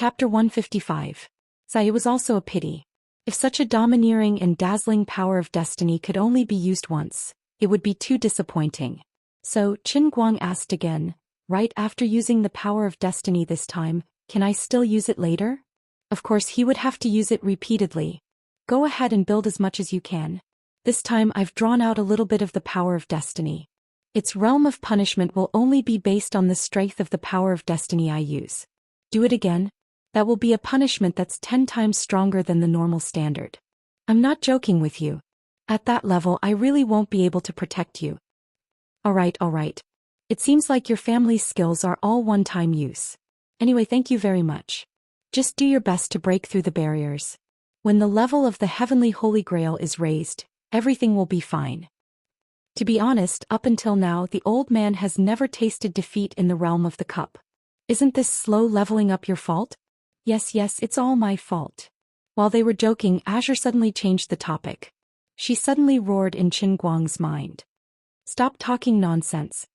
Chapter 155. It was also a pity. If such a domineering and dazzling power of destiny could only be used once, it would be too disappointing. So, Qin Guang asked again, right after using the power of destiny this time, can I still use it later? Of course he would have to use it repeatedly. Go ahead and build as much as you can. This time I've drawn out a little bit of the power of destiny. Its realm of punishment will only be based on the strength of the power of destiny I use. Do it again? That will be a punishment that's 10 times stronger than the normal standard. I'm not joking with you. At that level I really won't be able to protect you. Alright. It seems like your family's skills are all one-time use. Anyway, thank you very much. Just do your best to break through the barriers. When the level of the heavenly Holy Grail is raised, everything will be fine. To be honest, up until now the old man has never tasted defeat in the realm of the cup. Isn't this slow leveling up your fault? Yes, it's all my fault. While they were joking, Azure suddenly changed the topic. She suddenly roared in Qin Guang's mind. Stop talking nonsense.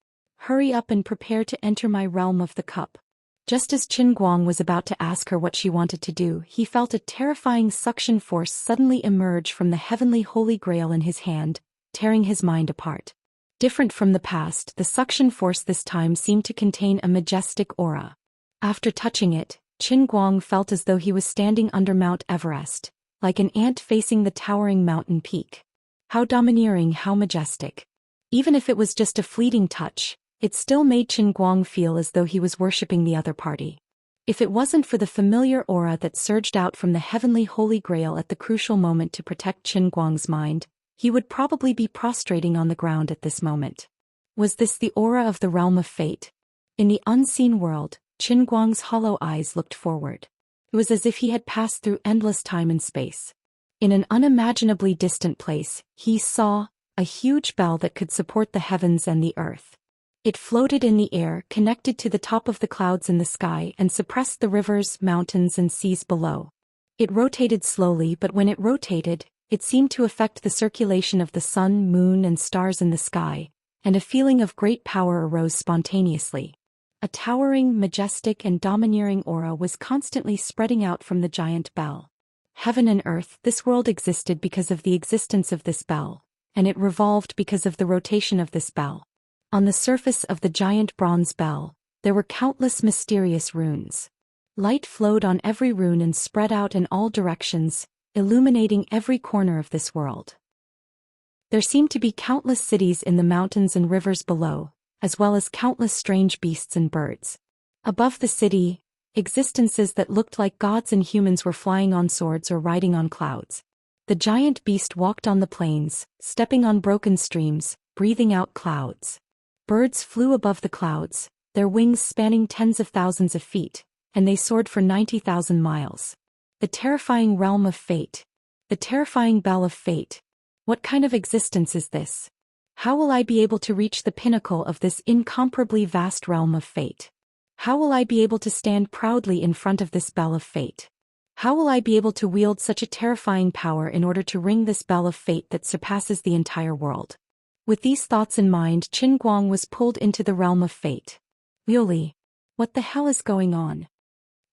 Hurry up and prepare to enter my realm of the cup. Just as Qin Guang was about to ask her what she wanted to do, he felt a terrifying suction force suddenly emerge from the heavenly Holy Grail in his hand, tearing his mind apart. Different from the past, the suction force this time seemed to contain a majestic aura. After touching it, Qin Guang felt as though he was standing under Mount Everest, like an ant facing the towering mountain peak. How domineering, how majestic. Even if it was just a fleeting touch, it still made Qin Guang feel as though he was worshipping the other party. If it wasn't for the familiar aura that surged out from the heavenly Holy Grail at the crucial moment to protect Qin Guang's mind, he would probably be prostrating on the ground at this moment. Was this the aura of the realm of fate? In the unseen world, Qin Guang's hollow eyes looked forward. It was as if he had passed through endless time and space. In an unimaginably distant place, he saw a huge bell that could support the heavens and the earth. It floated in the air, connected to the top of the clouds in the sky, and suppressed the rivers, mountains, and seas below. It rotated slowly, but when it rotated, it seemed to affect the circulation of the sun, moon, and stars in the sky, and a feeling of great power arose spontaneously. A towering, majestic, and domineering aura was constantly spreading out from the giant bell. Heaven and earth, this world existed because of the existence of this bell, and it revolved because of the rotation of this bell. On the surface of the giant bronze bell, there were countless mysterious runes. Light flowed on every rune and spread out in all directions, illuminating every corner of this world. There seemed to be countless cities in the mountains and rivers below, as well as countless strange beasts and birds. Above the city, existences that looked like gods and humans were flying on swords or riding on clouds. The giant beast walked on the plains, stepping on broken streams, breathing out clouds. Birds flew above the clouds, their wings spanning tens of thousands of feet, and they soared for 90,000 miles. The terrifying realm of fate. The terrifying bell of fate. What kind of existence is this? How will I be able to reach the pinnacle of this incomparably vast realm of fate? How will I be able to stand proudly in front of this bell of fate? How will I be able to wield such a terrifying power in order to ring this bell of fate that surpasses the entire world? With these thoughts in mind, Qin Guang was pulled into the realm of fate. Liuli, what the hell is going on?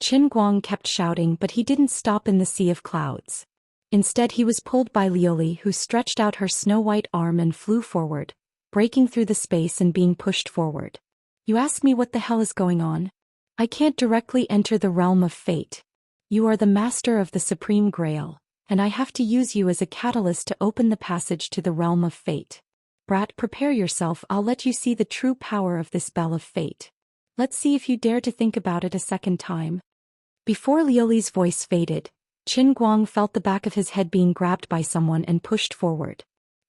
Qin Guang kept shouting, but he didn't stop in the sea of clouds. Instead he was pulled by Liuli, who stretched out her snow-white arm and flew forward, breaking through the space and being pushed forward. You ask me what the hell is going on? I can't directly enter the realm of fate. You are the master of the Supreme Grail, and I have to use you as a catalyst to open the passage to the realm of fate. Brat, prepare yourself, I'll let you see the true power of this bell of fate. Let's see if you dare to think about it a second time. Before Liuli's voice faded, Qin Guang felt the back of his head being grabbed by someone and pushed forward.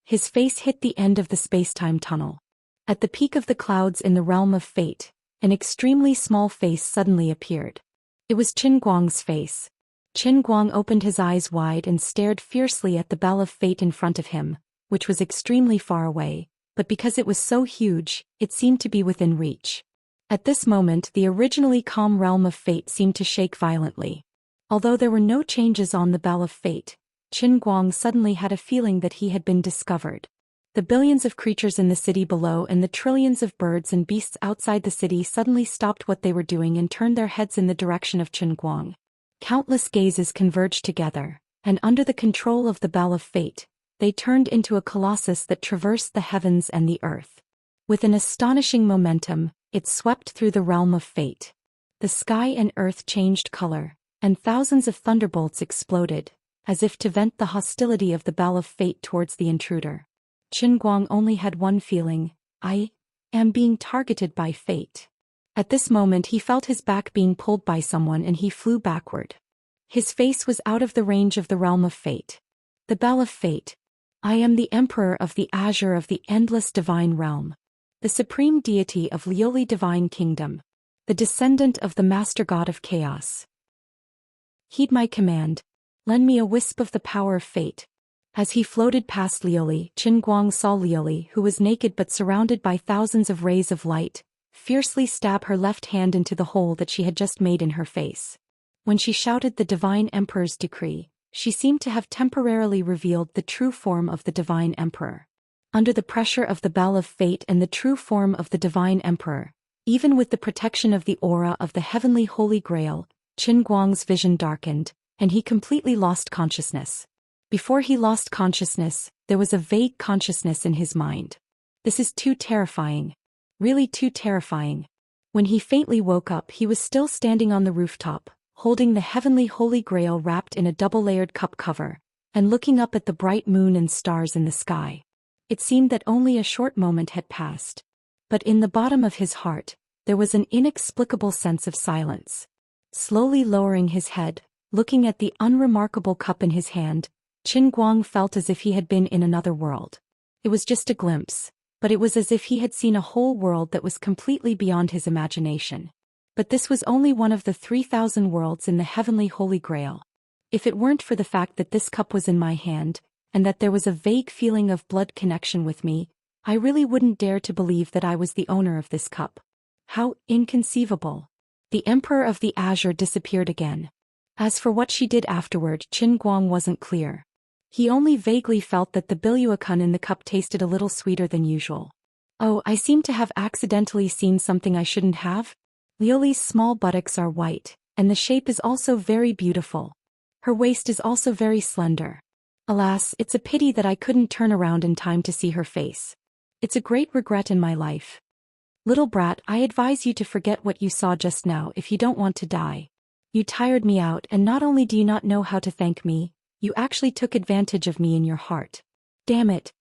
His face hit the end of the space-time tunnel. At the peak of the clouds in the realm of fate, an extremely small face suddenly appeared. It was Qin Guang's face. Qin Guang opened his eyes wide and stared fiercely at the bell of fate in front of him, which was extremely far away, but because it was so huge, it seemed to be within reach. At this moment, the originally calm realm of fate seemed to shake violently. Although there were no changes on the bell of fate, Qin Guang suddenly had a feeling that he had been discovered. The billions of creatures in the city below and the trillions of birds and beasts outside the city suddenly stopped what they were doing and turned their heads in the direction of Qinguang. Countless gazes converged together, and under the control of the Bell of Fate, they turned into a colossus that traversed the heavens and the earth. With an astonishing momentum, it swept through the realm of fate. The sky and earth changed color, and thousands of thunderbolts exploded, as if to vent the hostility of the Bell of Fate towards the intruder. Qinguang only had one feeling: I am being targeted by fate. At this moment he felt his back being pulled by someone and he flew backward. His face was out of the range of the realm of fate. The Bell of Fate. I am the Emperor of the Azure of the Endless Divine Realm. The Supreme Deity of Lioli Divine Kingdom. The descendant of the Master God of Chaos. Heed my command. Lend me a wisp of the power of fate. As he floated past Lioli, Qinguang saw Lioli, who was naked but surrounded by thousands of rays of light, fiercely stab her left hand into the hole that she had just made in her face. When she shouted the Divine Emperor's decree, she seemed to have temporarily revealed the true form of the Divine Emperor. Under the pressure of the Bell of Fate and the true form of the Divine Emperor, even with the protection of the aura of the Heavenly Holy Grail, Qinguang's vision darkened, and he completely lost consciousness. Before he lost consciousness, there was a vague consciousness in his mind. This is too terrifying. Really too terrifying. When he faintly woke up, he was still standing on the rooftop, holding the Heavenly Holy Grail wrapped in a double-layered cup cover, and looking up at the bright moon and stars in the sky. It seemed that only a short moment had passed. But in the bottom of his heart, there was an inexplicable sense of silence. Slowly lowering his head, looking at the unremarkable cup in his hand, Qinguang felt as if he had been in another world. It was just a glimpse, but it was as if he had seen a whole world that was completely beyond his imagination. But this was only one of the 3,000 worlds in the Heavenly Holy Grail. If it weren't for the fact that this cup was in my hand, and that there was a vague feeling of blood connection with me, I really wouldn't dare to believe that I was the owner of this cup. How inconceivable. The Emperor of the Azure disappeared again. As for what she did afterward, Qinguang wasn't clear. He only vaguely felt that the biluacun in the cup tasted a little sweeter than usual. Oh, I seem to have accidentally seen something I shouldn't have. Lioli's small buttocks are white, and the shape is also very beautiful. Her waist is also very slender. Alas, it's a pity that I couldn't turn around in time to see her face. It's a great regret in my life. Little brat, I advise you to forget what you saw just now if you don't want to die. You tired me out, and not only do you not know how to thank me, you actually took advantage of me in your heart. Damn it.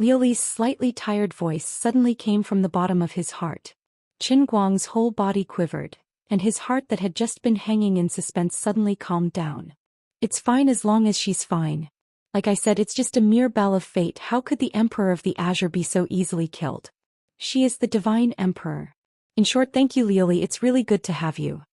Lioli's slightly tired voice suddenly came from the bottom of his heart. Qinguang's whole body quivered, and his heart that had just been hanging in suspense suddenly calmed down. It's fine as long as she's fine. Like I said, it's just a mere Bell of Fate. How could the Emperor of the Azure be so easily killed? She is the Divine Emperor. In short, thank you, Lioli, it's really good to have you.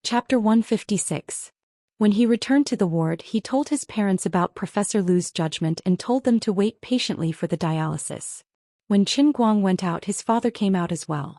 Chapter 156. When he returned to the ward, he told his parents about Professor Lu's judgment and told them to wait patiently for the dialysis. When Qinguang went out, his father came out as well.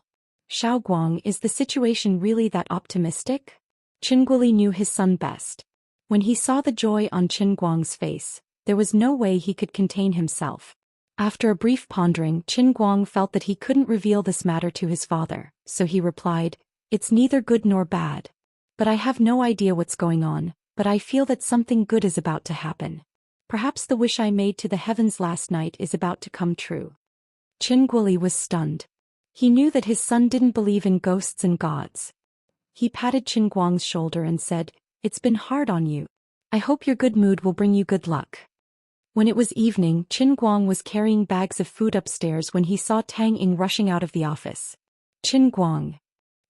Xiaoguang, is the situation really that optimistic? Qinguoli knew his son best. When he saw the joy on Qinguang's face, there was no way he could contain himself. After a brief pondering, Qinguang felt that he couldn't reveal this matter to his father, so he replied, "It's neither good nor bad. But I have no idea what's going on, but I feel that something good is about to happen. Perhaps the wish I made to the heavens last night is about to come true." Qinguoli was stunned. He knew that his son didn't believe in ghosts and gods. He patted Qinguang's shoulder and said, "It's been hard on you. I hope your good mood will bring you good luck." When it was evening, Qinguang was carrying bags of food upstairs when he saw Tang Ying rushing out of the office. "Qinguang!"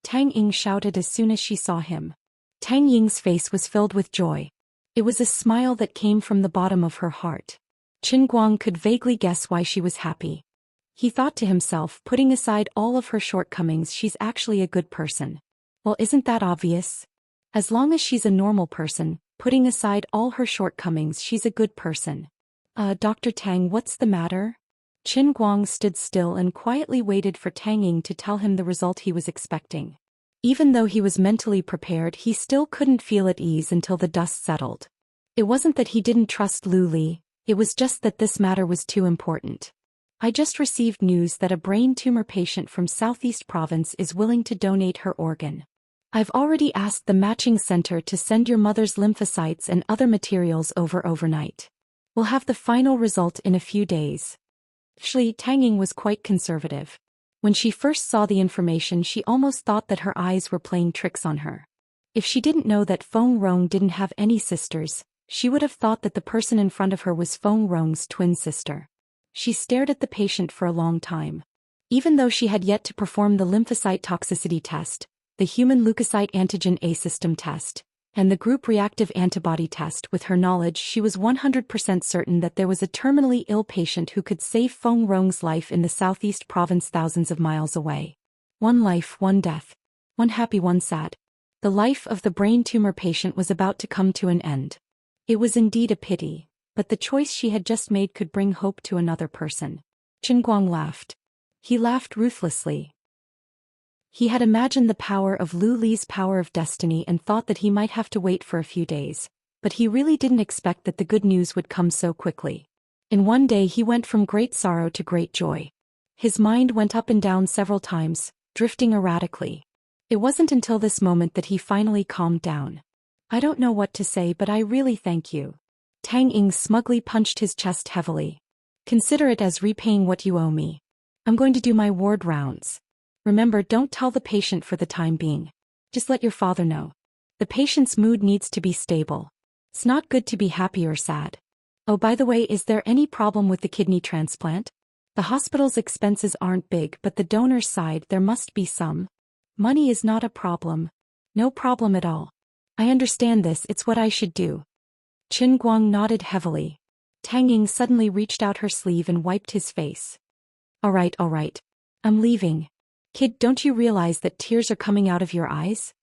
Tang Ying shouted as soon as she saw him. Tang Ying's face was filled with joy. It was a smile that came from the bottom of her heart. Qinguang could vaguely guess why she was happy. He thought to himself, putting aside all of her shortcomings, she's actually a good person. Well, isn't that obvious? As long as she's a normal person, putting aside all her shortcomings, she's a good person. Dr. Tang, what's the matter?" Qinguang stood still and quietly waited for Tang Ying to tell him the result he was expecting. Even though he was mentally prepared, he still couldn't feel at ease until the dust settled. It wasn't that he didn't trust Lu Li, It was just that this matter was too important. I just received news that a brain tumor patient from Southeast Province is willing to donate her organ. I've already asked the matching center to send your mother's lymphocytes and other materials over overnight. We'll have the final result in a few days. Shi Tangying was quite conservative. When she first saw the information, she almost thought that her eyes were playing tricks on her. If she didn't know that Feng Rong didn't have any sisters, she would have thought that the person in front of her was Feng Rong's twin sister. She stared at the patient for a long time. Even though she had yet to perform the lymphocyte toxicity test, the human leukocyte antigen A system test, and the group reactive antibody test, with her knowledge she was 100% certain that there was a terminally ill patient who could save Feng Rong's life in the Southeast Province thousands of miles away. One life, one death. One happy, one sad. The life of the brain tumor patient was about to come to an end. It was indeed a pity, but the choice she had just made could bring hope to another person. Qin Guang laughed. He laughed ruthlessly. He had imagined the power of Lu Li's power of destiny and thought that he might have to wait for a few days, but he really didn't expect that the good news would come so quickly. In one day he went from great sorrow to great joy. His mind went up and down several times, drifting erratically. It wasn't until this moment that he finally calmed down. I don't know what to say, but I really thank you. Tang Ying smugly punched his chest heavily. Consider it as repaying what you owe me. I'm going to do my ward rounds. Remember, don't tell the patient for the time being. Just let your father know. The patient's mood needs to be stable. It's not good to be happy or sad. Oh, by the way, is there any problem with the kidney transplant? The hospital's expenses aren't big, but the donor's side there must be some. Money is not a problem. No problem at all. I understand this, it's what I should do. Qin Guang nodded heavily. Tang Ying suddenly reached out her sleeve and wiped his face. All right. I'm leaving. Kid, don't you realize that tears are coming out of your eyes?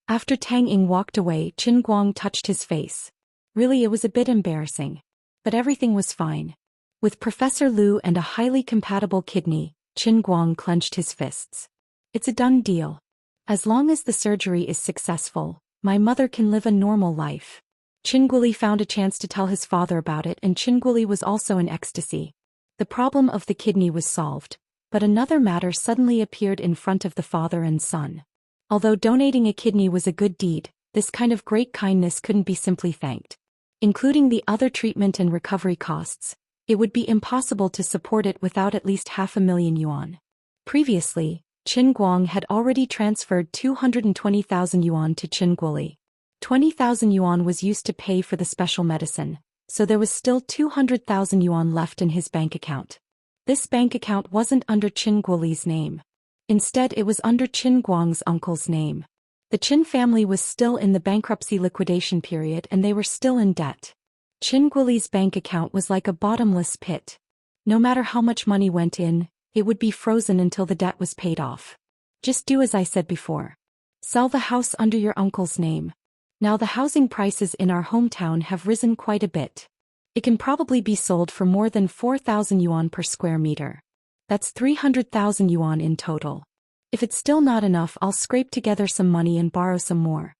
After Tang Ying walked away, Qin Guang touched his face. Really, it was a bit embarrassing. But everything was fine. With Professor Lu and a highly compatible kidney, Qin Guang clenched his fists. It's a done deal. As long as the surgery is successful, my mother can live a normal life. Qin Guoli found a chance to tell his father about it, and Qin Guoli was also in ecstasy. The problem of the kidney was solved. But another matter suddenly appeared in front of the father and son. Although donating a kidney was a good deed, this kind of great kindness couldn't be simply thanked. Including the other treatment and recovery costs, it would be impossible to support it without at least 500,000 yuan. Previously, Qin Guang had already transferred 220,000 yuan to Qin Guoli. 20,000 yuan was used to pay for the special medicine, so there was still 200,000 yuan left in his bank account. This bank account wasn't under Qin Guoli's name. Instead, it was under Qin Guang's uncle's name. The Qin family was still in the bankruptcy liquidation period and they were still in debt. Qin Guoli's bank account was like a bottomless pit. No matter how much money went in, it would be frozen until the debt was paid off. Just do as I said before. Sell the house under your uncle's name. Now the housing prices in our hometown have risen quite a bit. It can probably be sold for more than 4,000 yuan per square meter. That's 300,000 yuan in total. If it's still not enough, I'll scrape together some money and borrow some more.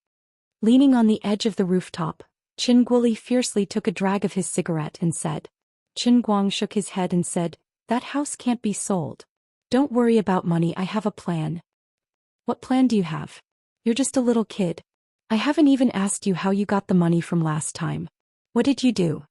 Leaning on the edge of the rooftop, Qin Guoli fiercely took a drag of his cigarette and said. Qin Guang shook his head and said, that house can't be sold. Don't worry about money, I have a plan. What plan do you have? You're just a little kid. I haven't even asked you how you got the money from last time. What did you do?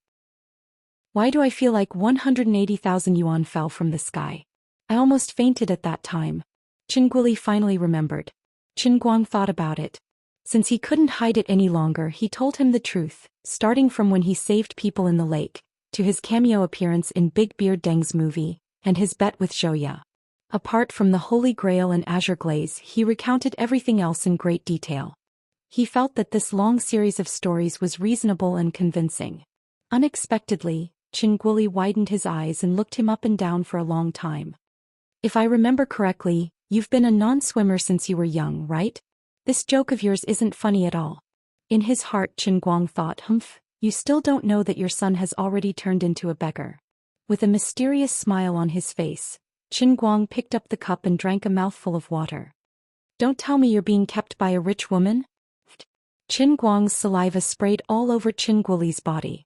Why do I feel like 180,000 yuan fell from the sky? I almost fainted at that time. Qin Guoli finally remembered. Qin Guang thought about it. Since he couldn't hide it any longer, he told him the truth, starting from when he saved people in the lake, to his cameo appearance in Big Beard Deng's movie, and his bet with Zhou Xian. Apart from the Holy Grail and Azure Glaze, he recounted everything else in great detail. He felt that this long series of stories was reasonable and convincing. Unexpectedly, Qin Guoli widened his eyes and looked him up and down for a long time. If I remember correctly, you've been a non-swimmer since you were young, right? This joke of yours isn't funny at all. In his heart, Qin Guang thought, humph, you still don't know that your son has already turned into a beggar. With a mysterious smile on his face, Qin Guang picked up the cup and drank a mouthful of water. Don't tell me you're being kept by a rich woman? Qin Guang's saliva sprayed all over Qin Guoli's body.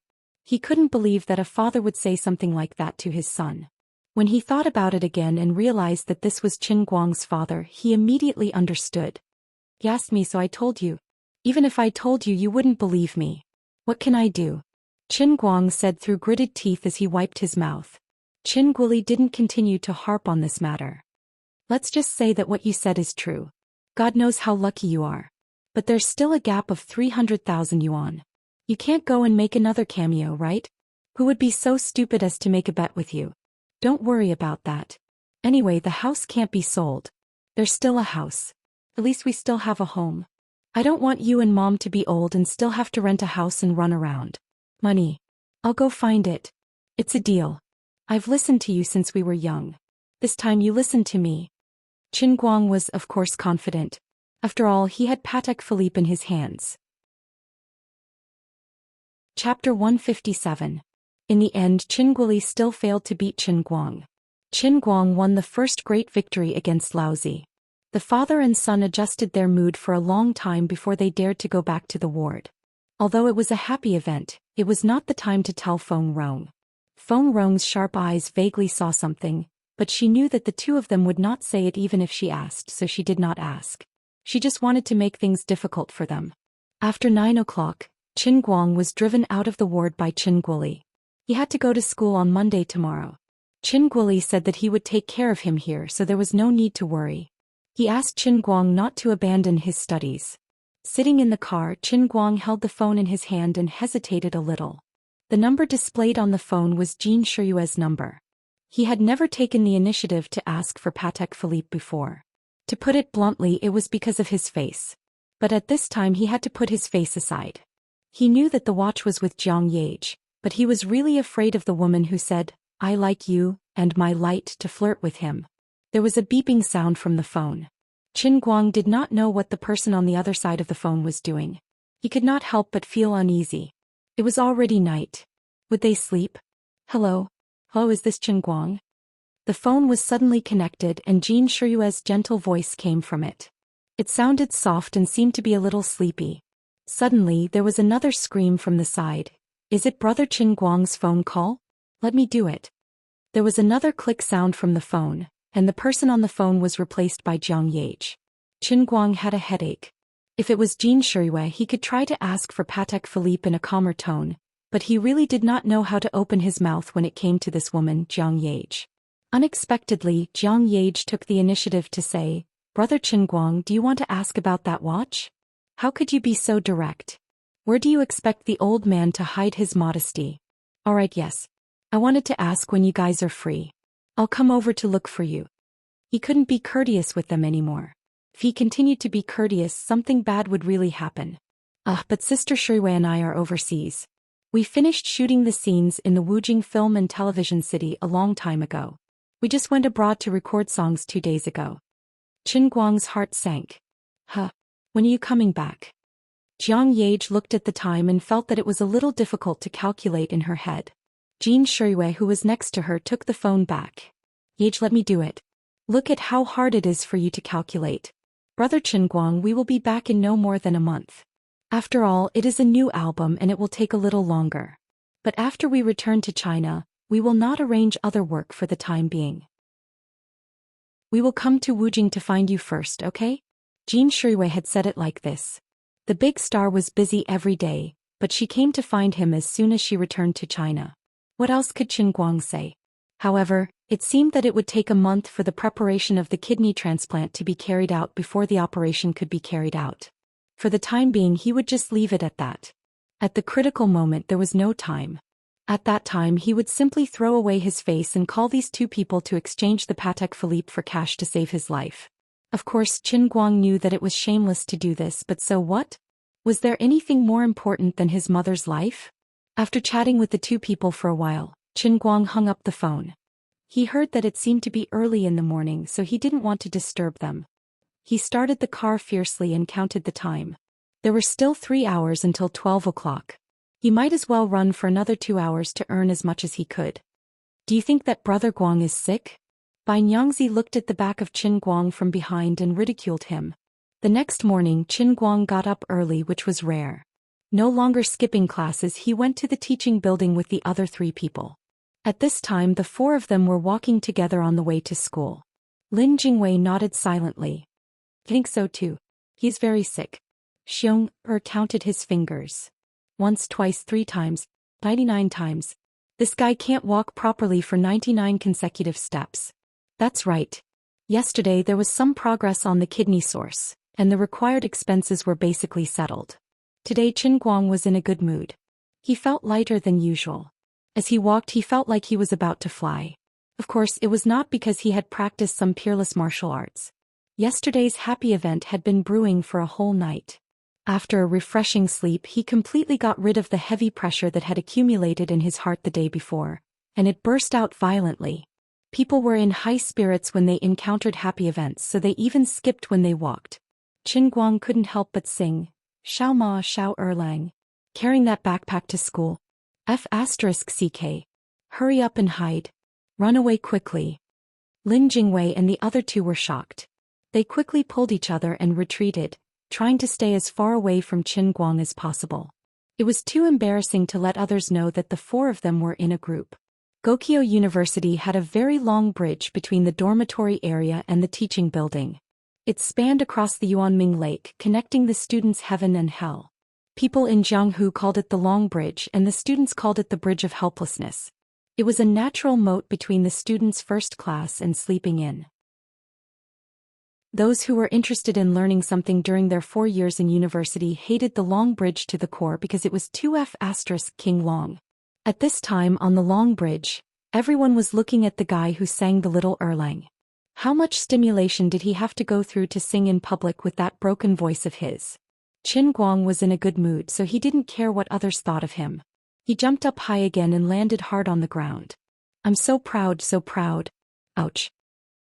He couldn't believe that a father would say something like that to his son. When he thought about it again and realized that this was Qin Guang's father, he immediately understood. "You asked me, so I told you. Even if I told you, you wouldn't believe me. What can I do?" Qin Guang said through gritted teeth as he wiped his mouth. Qin Guoli didn't continue to harp on this matter. "Let's just say that what you said is true. God knows how lucky you are. But there's still a gap of 300,000 yuan. You can't go and make another cameo, right? Who would be so stupid as to make a bet with you? Don't worry about that. Anyway, the house can't be sold. There's still a house. At least we still have a home. I don't want you and Mom to be old and still have to rent a house and run around. Money. I'll go find it. It's a deal. I've listened to you since we were young. This time you listened to me." Qin Guang was, of course, confident. After all, he had Patek Philippe in his hands. Chapter 157. In the end, Qin Guoli still failed to beat Qin Guang. Qin Guang won the first great victory against Laozi. The father and son adjusted their mood for a long time before they dared to go back to the ward. Although it was a happy event, it was not the time to tell Feng Rong. Feng Rong's sharp eyes vaguely saw something, but she knew that the two of them would not say it even if she asked, so she did not ask. She just wanted to make things difficult for them. After 9 o'clock, Qin Guang was driven out of the ward by Qin Guoli. He had to go to school on Monday tomorrow. Qin Guoli said that he would take care of him here, so there was no need to worry. He asked Qin Guang not to abandon his studies. Sitting in the car, Qin Guang held the phone in his hand and hesitated a little. The number displayed on the phone was Jean Shiyue's number. He had never taken the initiative to ask for Patek Philippe before. To put it bluntly, it was because of his face. But at this time he had to put his face aside. He knew that the watch was with Jiang Yage, but he was really afraid of the woman who said, "I like you, and my light," to flirt with him. There was a beeping sound from the phone. Qin Guang did not know what the person on the other side of the phone was doing. He could not help but feel uneasy. It was already night. Would they sleep? "Hello? Hello, is this Qin Guang?" The phone was suddenly connected and Jean Shiyue's gentle voice came from it. It sounded soft and seemed to be a little sleepy. Suddenly, there was another scream from the side. "Is it Brother Qin Guang's phone call? Let me do it." There was another click sound from the phone, and the person on the phone was replaced by Jiang Yage. Qin Guang had a headache. If it was Jean Shiyue, he could try to ask for Patek Philippe in a calmer tone, but he really did not know how to open his mouth when it came to this woman, Jiang Yage. Unexpectedly, Jiang Yage took the initiative to say, "Brother Qin Guang, do you want to ask about that watch? How could you be so direct? Where do you expect the old man to hide his modesty? Alright, yes. I wanted to ask when you guys are free. I'll come over to look for you." He couldn't be courteous with them anymore. If he continued to be courteous, something bad would really happen. But Sister Shiyue and I are overseas. We finished shooting the scenes in the Wujing Film and Television City a long time ago. We just went abroad to record songs 2 days ago. Qin Guang's heart sank. When are you coming back? Jiang Yage looked at the time and felt that it was a little difficult to calculate in her head. Jean Shiyue, who was next to her, took the phone back. "Yage, let me do it. Look at how hard it is for you to calculate. Brother Qin Guang, we will be back in no more than a month. After all, it is a new album and it will take a little longer. But after we return to China, we will not arrange other work for the time being. We will come to Wujing to find you first, okay?" Jean Shiyue had said it like this. The big star was busy every day, but she came to find him as soon as she returned to China. What else could Qin Guang say? However, it seemed that it would take a month for the preparation of the kidney transplant to be carried out before the operation could be carried out. For the time being, he would just leave it at that. At the critical moment, there was no time. At that time, he would simply throw away his face and call these two people to exchange the Patek Philippe for cash to save his life. Of course, Qin Guang knew that it was shameless to do this, but so what? Was there anything more important than his mother's life? After chatting with the two people for a while, Qin Guang hung up the phone. He heard that it seemed to be early in the morning, so he didn't want to disturb them. He started the car fiercely and counted the time. There were still 3 hours until 12 o'clock. He might as well run for another 2 hours to earn as much as he could. "Do you think that Brother Guang is sick?" Bai Nyangzi looked at the back of Qin Guang from behind and ridiculed him. The next morning, Qin Guang got up early, which was rare. No longer skipping classes, he went to the teaching building with the other 3 people. At this time the 4 of them were walking together on the way to school. Lin Jingwei nodded silently. Think so too. He's very sick. Xianxia counted his fingers. Once, twice, 3 times, 99 times. This guy can't walk properly for 99 consecutive steps. That's right. Yesterday there was some progress on the kidney source, and the required expenses were basically settled. Today Qin Guang was in a good mood. He felt lighter than usual. As he walked he felt like he was about to fly. Of course it was not because he had practiced some peerless martial arts. Yesterday's happy event had been brewing for a whole night. After a refreshing sleep he completely got rid of the heavy pressure that had accumulated in his heart the day before, and it burst out violently. People were in high spirits when they encountered happy events, so they even skipped when they walked. Qin Guang couldn't help but sing, Xiao Ma Xiao Erlang. Carrying that backpack to school. F***CK. Hurry up and hide. Run away quickly. Lin Jingwei and the other 2 were shocked. They quickly pulled each other and retreated, trying to stay as far away from Qin Guang as possible. It was too embarrassing to let others know that the 4 of them were in a group. Gokyo University had a very long bridge between the dormitory area and the teaching building. It spanned across the Yuanming Lake, connecting the students' heaven and hell. People in Jianghu called it the Long Bridge and the students called it the Bridge of Helplessness. It was a natural moat between the students' first class and sleeping in. Those who were interested in learning something during their 4 years in university hated the Long Bridge to the core because it was too King long. At this time on the Long Bridge, everyone was looking at the guy who sang the Little Erlang. How much stimulation did he have to go through to sing in public with that broken voice of his? Qin Guang was in a good mood, so he didn't care what others thought of him. He jumped up high again and landed hard on the ground. I'm so proud, so proud. Ouch.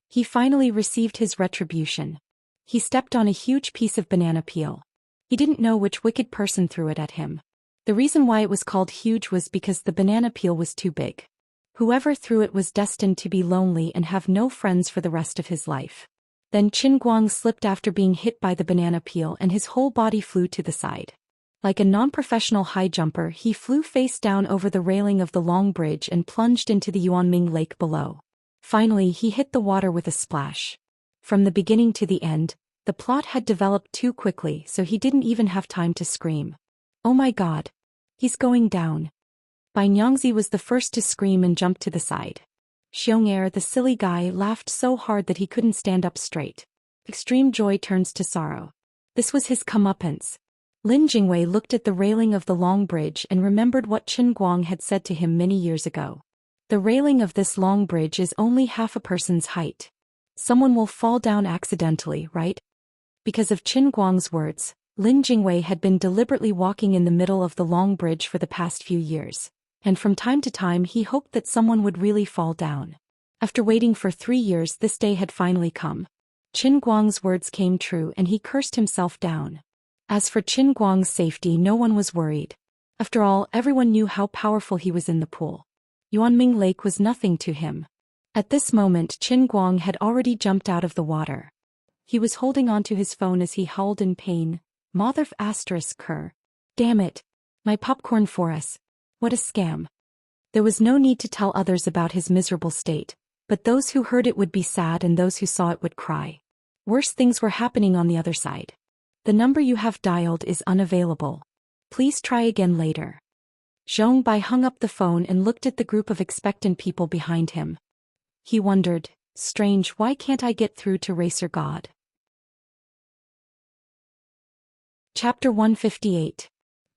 He finally received his retribution. He stepped on a huge piece of banana peel. He didn't know which wicked person threw it at him. The reason why it was called huge was because the banana peel was too big. Whoever threw it was destined to be lonely and have no friends for the rest of his life. Then Qin Guang slipped after being hit by the banana peel and his whole body flew to the side. Like a non-professional high jumper, he flew face down over the railing of the Long Bridge and plunged into the Yuanming Lake below. Finally he hit the water with a splash. From the beginning to the end, the plot had developed too quickly, so he didn't even have time to scream. Oh my god. He's going down. Bai Nyangzi was the first to scream and jump to the side. Xianxia, the silly guy, laughed so hard that he couldn't stand up straight. Extreme joy turns to sorrow. This was his comeuppance. Lin Jingwei looked at the railing of the Long Bridge and remembered what Qin Guang had said to him many years ago. The railing of this long bridge is only half a person's height. Someone will fall down accidentally, right? Because of Qin Guang's words, Lin Jingwei had been deliberately walking in the middle of the Long Bridge for the past few years, and from time to time he hoped that someone would really fall down. After waiting for 3 years, this day had finally come. Qin Guang's words came true and he cursed himself down. As for Qin Guang's safety, no one was worried. After all, everyone knew how powerful he was in the pool. Yuanming Lake was nothing to him. At this moment Qin Guang had already jumped out of the water. He was holding onto his phone as he howled in pain. Motherf ***. Damn it. My popcorn for us. What a scam. There was no need to tell others about his miserable state, but those who heard it would be sad and those who saw it would cry. Worse things were happening on the other side. The number you have dialed is unavailable. Please try again later. Zhong Bai hung up the phone and looked at the group of expectant people behind him. He wondered, strange, why can't I get through to Racer God? Chapter 158.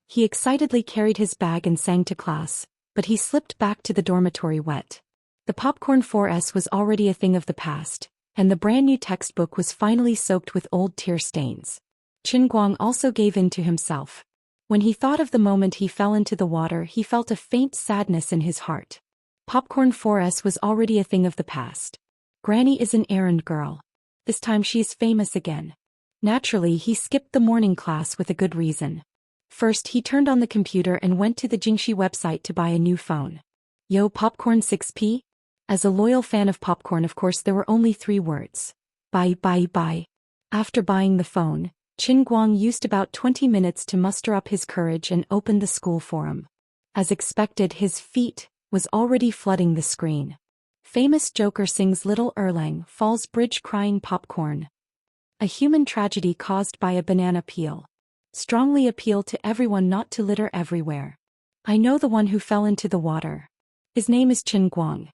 He excitedly carried his bag and sang to class, but he slipped back to the dormitory wet. The popcorn 4S was already a thing of the past, and the brand new textbook was finally soaked with old tear stains. Qin Guang also gave in to himself. When he thought of the moment he fell into the water, he felt a faint sadness in his heart. Popcorn 4S was already a thing of the past. Granny is an errand girl. This time she is famous again. Naturally, he skipped the morning class with a good reason. First, he turned on the computer and went to the Jingxi website to buy a new phone. Yo, Popcorn 6P? As a loyal fan of popcorn, of course, there were only 3 words. Buy, buy, buy. After buying the phone, Qin Guang used about 20 minutes to muster up his courage and open the school forum. As expected, his feet was already flooding the screen. Famous Joker sings Little Erlang Falls Bridge crying popcorn. A human tragedy caused by a banana peel. Strongly appeal to everyone not to litter everywhere. I know the one who fell into the water. His name is Qin Guang.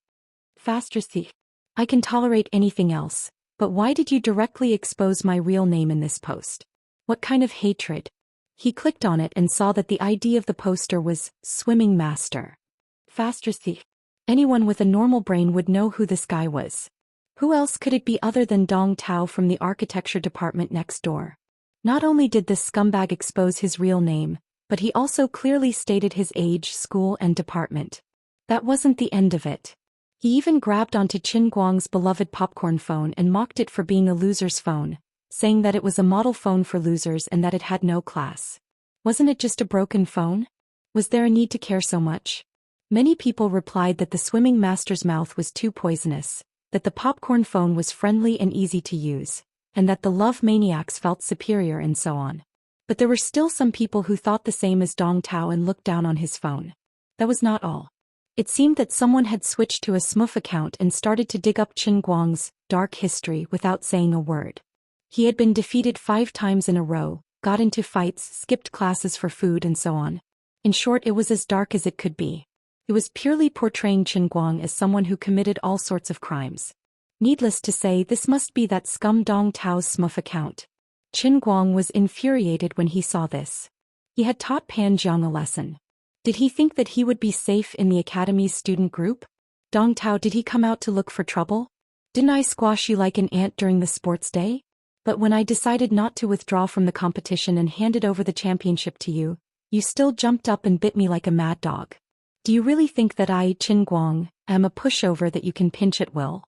Faster thief. I can tolerate anything else, but why did you directly expose my real name in this post? What kind of hatred? He clicked on it and saw that the ID of the poster was Swimming Master. Faster thief. Anyone with a normal brain would know who this guy was. Who else could it be other than Dong Tao from the architecture department next door? Not only did this scumbag expose his real name, but he also clearly stated his age, school, and department. That wasn't the end of it. He even grabbed onto Qin Guang's beloved popcorn phone and mocked it for being a loser's phone, saying that it was a model phone for losers and that it had no class. Wasn't it just a broken phone? Was there a need to care so much? Many people replied that the swimming master's mouth was too poisonous, that the popcorn phone was friendly and easy to use, and that the love maniacs felt superior and so on. But there were still some people who thought the same as Dong Tao and looked down on his phone. That was not all. It seemed that someone had switched to a smoof account and started to dig up Qin Guang's dark history without saying a word. He had been defeated 5 times in a row, got into fights, skipped classes for food and so on. In short, it was as dark as it could be. It was purely portraying Qin Guang as someone who committed all sorts of crimes. Needless to say, this must be that scum Dong Tao's smoof account. Qin Guang was infuriated when he saw this. He had taught Pan Jiang a lesson. Did he think that he would be safe in the academy's student group? Dong Tao, did he come out to look for trouble? Didn't I squash you like an ant during the sports day? But when I decided not to withdraw from the competition and handed over the championship to you, you still jumped up and bit me like a mad dog. Do you really think that I, Qin Guang, am a pushover that you can pinch at will?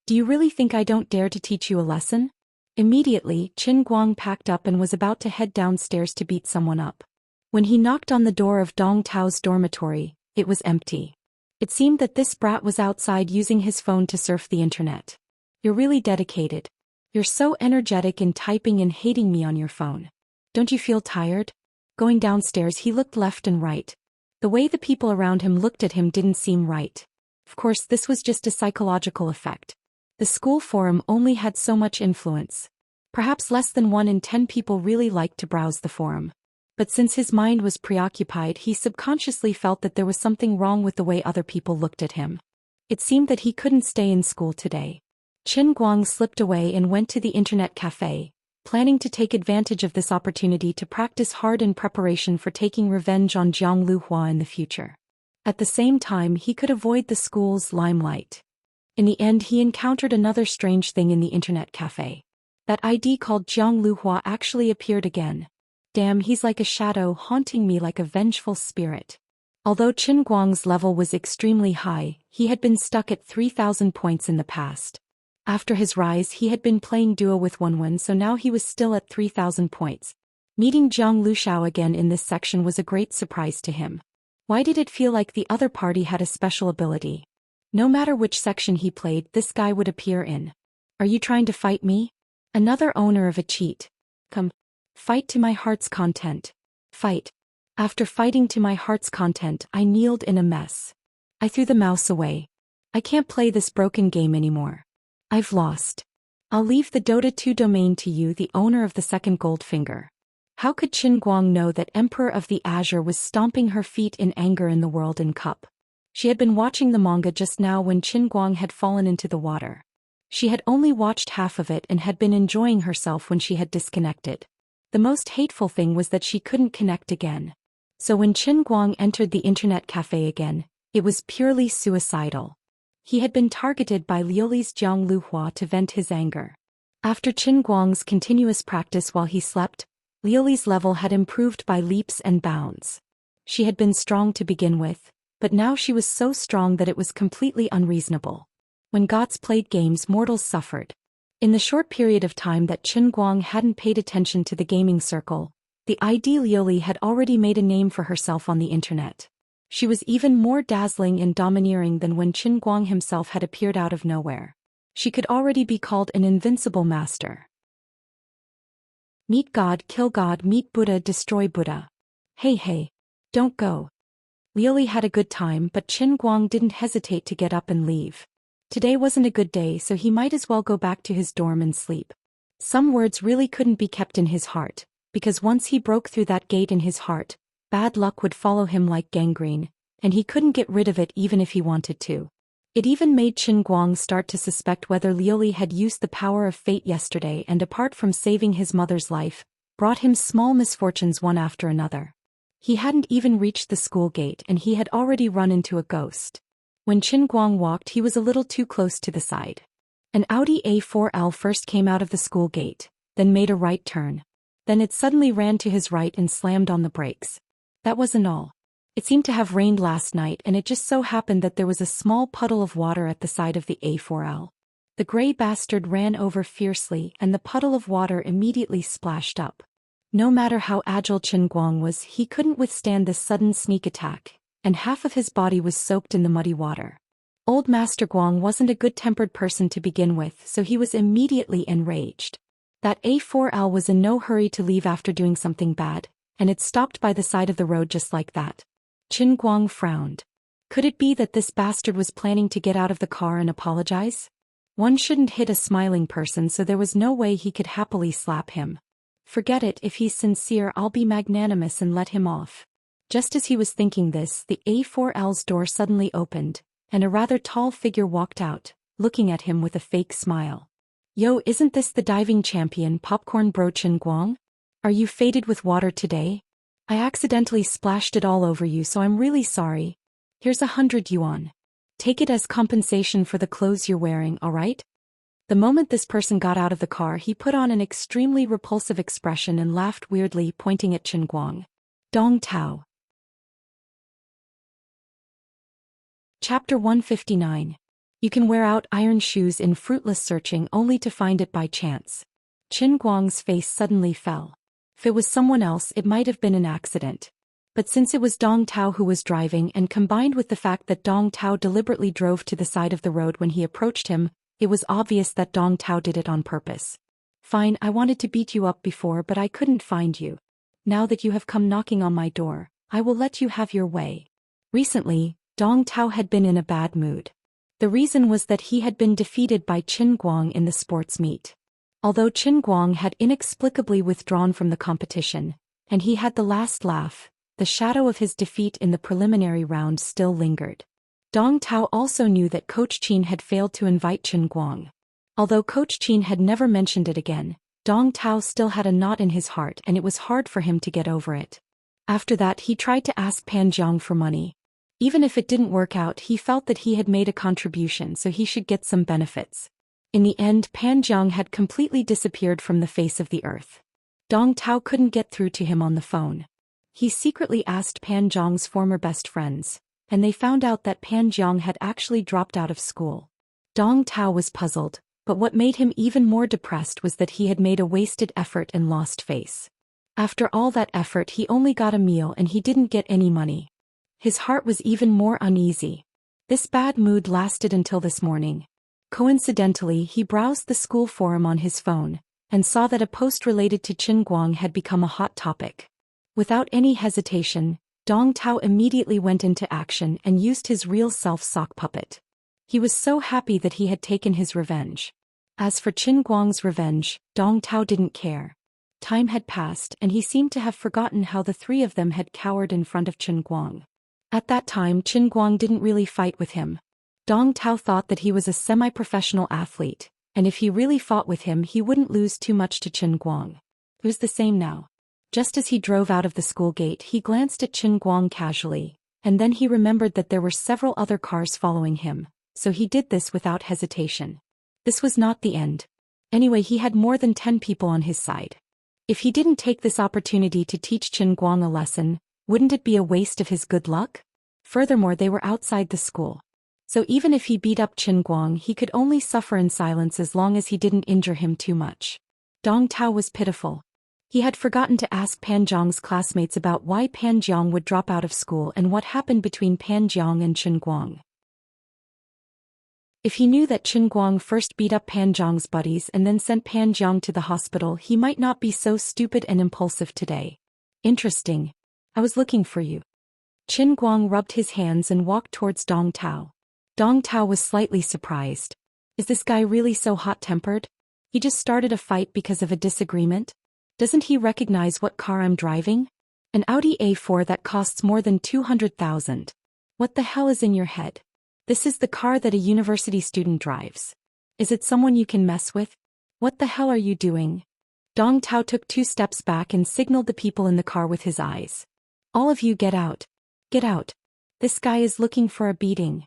Do you really think I don't dare to teach you a lesson? Immediately, Qin Guang packed up and was about to head downstairs to beat someone up. When he knocked on the door of Dong Tao's dormitory, it was empty. It seemed that this brat was outside using his phone to surf the internet. You're really dedicated. You're so energetic in typing and hating me on your phone. Don't you feel tired? Going downstairs, he looked left and right. The way the people around him looked at him didn't seem right. Of course, this was just a psychological effect. The school forum only had so much influence. Perhaps less than 1 in 10 people really liked to browse the forum. But since his mind was preoccupied, he subconsciously felt that there was something wrong with the way other people looked at him. It seemed that he couldn't stay in school today. Qin Guang slipped away and went to the internet cafe, planning to take advantage of this opportunity to practice hard in preparation for taking revenge on Jiang Luhua in the future. At the same time, he could avoid the school's limelight. In the end, he encountered another strange thing in the internet cafe. That ID called Jiang Luhua actually appeared again. Damn, he's like a shadow haunting me like a vengeful spirit. Although Qin Guang's level was extremely high, he had been stuck at 3,000 points in the past. After his rise, he had been playing duo with Wenwen, so now he was still at 3,000 points. Meeting Zhang Luxiao again in this section was a great surprise to him. Why did it feel like the other party had a special ability? No matter which section he played, this guy would appear in. Are you trying to fight me? Another owner of a cheat. Come. Fight to my heart's content. Fight. After fighting to my heart's content, I kneeled in a mess. I threw the mouse away. I can't play this broken game anymore. I've lost. I'll leave the Dota 2 domain to you, the owner of the second gold finger. How could Qin Guang know that Emperor of the Azure was stomping her feet in anger in the World in Cup? She had been watching the manga just now when Qin Guang had fallen into the water. She had only watched half of it and had been enjoying herself when she had disconnected. The most hateful thing was that she couldn't connect again. So when Qin Guang entered the internet cafe again, it was purely suicidal. He had been targeted by Liuli's Jiang Luhua to vent his anger. After Qin Guang's continuous practice while he slept, Liuli's level had improved by leaps and bounds. She had been strong to begin with, but now she was so strong that it was completely unreasonable. When gods played games, mortals suffered. In the short period of time that Qin Guang hadn't paid attention to the gaming circle, the ID Liuli had already made a name for herself on the internet. She was even more dazzling and domineering than when Qin Guang himself had appeared out of nowhere. She could already be called an invincible master. Meet God, kill God, meet Buddha, destroy Buddha. Hey, don't go. Liuli had a good time, but Qin Guang didn't hesitate to get up and leave. Today wasn't a good day, so he might as well go back to his dorm and sleep. Some words really couldn't be kept in his heart, because once he broke through that gate in his heart, bad luck would follow him like gangrene, and he couldn't get rid of it even if he wanted to. It even made Qin Guang start to suspect whether Liuli had used the power of fate yesterday and, apart from saving his mother's life, brought him small misfortunes one after another. He hadn't even reached the school gate and he had already run into a ghost. When Qin Guang walked, he was a little too close to the side. An Audi A4L first came out of the school gate, then made a right turn. Then it suddenly ran to his right and slammed on the brakes. That wasn't all. It seemed to have rained last night, and it just so happened that there was a small puddle of water at the side of the A4L. The gray bastard ran over fiercely, and the puddle of water immediately splashed up. No matter how agile Qin Guang was, he couldn't withstand this sudden sneak attack, and half of his body was soaked in the muddy water. Old Master Guang wasn't a good-tempered person to begin with, so he was immediately enraged. That A4L was in no hurry to leave after doing something bad, and it stopped by the side of the road just like that. Qin Guang frowned. Could it be that this bastard was planning to get out of the car and apologize? One shouldn't hit a smiling person, so there was no way he could happily slap him. Forget it, if he's sincere I'll be magnanimous and let him off. Just as he was thinking this, the A4L's door suddenly opened, and a rather tall figure walked out, looking at him with a fake smile. Yo, isn't this the diving champion Popcorn Bro Qin Guang? Are you faded with water today? I accidentally splashed it all over you, so I'm really sorry. Here's 100 yuan. Take it as compensation for the clothes you're wearing, alright? The moment this person got out of the car, he put on an extremely repulsive expression and laughed weirdly, pointing at Qin Guang. Dong Tao. Chapter 159. You can wear out iron shoes in fruitless searching only to find it by chance. Qin Guang's face suddenly fell. If it was someone else, it might have been an accident. But since it was Dong Tao who was driving, and combined with the fact that Dong Tao deliberately drove to the side of the road when he approached him, it was obvious that Dong Tao did it on purpose. Fine, I wanted to beat you up before, but I couldn't find you. Now that you have come knocking on my door, I will let you have your way. Recently, Dong Tao had been in a bad mood. The reason was that he had been defeated by Qin Guang in the sports meet. Although Qin Guang had inexplicably withdrawn from the competition, and he had the last laugh, the shadow of his defeat in the preliminary round still lingered. Dong Tao also knew that Coach Qin had failed to invite Qin Guang. Although Coach Qin had never mentioned it again, Dong Tao still had a knot in his heart and it was hard for him to get over it. After that, he tried to ask Pan Jiang for money. Even if it didn't work out, he felt that he had made a contribution, so he should get some benefits. In the end, Pan Jiang had completely disappeared from the face of the earth. Dong Tao couldn't get through to him on the phone. He secretly asked Pan Jiang's former best friends, and they found out that Pan Jiang had actually dropped out of school. Dong Tao was puzzled, but what made him even more depressed was that he had made a wasted effort and lost face. After all that effort, he only got a meal and he didn't get any money. His heart was even more uneasy. This bad mood lasted until this morning. Coincidentally, he browsed the school forum on his phone, and saw that a post related to Qin Guang had become a hot topic. Without any hesitation, Dong Tao immediately went into action and used his real self sock puppet. He was so happy that he had taken his revenge. As for Qin Guang's revenge, Dong Tao didn't care. Time had passed and he seemed to have forgotten how the three of them had cowered in front of Qin Guang. At that time, Qin Guang didn't really fight with him. Dong Tao thought that he was a semi-professional athlete, and if he really fought with him he wouldn't lose too much to Qin Guang. It was the same now. Just as he drove out of the school gate, he glanced at Qin Guang casually, and then he remembered that there were several other cars following him, so he did this without hesitation. This was not the end. Anyway, he had more than 10 people on his side. If he didn't take this opportunity to teach Qin Guang a lesson, wouldn't it be a waste of his good luck? Furthermore, they were outside the school. So even if he beat up Qin Guang, he could only suffer in silence as long as he didn't injure him too much. Dong Tao was pitiful. He had forgotten to ask Pan Jiang's classmates about why Pan Jiang would drop out of school and what happened between Pan Jiang and Qin Guang. If he knew that Qin Guang first beat up Pan Zhang's buddies and then sent Pan Zhang to the hospital, he might not be so stupid and impulsive today. Interesting. I was looking for you. Qin Guang rubbed his hands and walked towards Dong Tao. Dong Tao was slightly surprised. Is this guy really so hot-tempered? He just started a fight because of a disagreement? Doesn't he recognize what car I'm driving? An Audi A4 that costs more than 200,000. What the hell is in your head? This is the car that a university student drives. Is it someone you can mess with? What the hell are you doing? Dong Tao took 2 steps back and signaled the people in the car with his eyes. All of you get out. Get out. This guy is looking for a beating.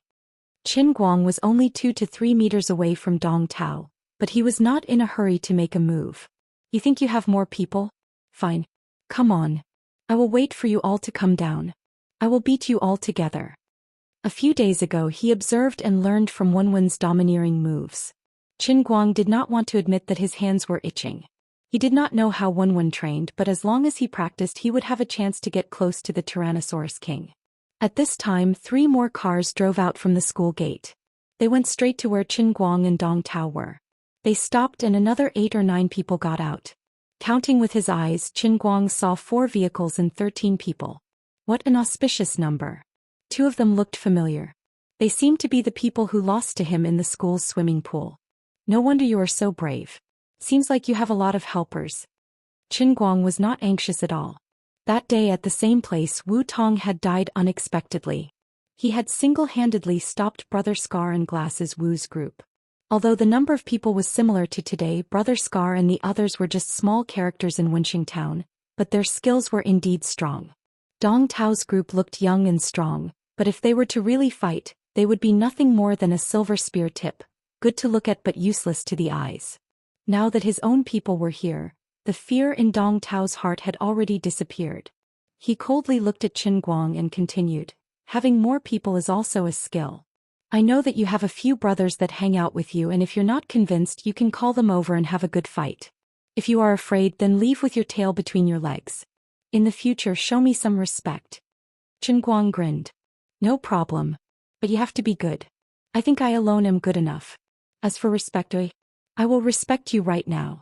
Qin Guang was only 2 to 3 meters away from Dong Tao, but he was not in a hurry to make a move. You think you have more people? Fine. Come on. I will wait for you all to come down. I will beat you all together. A few days ago he observed and learned from Wenwen's domineering moves. Qin Guang did not want to admit that his hands were itching. He did not know how Wenwen trained, but as long as he practiced he would have a chance to get close to the Tyrannosaurus King. At this time 3 more cars drove out from the school gate. They went straight to where Qin Guang and Dong Tao were. They stopped and another 8 or 9 people got out. Counting with his eyes, Qin Guang saw 4 vehicles and 13 people. What an auspicious number. 2 of them looked familiar. They seemed to be the people who lost to him in the school's swimming pool. No wonder you are so brave. Seems like you have a lot of helpers. Qin Guang was not anxious at all. That day at the same place Wu Tong had died unexpectedly. He had single-handedly stopped Brother Scar and Glasses Wu's group. Although the number of people was similar to today, Brother Scar and the others were just small characters in Wenxing Town, but their skills were indeed strong. Dong Tao's group looked young and strong, but if they were to really fight, they would be nothing more than a silver spear tip, good to look at but useless to the eyes. Now that his own people were here, the fear in Dong Tao's heart had already disappeared. He coldly looked at Qin Guang and continued, having more people is also a skill. I know that you have a few brothers that hang out with you, and if you're not convinced you can call them over and have a good fight. If you are afraid, then leave with your tail between your legs. In the future show me some respect. Qin Guang grinned. No problem. But you have to be good. I think I alone am good enough. As for respect, I will respect you right now.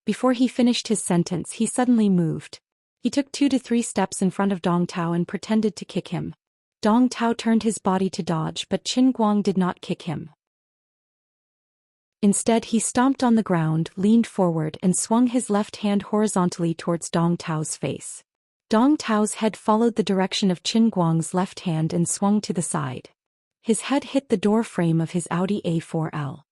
Before he finished his sentence he suddenly moved. He took 2 to 3 steps in front of Dong Tao and pretended to kick him. Dong Tao turned his body to dodge, but Qin Guang did not kick him. Instead he stomped on the ground, leaned forward and swung his left hand horizontally towards Dong Tao's face. Dong Tao's head followed the direction of Qin Guang's left hand and swung to the side. His head hit the door frame of his Audi A4L.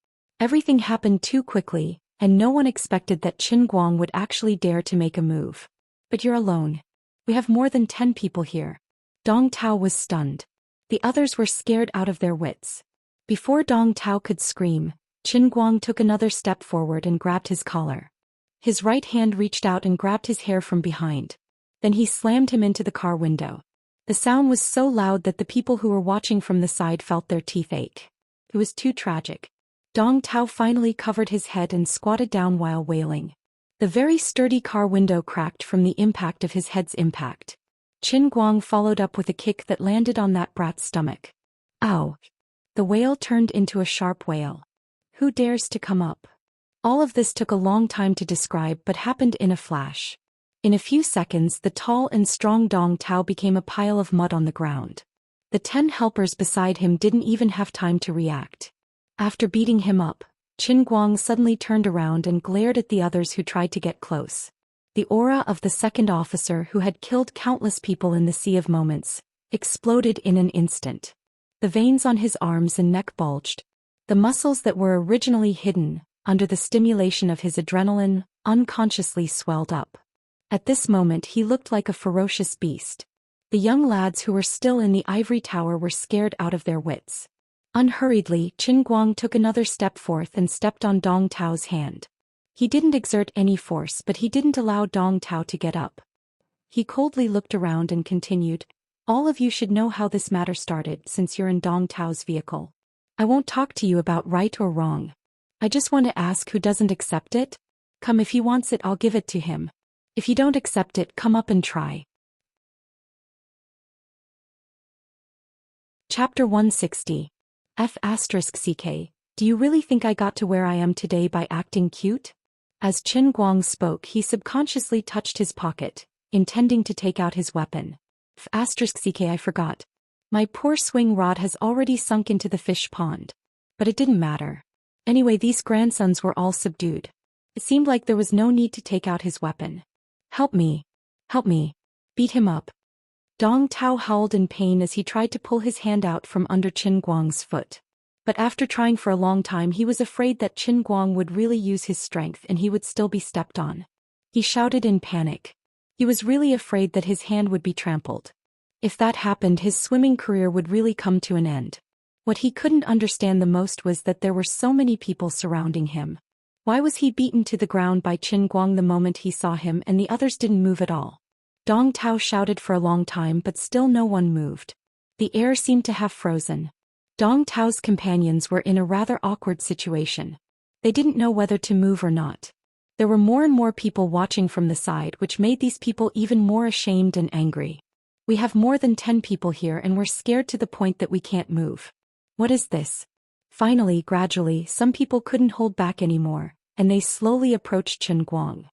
Everything happened too quickly, and no one expected that Qin Guang would actually dare to make a move. But you're alone. We have more than 10 people here. Dong Tao was stunned. The others were scared out of their wits. Before Dong Tao could scream, Qin Guang took another step forward and grabbed his collar. His right hand reached out and grabbed his hair from behind. Then he slammed him into the car window. The sound was so loud that the people who were watching from the side felt their teeth ache. It was too tragic. Dong Tao finally covered his head and squatted down while wailing. The very sturdy car window cracked from the impact of his head's impact. Qin Guang followed up with a kick that landed on that brat's stomach. Ow! The wail turned into a sharp wail. Who dares to come up? All of this took a long time to describe but happened in a flash. In a few seconds the tall and strong Dong Tao became a pile of mud on the ground. The 10 helpers beside him didn't even have time to react. After beating him up, Qin Guang suddenly turned around and glared at the others who tried to get close. The aura of the second officer, who had killed countless people in the Sea of Moments, exploded in an instant. The veins on his arms and neck bulged. The muscles that were originally hidden, under the stimulation of his adrenaline, unconsciously swelled up. At this moment he looked like a ferocious beast. The young lads who were still in the ivory tower were scared out of their wits. Unhurriedly, Qin Guang took another step forth and stepped on Dong Tao's hand. He didn't exert any force, but he didn't allow Dong Tao to get up. He coldly looked around and continued, all of you should know how this matter started since you're in Dong Tao's vehicle. I won't talk to you about right or wrong. I just want to ask who doesn't accept it? Come, if he wants it I'll give it to him. If you don't accept it, come up and try. Chapter 160. F*ck, do you really think I got to where I am today by acting cute? As Qin Guang spoke, he subconsciously touched his pocket, intending to take out his weapon. F*ck, I forgot. My poor swing rod has already sunk into the fish pond. But it didn't matter. Anyway, these grandsons were all subdued. It seemed like there was no need to take out his weapon. Help me. Help me. Beat him up. Dong Tao howled in pain as he tried to pull his hand out from under Qin Guang's foot. But after trying for a long time, he was afraid that Qin Guang would really use his strength and he would still be stepped on. He shouted in panic. He was really afraid that his hand would be trampled. If that happened, his swimming career would really come to an end. What he couldn't understand the most was that there were so many people surrounding him. Why was he beaten to the ground by Qin Guang the moment he saw him and the others didn't move at all? Dong Tao shouted for a long time, but still no one moved. The air seemed to have frozen. Dong Tao's companions were in a rather awkward situation. They didn't know whether to move or not. There were more and more people watching from the side, which made these people even more ashamed and angry. We have more than 10 people here and we're scared to the point that we can't move. What is this? Finally, gradually, some people couldn't hold back anymore, and they slowly approached Qin Guang.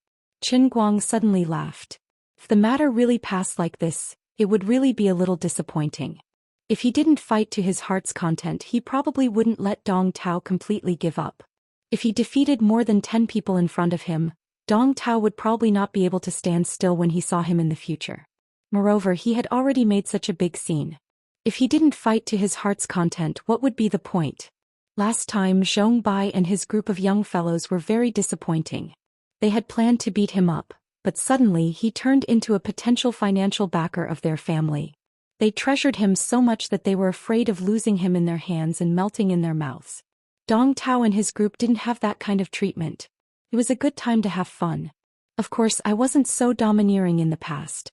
Qin Guang suddenly laughed. If the matter really passed like this, it would really be a little disappointing. If he didn't fight to his heart's content, he probably wouldn't let Dong Tao completely give up. If he defeated more than 10 people in front of him, Dong Tao would probably not be able to stand still when he saw him in the future. Moreover, he had already made such a big scene. If he didn't fight to his heart's content, what would be the point? Last time, Zhong Bai and his group of young fellows were very disappointing. They had planned to beat him up, but suddenly he turned into a potential financial backer of their family. They treasured him so much that they were afraid of losing him in their hands and melting in their mouths. Dong Tao and his group didn't have that kind of treatment. It was a good time to have fun. Of course, I wasn't so domineering in the past.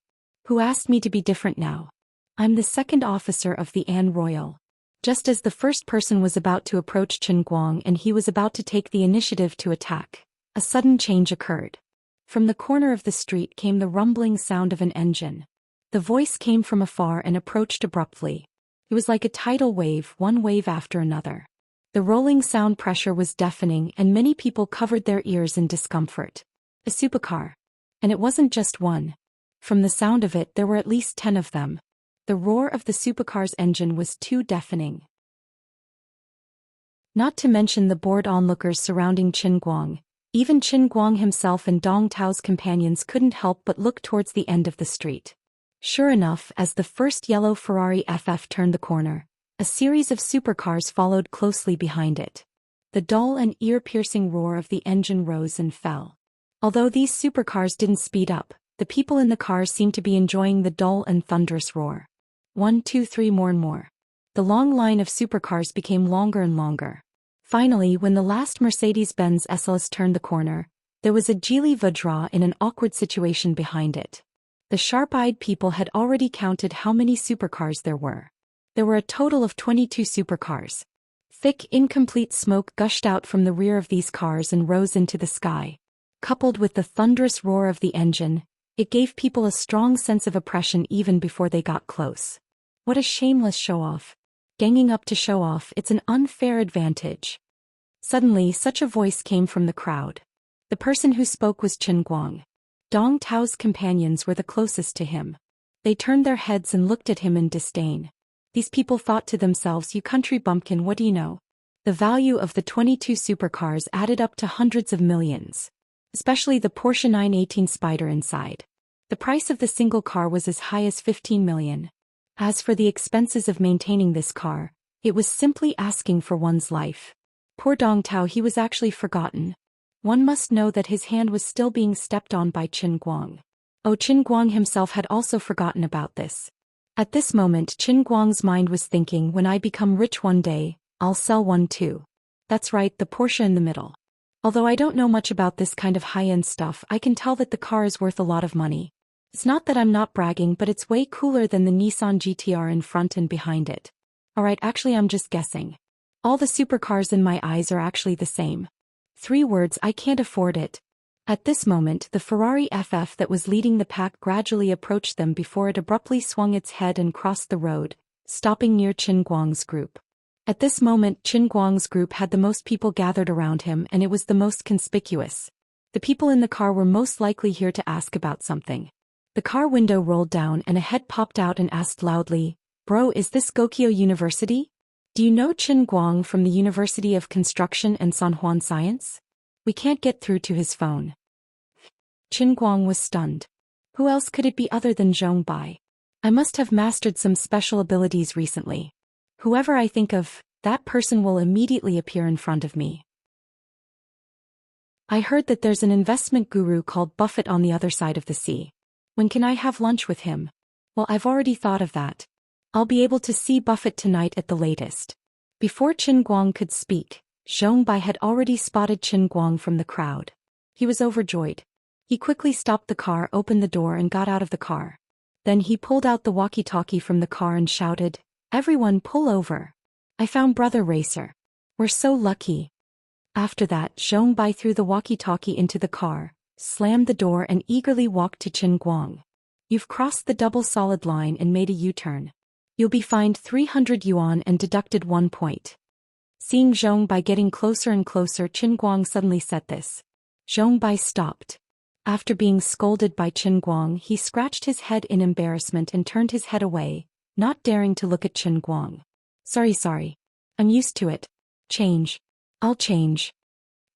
Who asked me to be different now? I'm the second officer of the An Royal. Just as the first person was about to approach Qin Guang and he was about to take the initiative to attack, a sudden change occurred. From the corner of the street came the rumbling sound of an engine. The voice came from afar and approached abruptly. It was like a tidal wave, one wave after another. The rolling sound pressure was deafening and many people covered their ears in discomfort. A supercar. And it wasn't just one. From the sound of it, there were at least 10 of them. The roar of the supercar's engine was too deafening. Not to mention the bored onlookers surrounding Qin Guang. Even Qin Guang himself and Dong Tao's companions couldn't help but look towards the end of the street. Sure enough, as the first yellow Ferrari FF turned the corner, a series of supercars followed closely behind it. The dull and ear-piercing roar of the engine rose and fell. Although these supercars didn't speed up, the people in the cars seemed to be enjoying the dull and thunderous roar. 1, 2, 3, more and more. The long line of supercars became longer and longer. Finally, when the last Mercedes-Benz SLS turned the corner, there was a Geely Vajra in an awkward situation behind it. The sharp-eyed people had already counted how many supercars there were. There were a total of 22 supercars. Thick, incomplete smoke gushed out from the rear of these cars and rose into the sky. Coupled with the thunderous roar of the engine, it gave people a strong sense of oppression even before they got close. What a shameless show-off. Ganging up to show off, it's an unfair advantage. Suddenly, such a voice came from the crowd. The person who spoke was Qin Guang. Dong Tao's companions were the closest to him. They turned their heads and looked at him in disdain. These people thought to themselves, "You country bumpkin, what do you know?" The value of the 22 supercars added up to hundreds of millions. Especially the Porsche 918 Spider inside. The price of the single car was as high as 15 million. As for the expenses of maintaining this car, it was simply asking for one's life. Poor Dong Tao, he was actually forgotten. One must know that his hand was still being stepped on by Qin Guang. Oh, Qin Guang himself had also forgotten about this. At this moment, Qin Guang's mind was thinking, when I become rich one day, I'll sell one too. That's right, the Porsche in the middle. Although I don't know much about this kind of high-end stuff, I can tell that the car is worth a lot of money. It's not that I'm not bragging, but it's way cooler than the Nissan GTR in front and behind it. Alright, actually I'm just guessing. All the supercars in my eyes are actually the same. 3 words, I can't afford it. At this moment, the Ferrari FF that was leading the pack gradually approached them before it abruptly swung its head and crossed the road, stopping near Qin Guang's group. At this moment Qin Guang's group had the most people gathered around him and it was the most conspicuous. The people in the car were most likely here to ask about something. The car window rolled down and a head popped out and asked loudly, "Bro, is this Gokyo University? Do you know Qin Guang from the University of Construction and San Juan Science? We can't get through to his phone." Qin Guang was stunned. Who else could it be other than Zhou Bai? I must have mastered some special abilities recently. Whoever I think of, that person will immediately appear in front of me. I heard that there's an investment guru called Buffett on the other side of the sea. When can I have lunch with him? Well, I've already thought of that. I'll be able to see Buffett tonight at the latest. Before Qin Guang could speak, Zhou Bai had already spotted Qin Guang from the crowd. He was overjoyed. He quickly stopped the car, opened the door and got out of the car. Then he pulled out the walkie-talkie from the car and shouted, "Everyone pull over. I found Brother Racer. We're so lucky." After that, Zhou Bai threw the walkie-talkie into the car, slammed the door and eagerly walked to Qin Guang. "You've crossed the double solid line and made a U-turn. You'll be fined 300 yuan and deducted 1 point." Seeing Zhou Bai getting closer and closer, Qin Guang suddenly said this. Zhou Bai stopped. After being scolded by Qin Guang, he scratched his head in embarrassment and turned his head away, not daring to look at Qin Guang. Sorry. I'm used to it. Change. I'll change."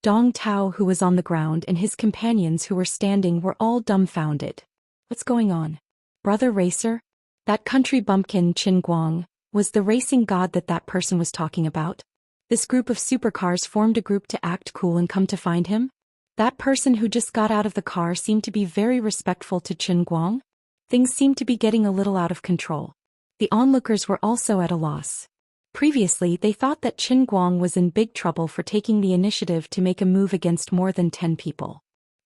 Dong Tao, who was on the ground, and his companions who were standing were all dumbfounded. What's going on? Brother Racer? That country bumpkin Qin Guang, was the racing god that person was talking about? This group of supercars formed a group to act cool and come to find him? That person who just got out of the car seemed to be very respectful to Qin Guang? Things seemed to be getting a little out of control. The onlookers were also at a loss. Previously they thought that Qin Guang was in big trouble for taking the initiative to make a move against more than 10 people.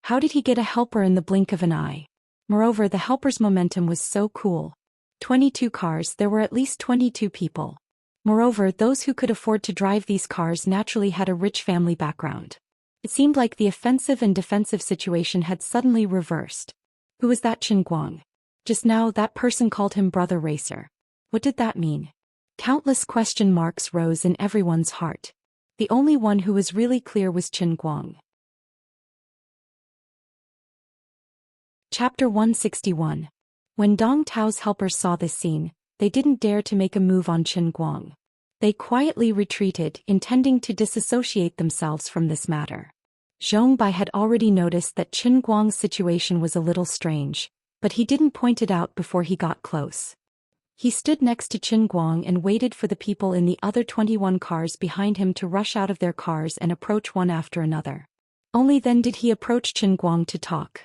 How did he get a helper in the blink of an eye? Moreover, the helper's momentum was so cool. 22 cars, there were at least 22 people. Moreover, those who could afford to drive these cars naturally had a rich family background. It seemed like the offensive and defensive situation had suddenly reversed. Who was that Qin Guang? Just now that person called him Brother Racer. What did that mean? Countless question marks rose in everyone's heart. The only one who was really clear was Qin Guang. Chapter 161. When Dong Tao's helpers saw this scene, they didn't dare to make a move on Qin Guang. They quietly retreated, intending to disassociate themselves from this matter. Zhou Bai had already noticed that Qin Guang's situation was a little strange, but he didn't point it out before he got close. He stood next to Qin Guang and waited for the people in the other 21 cars behind him to rush out of their cars and approach one after another. Only then did he approach Qin Guang to talk.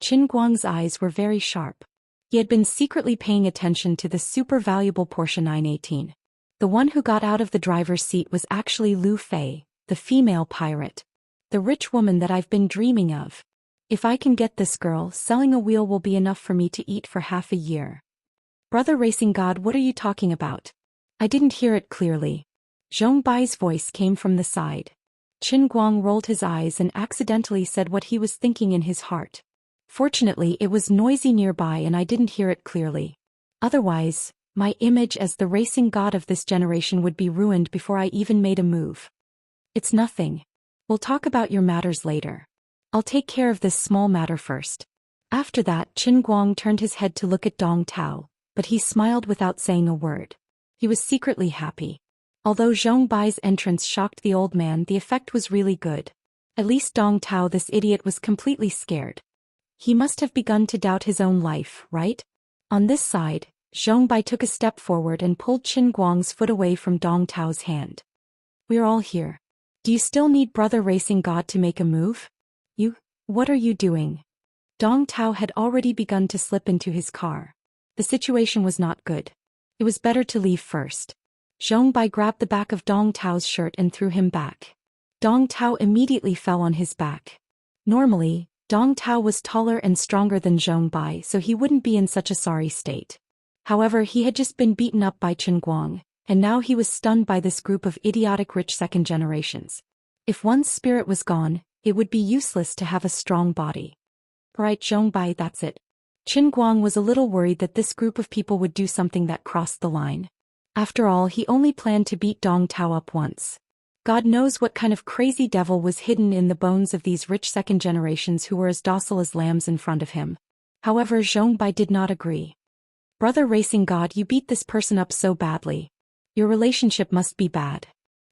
Qin Guang's eyes were very sharp. He had been secretly paying attention to the super valuable Porsche 918. The one who got out of the driver's seat was actually Lu Fei, the female pirate. The rich woman that I've been dreaming of. If I can get this girl, selling a wheel will be enough for me to eat for half a year. Brother Racing God, what are you talking about? I didn't hear it clearly. Zhou Bai's voice came from the side. Qin Guang rolled his eyes and accidentally said what he was thinking in his heart. Fortunately, it was noisy nearby and I didn't hear it clearly. Otherwise, my image as the racing god of this generation would be ruined before I even made a move. It's nothing. We'll talk about your matters later. I'll take care of this small matter first. After that, Qin Guang turned his head to look at Dong Tao, but he smiled without saying a word. He was secretly happy. Although Zhou Bai's entrance shocked the old man, the effect was really good. At least Dong Tao, this idiot, was completely scared. He must have begun to doubt his own life, right? On this side, Zhou Bai took a step forward and pulled Qin Guang's foot away from Dong Tao's hand. We're all here. Do you still need Brother Racing God to make a move? What are you doing? Dong Tao had already begun to slip into his car. The situation was not good. It was better to leave first. Zhou Bai grabbed the back of Dong Tao's shirt and threw him back. Dong Tao immediately fell on his back. Normally, Dong Tao was taller and stronger than Zhou Bai, so he wouldn't be in such a sorry state. However, he had just been beaten up by Qin Guang, and now he was stunned by this group of idiotic rich second generations. If one's spirit was gone, it would be useless to have a strong body. Right, Zhou Bai, that's it. Qin Guang was a little worried that this group of people would do something that crossed the line. After all, he only planned to beat Dong Tao up once. God knows what kind of crazy devil was hidden in the bones of these rich second generations who were as docile as lambs in front of him. However, Zhong Bai did not agree. Brother Racing God, you beat this person up so badly. Your relationship must be bad.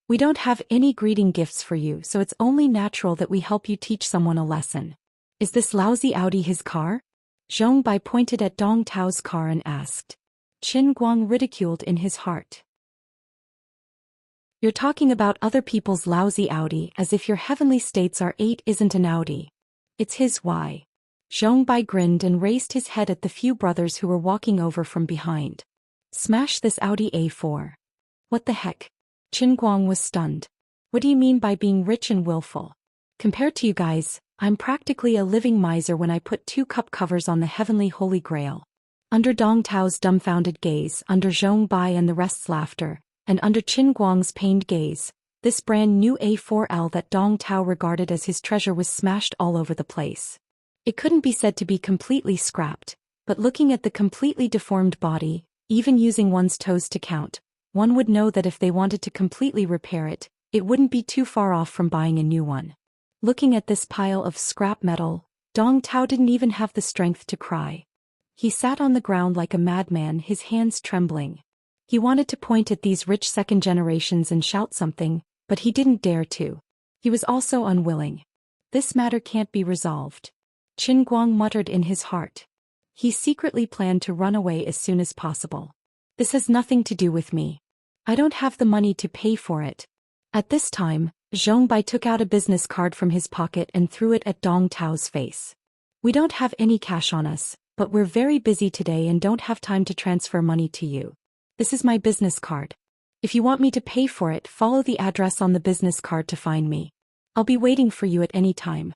We don't have any greeting gifts for you, so it's only natural that we help you teach someone a lesson. Is this lousy Audi his car? Zhong Bai pointed at Dong Tao's car and asked. Qin Guang ridiculed in his heart. You're talking about other people's lousy Audi as if your heavenly states R8 isn't an Audi. It's his. Why? Zhong Bai grinned and raised his head at the few brothers who were walking over from behind. Smash this Audi A4. What the heck? Qin Guang was stunned. What do you mean by being rich and willful? Compared to you guys, I'm practically a living miser when I put 2 cup covers on the heavenly holy grail. Under Dong Tao's dumbfounded gaze, under Zhong Bai and the rest's laughter, and under Qin Guang's pained gaze, this brand new A4L that Dong Tao regarded as his treasure was smashed all over the place. It couldn't be said to be completely scrapped, but looking at the completely deformed body, even using one's toes to count, one would know that if they wanted to completely repair it, it wouldn't be too far off from buying a new one. Looking at this pile of scrap metal, Dong Tao didn't even have the strength to cry. He sat on the ground like a madman, his hands trembling. He wanted to point at these rich second generations and shout something, but he didn't dare to. He was also unwilling. This matter can't be resolved. Qin Guang muttered in his heart. He secretly planned to run away as soon as possible. This has nothing to do with me. I don't have the money to pay for it. At this time, Zhong Bai took out a business card from his pocket and threw it at Dong Tao's face. We don't have any cash on us, but we're very busy today and don't have time to transfer money to you. This is my business card. If you want me to pay for it, follow the address on the business card to find me. I'll be waiting for you at any time.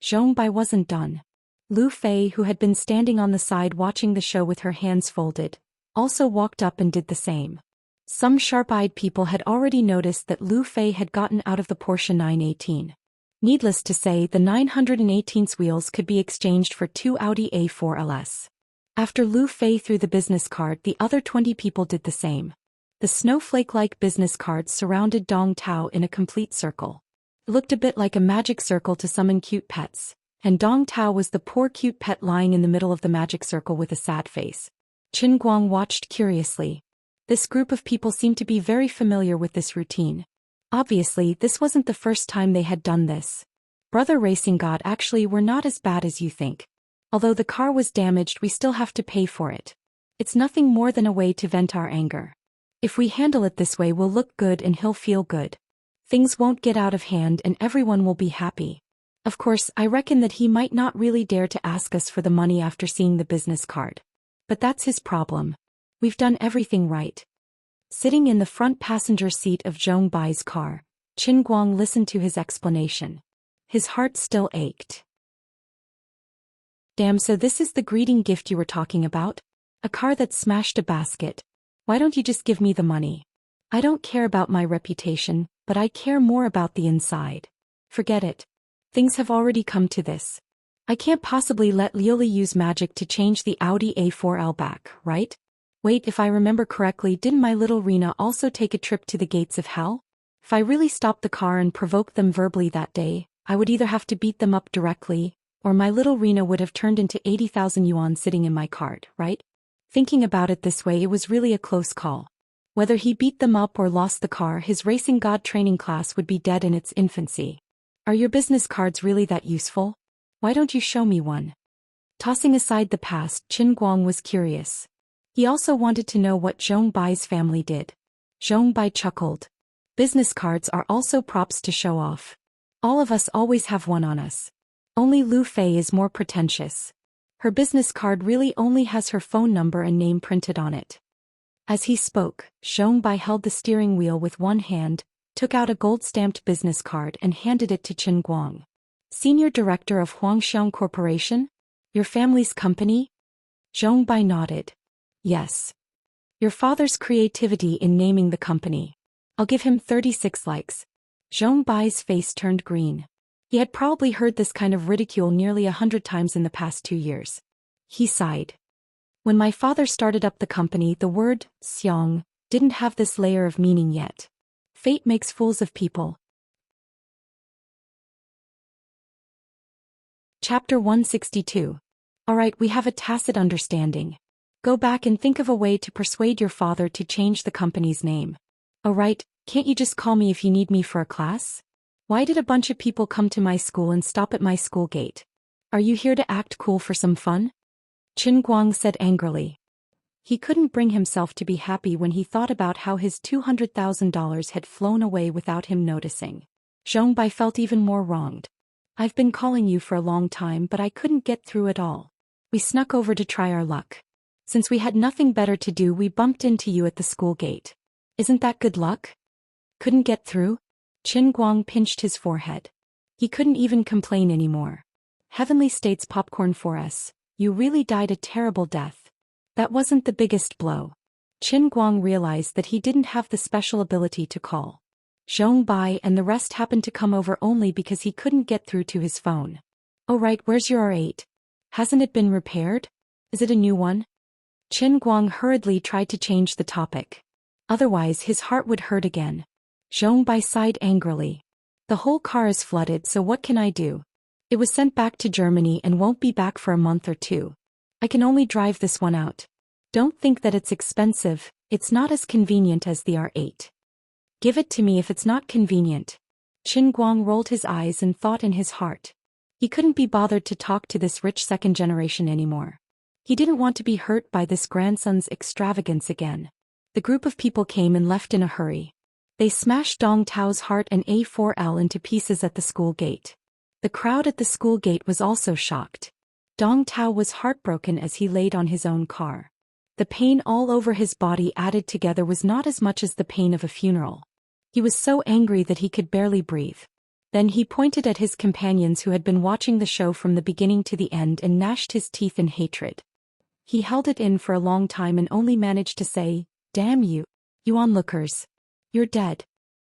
Zhong Bai wasn't done. Lu Fei, who had been standing on the side watching the show with her hands folded, also walked up and did the same. Some sharp-eyed people had already noticed that Lu Fei had gotten out of the Porsche 918. Needless to say, the 918's wheels could be exchanged for 2 Audi A4 LS. After Lu Fei threw the business card, the other 20 people did the same. The snowflake-like business cards surrounded Dong Tao in a complete circle. It looked a bit like a magic circle to summon cute pets, and Dong Tao was the poor cute pet lying in the middle of the magic circle with a sad face. Qin Guang watched curiously. This group of people seemed to be very familiar with this routine. Obviously, this wasn't the first time they had done this. Brother Racing God, actually, we're not as bad as you think. Although the car was damaged, we still have to pay for it. It's nothing more than a way to vent our anger. If we handle it this way, we'll look good and he'll feel good. Things won't get out of hand and everyone will be happy. Of course, I reckon that he might not really dare to ask us for the money after seeing the business card. But that's his problem. We've done everything right. Sitting in the front passenger seat of Zhong Bai's car, Qin Guang listened to his explanation. His heart still ached. Damn, so this is the greeting gift you were talking about? A car that smashed a basket. Why don't you just give me the money? I don't care about my reputation, but I care more about the inside. Forget it. Things have already come to this. I can't possibly let Lioli use magic to change the Audi A4L back, right? Wait, if I remember correctly, didn't my little Rena also take a trip to the gates of hell? If I really stopped the car and provoked them verbally that day, I would either have to beat them up directly, or my little Rena would have turned into 80,000 yuan sitting in my cart, right? Thinking about it this way, it was really a close call. Whether he beat them up or lost the car, his racing god training class would be dead in its infancy. Are your business cards really that useful? Why don't you show me one? Tossing aside the past, Qin Guang was curious. He also wanted to know what Zhong Bai's family did. Zhong Bai chuckled. Business cards are also props to show off. All of us always have one on us. Only Lu Fei is more pretentious. Her business card really only has her phone number and name printed on it. As he spoke, Zhong Bai held the steering wheel with one hand, took out a gold-stamped business card and handed it to Qin Guang. Senior Director of Huangxiang Corporation? Your family's company? Zhong Bai nodded. Yes. Your father's creativity in naming the company. I'll give him 36 likes. Zhong Bai's face turned green. He had probably heard this kind of ridicule nearly 100 times in the past 2 years. He sighed. When my father started up the company, the word Xiang didn't have this layer of meaning yet. Fate makes fools of people. Chapter 162. Alright, we have a tacit understanding. Go back and think of a way to persuade your father to change the company's name. Alright, can't you just call me if you need me for a class? Why did a bunch of people come to my school and stop at my school gate? Are you here to act cool for some fun? Qin Guang said angrily. He couldn't bring himself to be happy when he thought about how his $200,000 had flown away without him noticing. Zhou Bai felt even more wronged. I've been calling you for a long time, but I couldn't get through at all. We snuck over to try our luck. Since we had nothing better to do, we bumped into you at the school gate. Isn't that good luck? Couldn't get through? Qin Guang pinched his forehead. He couldn't even complain anymore. Heavenly States popcorn for us, you really died a terrible death. That wasn't the biggest blow. Qin Guang realized that he didn't have the special ability to call. Zhou Bai and the rest happened to come over only because he couldn't get through to his phone. Oh right, where's your R8? Hasn't it been repaired? Is it a new one? Qin Guang hurriedly tried to change the topic. Otherwise his heart would hurt again. Zhou Bai sighed angrily. The whole car is flooded, so what can I do? It was sent back to Germany and won't be back for a month or two. I can only drive this one out. Don't think that it's expensive, it's not as convenient as the R8. Give it to me if it's not convenient. Qin Guang rolled his eyes and thought in his heart. He couldn't be bothered to talk to this rich second generation anymore. He didn't want to be hurt by this grandson's extravagance again. The group of people came and left in a hurry. They smashed Dong Tao's heart and A4L into pieces at the school gate. The crowd at the school gate was also shocked. Dong Tao was heartbroken as he laid on his own car. The pain all over his body added together was not as much as the pain of a funeral. He was so angry that he could barely breathe. Then he pointed at his companions who had been watching the show from the beginning to the end and gnashed his teeth in hatred. He held it in for a long time and only managed to say, "Damn you. You onlookers. You're dead."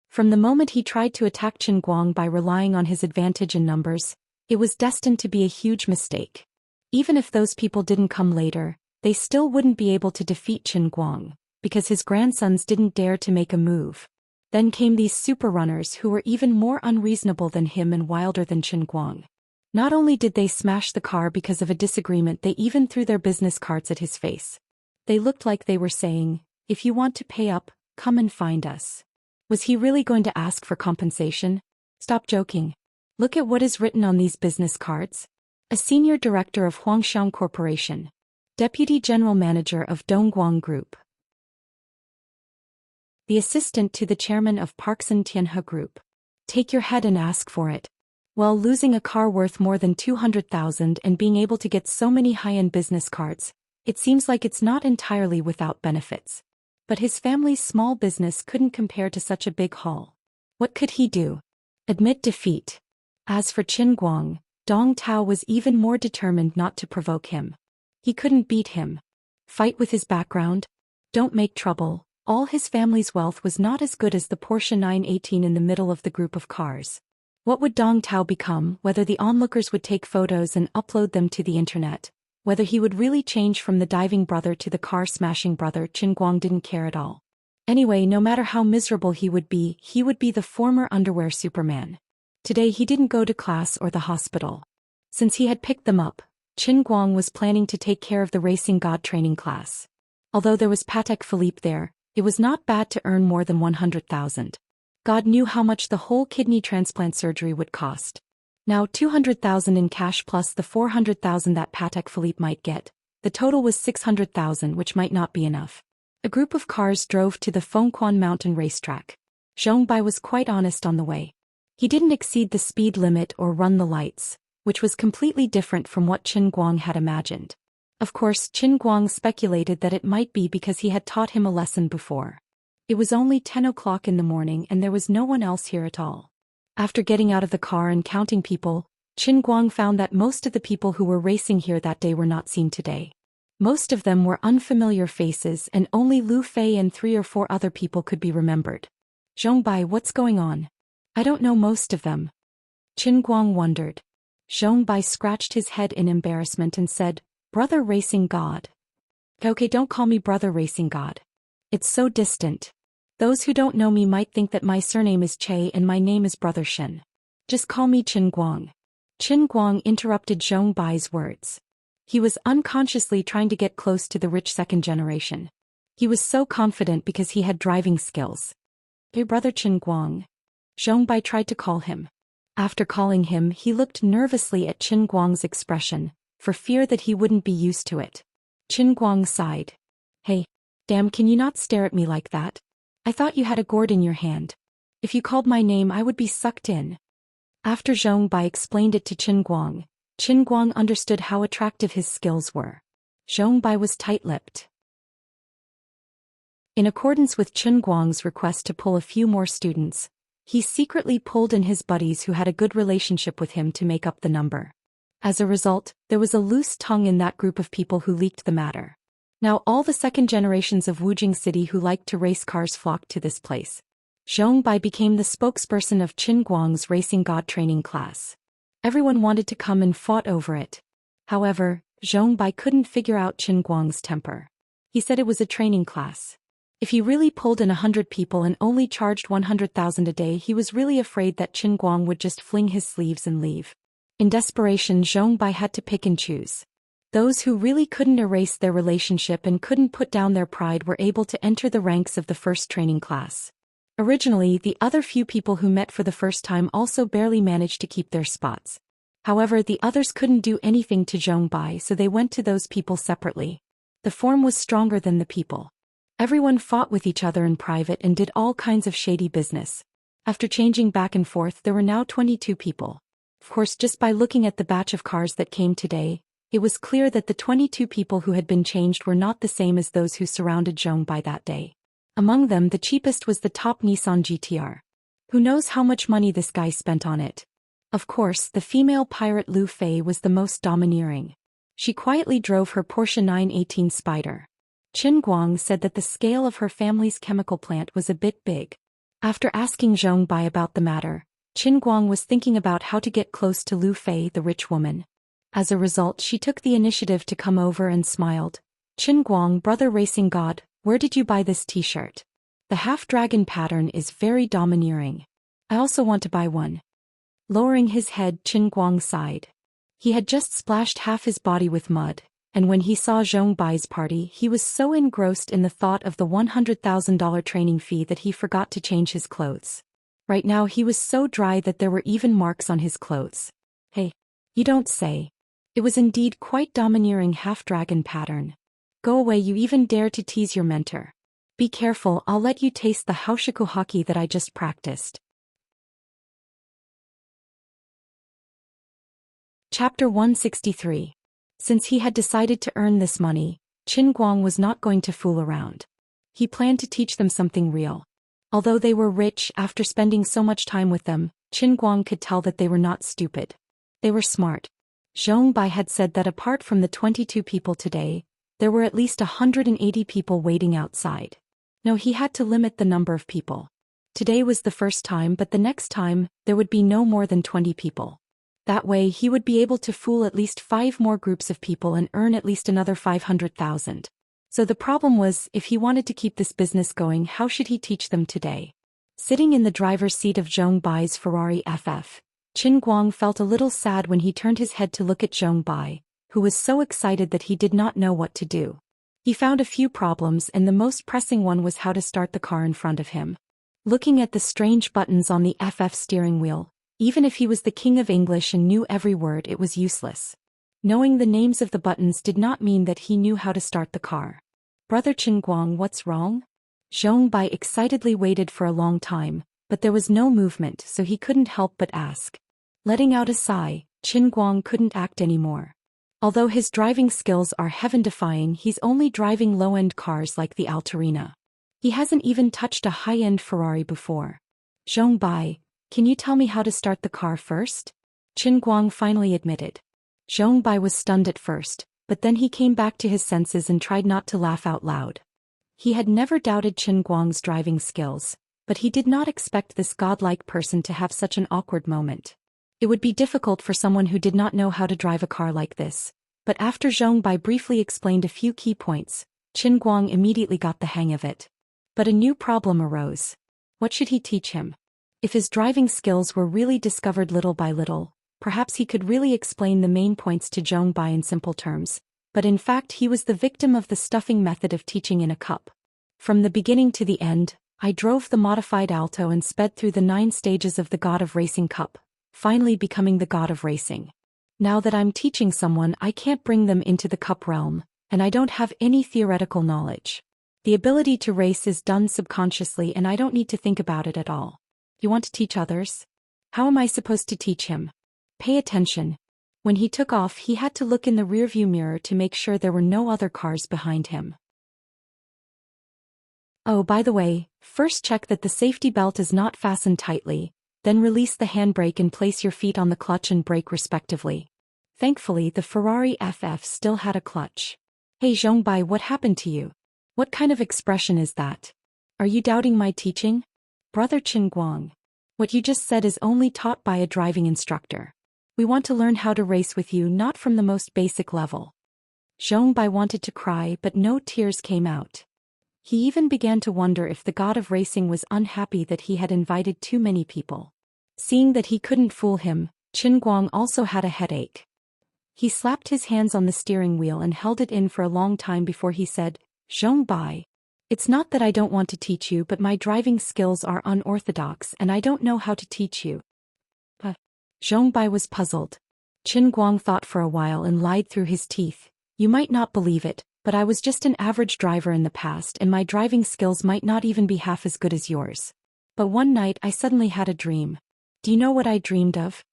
From the moment he tried to attack Qin Guang by relying on his advantage in numbers, it was destined to be a huge mistake. Even if those people didn't come later, they still wouldn't be able to defeat Qin Guang, because his grandsons didn't dare to make a move. Then came these super runners who were even more unreasonable than him and wilder than Qin Guang. Not only did they smash the car because of a disagreement, they even threw their business cards at his face. They looked like they were saying, "If you want to pay up, come and find us." Was he really going to ask for compensation? Stop joking. Look at what is written on these business cards. A senior director of Huangshan Corporation. Deputy General Manager of Dongguang Group. The assistant to the chairman of Parkson Tianhe Group. Take your head and ask for it. Well, losing a car worth more than 200,000 and being able to get so many high-end business cards, it seems like it's not entirely without benefits. But his family's small business couldn't compare to such a big haul. What could he do? Admit defeat. As for Qin Guang, Dong Tao was even more determined not to provoke him. He couldn't beat him. Fight with his background? Don't make trouble. All his family's wealth was not as good as the Porsche 918 in the middle of the group of cars. What would Dong Tao become, whether the onlookers would take photos and upload them to the internet? Whether he would really change from the diving brother to the car-smashing brother, Qin Guang didn't care at all. Anyway, no matter how miserable he would be the former underwear Superman. Today he didn't go to class or the hospital. Since he had picked them up, Qin Guang was planning to take care of the racing god training class. Although there was Patek Philippe there, it was not bad to earn more than 100,000. God knew how much the whole kidney transplant surgery would cost. Now 200,000 in cash plus the 400,000 that Patek Philippe might get. The total was 600,000, which might not be enough. A group of cars drove to the Fengquan Mountain racetrack. Zhou Bai was quite honest on the way. He didn't exceed the speed limit or run the lights, which was completely different from what Qin Guang had imagined. Of course, Qin Guang speculated that it might be because he had taught him a lesson before. It was only 10 o'clock in the morning and there was no one else here at all. After getting out of the car and counting people, Qin Guang found that most of the people who were racing here that day were not seen today. Most of them were unfamiliar faces and only Lu Fei and 3 or 4 other people could be remembered. Zhou Bai, what's going on? I don't know most of them. Qin Guang wondered. Zhou Bai scratched his head in embarrassment and said, "Brother Racing God." Okay, don't call me Brother Racing God. It's so distant. Those who don't know me might think that my surname is Che and my name is Brother Shen. Just call me Qin Guang. Qin Guang interrupted Zhong Bai's words. He was unconsciously trying to get close to the rich second generation. He was so confident because he had driving skills. Hey brother Qin Guang. Zhong Bai tried to call him. After calling him, he looked nervously at Qin Guang's expression, for fear that he wouldn't be used to it. Qin Guang sighed. Hey, damn, can you not stare at me like that? I thought you had a gourd in your hand. If you called my name I would be sucked in. After Zhong Bai explained it to Qin Guang understood how attractive his skills were. Zhong Bai was tight-lipped. In accordance with Qin Guang's request to pull a few more students, he secretly pulled in his buddies who had a good relationship with him to make up the number. As a result, there was a loose tongue in that group of people who leaked the matter. Now all the second generations of Wujing City who liked to race cars flocked to this place. Zhong Bai became the spokesperson of Qin Guang's racing god training class. Everyone wanted to come and fought over it. However, Zhong Bai couldn't figure out Qin Guang's temper. He said it was a training class. If he really pulled in 100 people and only charged 100,000 a day, he was really afraid that Qin Guang would just fling his sleeves and leave. In desperation, Zhong Bai had to pick and choose. Those who really couldn't erase their relationship and couldn't put down their pride were able to enter the ranks of the first training class. Originally, the other few people who met for the first time also barely managed to keep their spots. However, the others couldn't do anything to Zhong Bai, so they went to those people separately. The form was stronger than the people. Everyone fought with each other in private and did all kinds of shady business. After changing back and forth, there were now 22 people. Of course, just by looking at the batch of cars that came today, it was clear that the 22 people who had been changed were not the same as those who surrounded Zhong Bai that day. Among them, the cheapest was the top Nissan GTR. Who knows how much money this guy spent on it? Of course, the female pirate Lu Fei was the most domineering. She quietly drove her Porsche 918 Spider. Qin Guang said that the scale of her family's chemical plant was a bit big. After asking Zhong Bai about the matter, Qin Guang was thinking about how to get close to Lu Fei, the rich woman. As a result, she took the initiative to come over and smiled. Qin Guang, brother racing god, where did you buy this t-shirt? The half-dragon pattern is very domineering. I also want to buy one. Lowering his head, Qin Guang sighed. He had just splashed half his body with mud, and when he saw Zhong Bai's party, he was so engrossed in the thought of the $100,000 training fee that he forgot to change his clothes. Right now he was so dry that there were even marks on his clothes. Hey, you don't say. It was indeed quite domineering half-dragon pattern. Go away, you even dare to tease your mentor. Be careful, I'll let you taste the Haoshiku hockey that I just practiced. Chapter 163. Since he had decided to earn this money, Qin Guang was not going to fool around. He planned to teach them something real. Although they were rich, after spending so much time with them, Qin Guang could tell that they were not stupid. They were smart. Zhong Bai had said that apart from the 22 people today, there were at least 180 people waiting outside. No, he had to limit the number of people. Today was the first time, but the next time, there would be no more than 20 people. That way, he would be able to fool at least 5 more groups of people and earn at least another 500,000. So the problem was, if he wanted to keep this business going, how should he teach them today? Sitting in the driver's seat of Zhong Bai's Ferrari FF, Qin Guang felt a little sad when he turned his head to look at Zhong Bai, who was so excited that he did not know what to do. He found a few problems, and the most pressing one was how to start the car in front of him. Looking at the strange buttons on the FF steering wheel, even if he was the king of English and knew every word, it was useless. Knowing the names of the buttons did not mean that he knew how to start the car. Brother Qin Guang, what's wrong? Zhong Bai excitedly waited for a long time, but there was no movement, so he couldn't help but ask. Letting out a sigh, Qin Guang couldn't act anymore. Although his driving skills are heaven-defying, he's only driving low-end cars like the Altarina. He hasn't even touched a high-end Ferrari before. Zhong Bai, can you tell me how to start the car first? Qin Guang finally admitted. Zhong Bai was stunned at first, but then he came back to his senses and tried not to laugh out loud. He had never doubted Qin Guang's driving skills, but he did not expect this godlike person to have such an awkward moment. It would be difficult for someone who did not know how to drive a car like this, but after Zhong Bai briefly explained a few key points, Qin Guang immediately got the hang of it. But a new problem arose. What should he teach him? If his driving skills were really discovered little by little, perhaps he could really explain the main points to Zhou Bai in simple terms, but in fact he was the victim of the stuffing method of teaching in a cup. From the beginning to the end, I drove the modified Alto and sped through the 9 stages of the God of Racing Cup, finally becoming the God of Racing. Now that I'm teaching someone, I can't bring them into the cup realm, and I don't have any theoretical knowledge. The ability to race is done subconsciously and I don't need to think about it at all. You want to teach others? How am I supposed to teach him? Pay attention. When he took off, he had to look in the rearview mirror to make sure there were no other cars behind him. Oh, by the way, first check that the safety belt is not fastened tightly, then release the handbrake and place your feet on the clutch and brake respectively. Thankfully, the Ferrari FF still had a clutch. Hey Zhou Bai, what happened to you? What kind of expression is that? Are you doubting my teaching? Brother Qin, what you just said is only taught by a driving instructor. We want to learn how to race with you, not from the most basic level. Zhou Bai wanted to cry, but no tears came out. He even began to wonder if the God of Racing was unhappy that he had invited too many people. Seeing that he couldn't fool him, Qin also had a headache. He slapped his hands on the steering wheel and held it in for a long time before he said, Zhou Bai, it's not that I don't want to teach you, but my driving skills are unorthodox and I don't know how to teach you. Zhou Bai was puzzled. Qin thought for a while and lied through his teeth. You might not believe it, but I was just an average driver in the past and my driving skills might not even be half as good as yours. But one night I suddenly had a dream. Do you know what I dreamed of?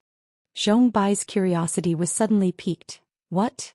Zhou Bai's curiosity was suddenly piqued. What?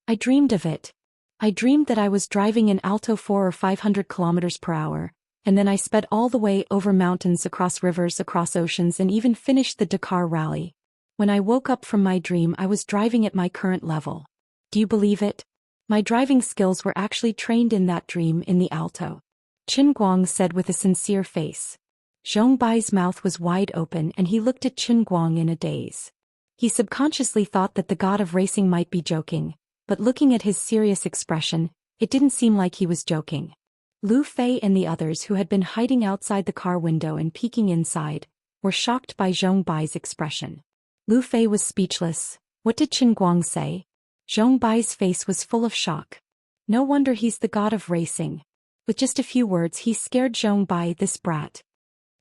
I dreamed of it. I dreamed that I was driving an Alto 4 or 500 kilometers per hour, and then I sped all the way over mountains, across rivers, across oceans, and even finished the Dakar rally. When I woke up from my dream, I was driving at my current level. Do you believe it? My driving skills were actually trained in that dream in the Alto. Qin said with a sincere face. Zhou Bai's mouth was wide open and he looked at Qin in a daze. He subconsciously thought that the God of Racing might be joking, but looking at his serious expression, it didn't seem like he was joking. Lu Fei and the others who had been hiding outside the car window and peeking inside, were shocked by Zhou Bai's expression. Lu Fei was speechless. What did Qin say? Zhou Bai's face was full of shock. No wonder he's the God of Racing. With just a few words he scared Zhou Bai, this brat.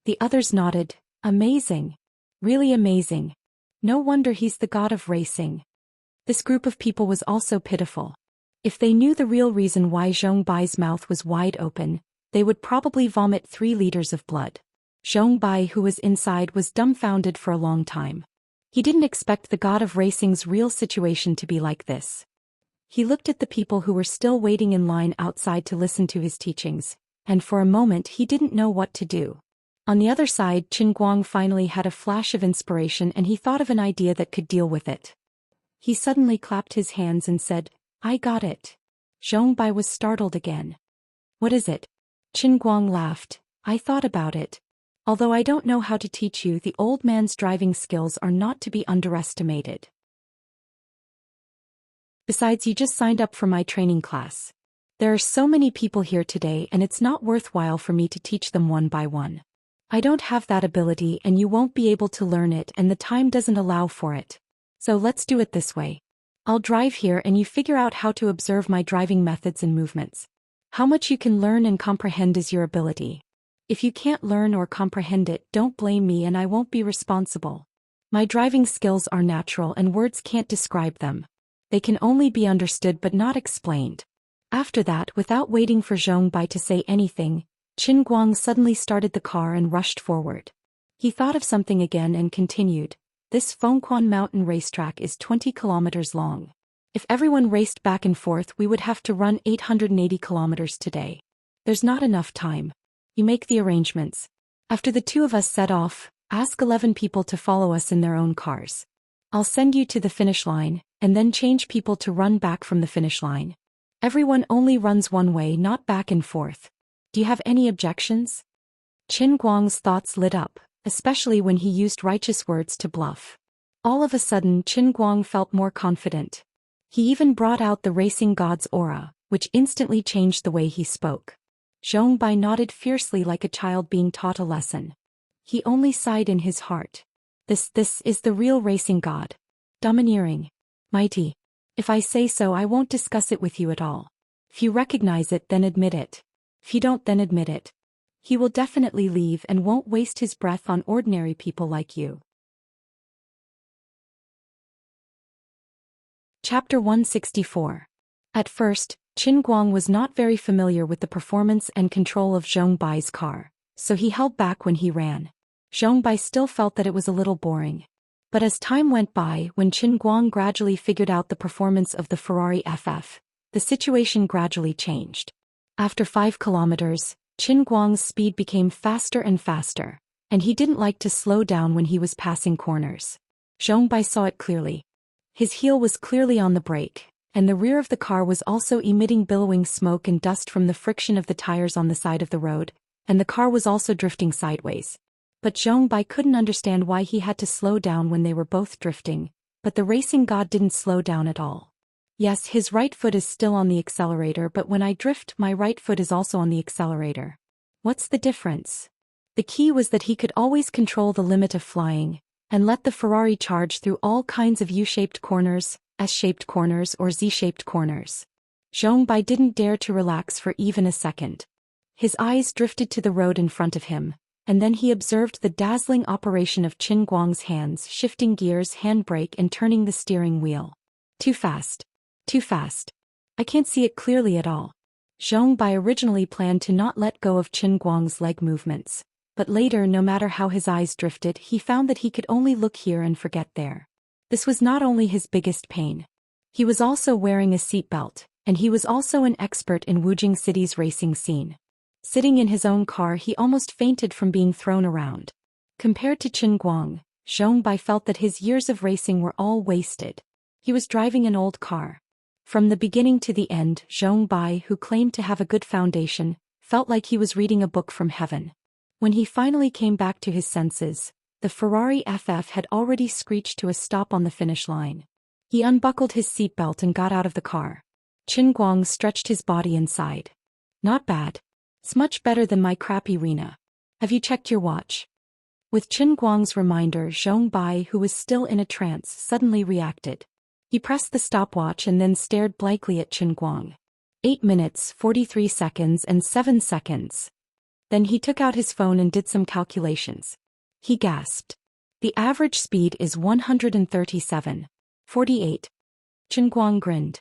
The others nodded. Amazing. Really amazing. No wonder he's the God of Racing. This group of people was also pitiful. If they knew the real reason why Zhou Bai's mouth was wide open, they would probably vomit 3 liters of blood. Zhou Bai, who was inside, was dumbfounded for a long time. He didn't expect the God of Racing's real situation to be like this. He looked at the people who were still waiting in line outside to listen to his teachings, and for a moment he didn't know what to do. On the other side, Qin finally had a flash of inspiration and he thought of an idea that could deal with it. He suddenly clapped his hands and said, I got it. Zhou Bai was startled again. What is it? Qin laughed. I thought about it. Although I don't know how to teach you, the old man's driving skills are not to be underestimated. Besides, you just signed up for my training class. There are so many people here today and it's not worthwhile for me to teach them one by one. I don't have that ability and you won't be able to learn it and the time doesn't allow for it. So let's do it this way. I'll drive here and you figure out how to observe my driving methods and movements. How much you can learn and comprehend is your ability. If you can't learn or comprehend it, don't blame me and I won't be responsible. My driving skills are natural and words can't describe them. They can only be understood but not explained. After that, without waiting for Zhou Bai to say anything, Qin suddenly started the car and rushed forward. He thought of something again and continued. This Fengquan mountain racetrack is 20 kilometers long. If everyone raced back and forth, we would have to run 880 kilometers today. There's not enough time. You make the arrangements. After the 2 of us set off, ask 11 people to follow us in their own cars. I'll send you to the finish line, and then change people to run back from the finish line. Everyone only runs one way, not back and forth. Do you have any objections? Qin thoughts lit up, especially when he used righteous words to bluff. All of a sudden Qin felt more confident. He even brought out the racing god's aura, which instantly changed the way he spoke. Zhou Bai nodded fiercely like a child being taught a lesson. He only sighed in his heart. This is the real racing god. Domineering. Mighty. If I say so, I won't discuss it with you at all. If you recognize it, then admit it. If you don't, then admit it. He will definitely leave and won't waste his breath on ordinary people like you. Chapter 164. At first, Qin Guang was not very familiar with the performance and control of Zhou Bai's car, so he held back when he ran. Zhou Bai still felt that it was a little boring. But as time went by, when Qin Guang gradually figured out the performance of the Ferrari FF, the situation gradually changed. After 5 kilometers, Qin Guang's speed became faster and faster, and he didn't like to slow down when he was passing corners. Zhou Bai saw it clearly. His heel was clearly on the brake, and the rear of the car was also emitting billowing smoke and dust from the friction of the tires on the side of the road, and the car was also drifting sideways. But Zhou Bai couldn't understand why he had to slow down when they were both drifting, but the racing god didn't slow down at all. Yes, his right foot is still on the accelerator, but when I drift, my right foot is also on the accelerator. What's the difference? The key was that he could always control the limit of flying, and let the Ferrari charge through all kinds of U-shaped corners, S-shaped corners or Z-shaped corners. Zhou Bai didn't dare to relax for even a second. His eyes drifted to the road in front of him, and then he observed the dazzling operation of Qin Guang's hands shifting gears, handbrake and turning the steering wheel. Too fast. Too fast. I can't see it clearly at all. Zhou Bai originally planned to not let go of Qin Guang's leg movements, but later, no matter how his eyes drifted, he found that he could only look here and forget there. This was not only his biggest pain. He was also wearing a seatbelt, and he was also an expert in Wujing City's racing scene. Sitting in his own car, he almost fainted from being thrown around. Compared to Qin Guang, Zhou Bai felt that his years of racing were all wasted. He was driving an old car. From the beginning to the end, Zhou Bai, who claimed to have a good foundation, felt like he was reading a book from heaven. When he finally came back to his senses, the Ferrari FF had already screeched to a stop on the finish line. He unbuckled his seatbelt and got out of the car. Qin Guang stretched his body inside. Not bad. It's much better than my crappy Rena. Have you checked your watch? With Qin Guang's reminder, Zhou Bai, who was still in a trance, suddenly reacted. He pressed the stopwatch and then stared blankly at Qin Guang. 8 minutes, 43 seconds and 7 seconds. Then he took out his phone and did some calculations. He gasped. The average speed is 137.48. Qin Guang grinned.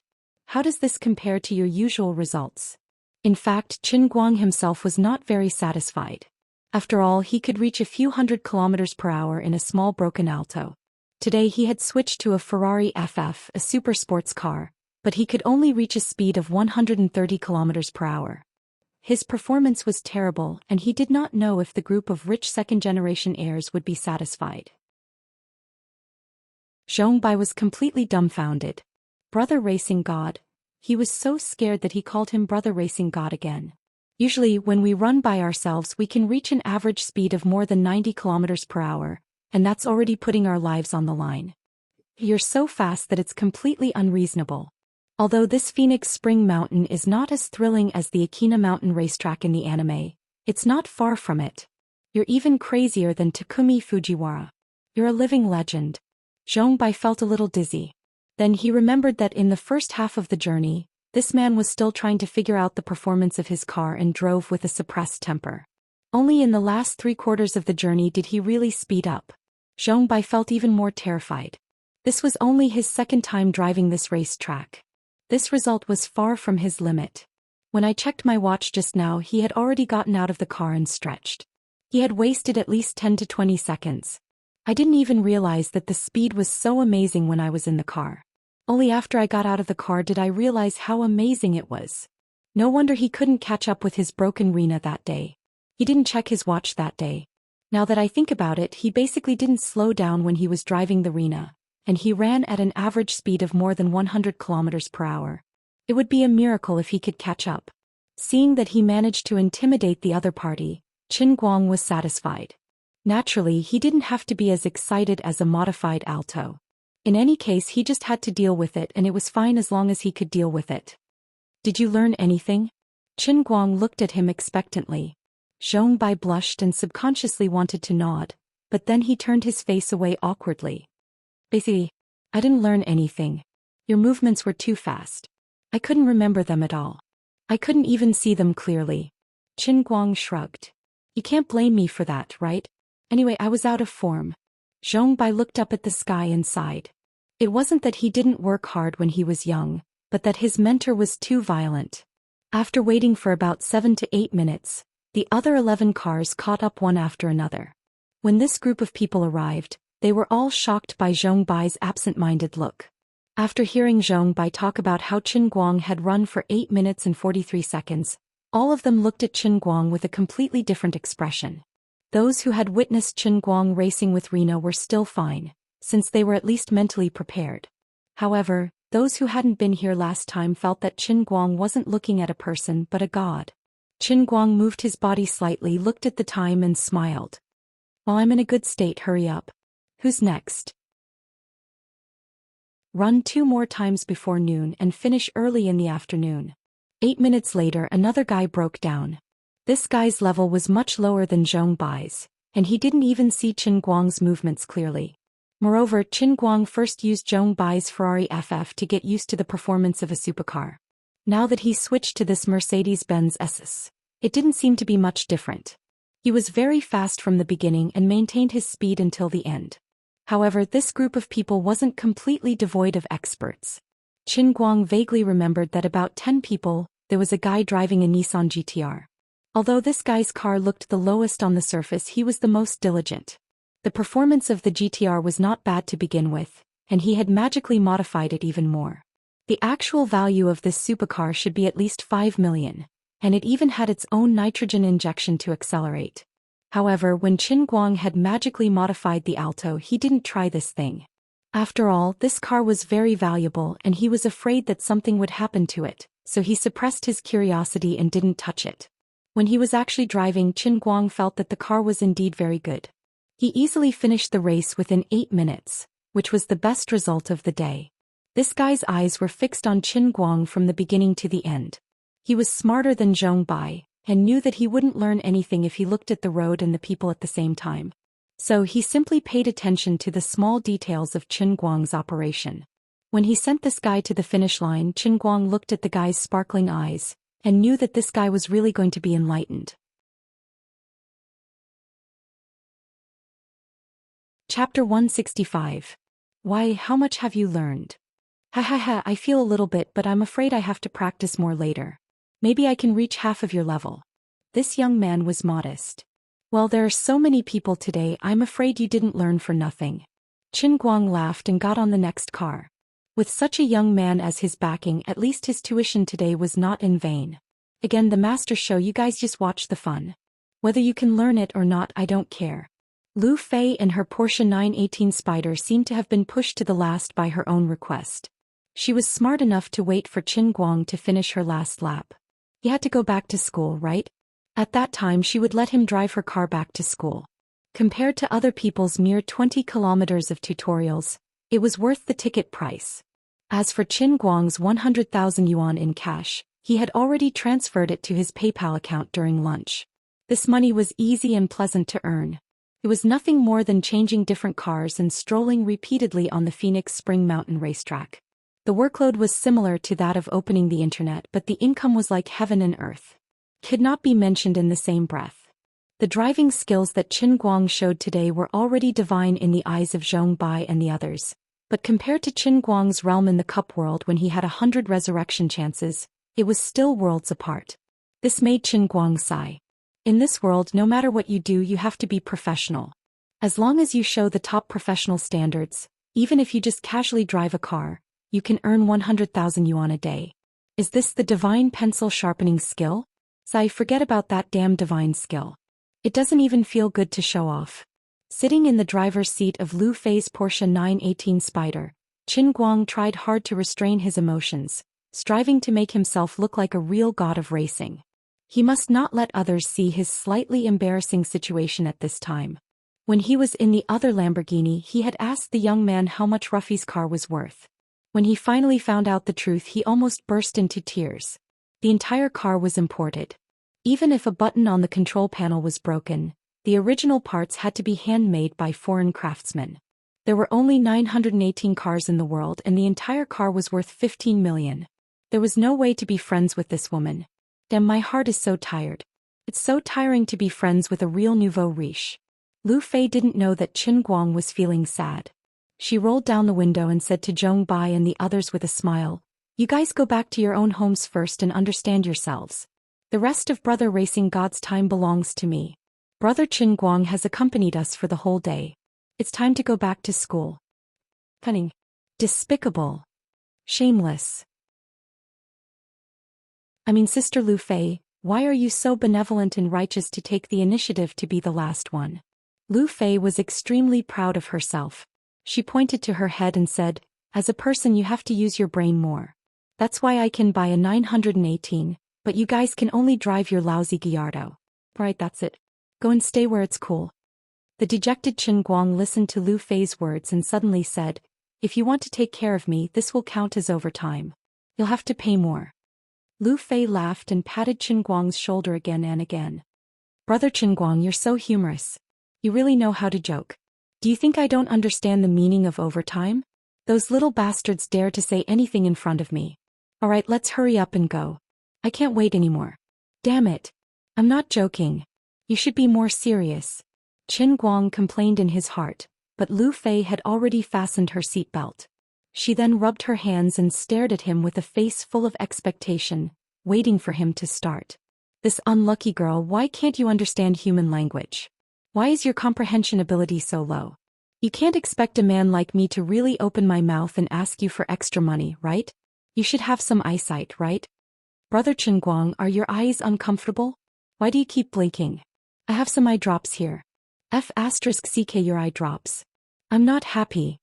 How does this compare to your usual results? In fact, Qin Guang himself was not very satisfied. After all, he could reach a few hundred kilometers per hour in a small broken Alto. Today he had switched to a Ferrari FF, a super sports car, but he could only reach a speed of 130 kilometers per hour. His performance was terrible, and he did not know if the group of rich second-generation heirs would be satisfied. Zhou Bai was completely dumbfounded. Brother Racing God. He was so scared that he called him Brother Racing God again. Usually, when we run by ourselves, we can reach an average speed of more than 90 kilometers per hour, and that's already putting our lives on the line. You're so fast that it's completely unreasonable. Although this Phoenix Spring Mountain is not as thrilling as the Akina Mountain racetrack in the anime, it's not far from it. You're even crazier than Takumi Fujiwara. You're a living legend. Zhou Bai felt a little dizzy. Then he remembered that in the first half of the journey, this man was still trying to figure out the performance of his car and drove with a suppressed temper. Only in the last 3/4 of the journey did he really speed up. Zhou Bai felt even more terrified. This was only his second time driving this racetrack. This result was far from his limit. When I checked my watch just now, he had already gotten out of the car and stretched. He had wasted at least 10 to 20 seconds. I didn't even realize that the speed was so amazing when I was in the car. Only after I got out of the car did I realize how amazing it was. No wonder he couldn't catch up with his broken Rena that day. He didn't check his watch that day. Now that I think about it, he basically didn't slow down when he was driving the Rena, and he ran at an average speed of more than 100 kilometers per hour. It would be a miracle if he could catch up. Seeing that he managed to intimidate the other party, Qin Guang was satisfied. Naturally, he didn't have to be as excited as a modified Alto. In any case, he just had to deal with it, and it was fine as long as he could deal with it. Did you learn anything? Qin Guang looked at him expectantly. Zhong Bai blushed and subconsciously wanted to nod, but then he turned his face away awkwardly. Basically, I didn't learn anything. Your movements were too fast. I couldn't remember them at all. I couldn't even see them clearly. Qin Guang shrugged. You can't blame me for that, right? Anyway, I was out of form. Zhong Bai looked up at the sky and sighed. It wasn't that he didn't work hard when he was young, but that his mentor was too violent. After waiting for about 7 to 8 minutes, the other 11 cars caught up one after another. When this group of people arrived, they were all shocked by Zhong Bai's absent-minded look. After hearing Zhong Bai talk about how Qin Guang had run for 8 minutes and 43 seconds, all of them looked at Qin Guang with a completely different expression. Those who had witnessed Qin Guang racing with Rena were still fine, since they were at least mentally prepared. However, those who hadn't been here last time felt that Qin Guang wasn't looking at a person but a god. Qin Guang moved his body slightly, looked at the time and smiled. Well, I'm in a good state, hurry up. Who's next? Run 2 more times before noon and finish early in the afternoon. 8 minutes later, another guy broke down. This guy's level was much lower than Zhong Bai's, and he didn't even see Qin Guang's movements clearly. Moreover, Qin Guang first used Zhong Bai's Ferrari FF to get used to the performance of a supercar. Now that he switched to this Mercedes-Benz SS, it didn't seem to be much different. He was very fast from the beginning and maintained his speed until the end. However, this group of people wasn't completely devoid of experts. Qin Guang vaguely remembered that about 10 people, there was a guy driving a Nissan GTR. Although this guy's car looked the lowest on the surface, he was the most diligent. The performance of the GTR was not bad to begin with, and he had magically modified it even more. The actual value of this supercar should be at least 5 million, and it even had its own nitrogen injection to accelerate. However, when Qin Guang had magically modified the Alto, he didn't try this thing. After all, this car was very valuable and he was afraid that something would happen to it, so he suppressed his curiosity and didn't touch it. When he was actually driving, Qin Guang felt that the car was indeed very good. He easily finished the race within 8 minutes, which was the best result of the day. This guy's eyes were fixed on Qin Guang from the beginning to the end. He was smarter than Zhong Bai, and knew that he wouldn't learn anything if he looked at the road and the people at the same time. So he simply paid attention to the small details of Qin Guang's operation. When he sent this guy to the finish line, Qin Guang looked at the guy's sparkling eyes, and knew that this guy was really going to be enlightened. Chapter 165. Why, how much have you learned? I feel a little bit, but I'm afraid I have to practice more later. Maybe I can reach half of your level. This young man was modest. Well, there are so many people today, I'm afraid you didn't learn for nothing. Qin Guang laughed and got on the next car. With such a young man as his backing, at least his tuition today was not in vain. Again, the master show, you guys just watch the fun. Whether you can learn it or not, I don't care. Lu Fei and her Porsche 918 Spider seemed to have been pushed to the last by her own request. She was smart enough to wait for Qin Guang to finish her last lap. He had to go back to school, right? At that time she would let him drive her car back to school. Compared to other people's mere 20 kilometers of tutorials, it was worth the ticket price. As for Qin Guang's 100,000 yuan in cash, he had already transferred it to his PayPal account during lunch. This money was easy and pleasant to earn. It was nothing more than changing different cars and strolling repeatedly on the Phoenix Spring Mountain racetrack. The workload was similar to that of opening the internet, but the income was like heaven and earth. Could not be mentioned in the same breath. The driving skills that Qin Guang showed today were already divine in the eyes of Zhong Bai and the others, but compared to Qin Guang's realm in the cup world when he had 100 resurrection chances, it was still worlds apart. This made Qin Guang sigh. In this world, no matter what you do, you have to be professional. As long as you show the top professional standards, even if you just casually drive a car, you can earn 100,000 yuan a day. Is this the divine pencil sharpening skill? Sai, forget about that damn divine skill. It doesn't even feel good to show off. Sitting in the driver's seat of Lu Fei's Porsche 918 Spider, Qin Guang tried hard to restrain his emotions, striving to make himself look like a real god of racing. He must not let others see his slightly embarrassing situation at this time. When he was in the other Lamborghini, he had asked the young man how much Ruffy's car was worth. When he finally found out the truth, he almost burst into tears. The entire car was imported. Even if a button on the control panel was broken, the original parts had to be handmade by foreign craftsmen. There were only 918 cars in the world and the entire car was worth 15 million. There was no way to be friends with this woman. Damn, my heart is so tired. It's so tiring to be friends with a real nouveau riche. Lu Fei didn't know that Qin Guang was feeling sad. She rolled down the window and said to Zhong Bai and the others with a smile, "You guys go back to your own homes first and understand yourselves. The rest of Brother Racing God's time belongs to me. Brother Qin Guang has accompanied us for the whole day. It's time to go back to school." Cunning. Despicable. Shameless. Sister Lu Fei, why are you so benevolent and righteous to take the initiative to be the last one? Lu Fei was extremely proud of herself. She pointed to her head and said, "As a person you have to use your brain more. That's why I can buy a 918, but you guys can only drive your lousy Gallardo. Right, that's it. Go and stay where it's cool." The dejected Qin Guang listened to Lu Fei's words and suddenly said, "If you want to take care of me, this will count as overtime. You'll have to pay more." Lu Fei laughed and patted Qin Guang's shoulder again and again. "Brother Qin Guang, you're so humorous. You really know how to joke. Do you think I don't understand the meaning of overtime? Those little bastards dare to say anything in front of me. Alright, let's hurry up and go. I can't wait anymore. Damn it. I'm not joking. You should be more serious." Qin Guang complained in his heart, but Lu Fei had already fastened her seatbelt. She then rubbed her hands and stared at him with a face full of expectation, waiting for him to start. "This unlucky girl, why can't you understand human language? Why is your comprehension ability so low? You can't expect a man like me to really open my mouth and ask you for extra money, right? You should have some eyesight, right? Brother Qin Guang, are your eyes uncomfortable? Why do you keep blinking? I have some eye drops here. F***ck your eye drops. I'm not happy."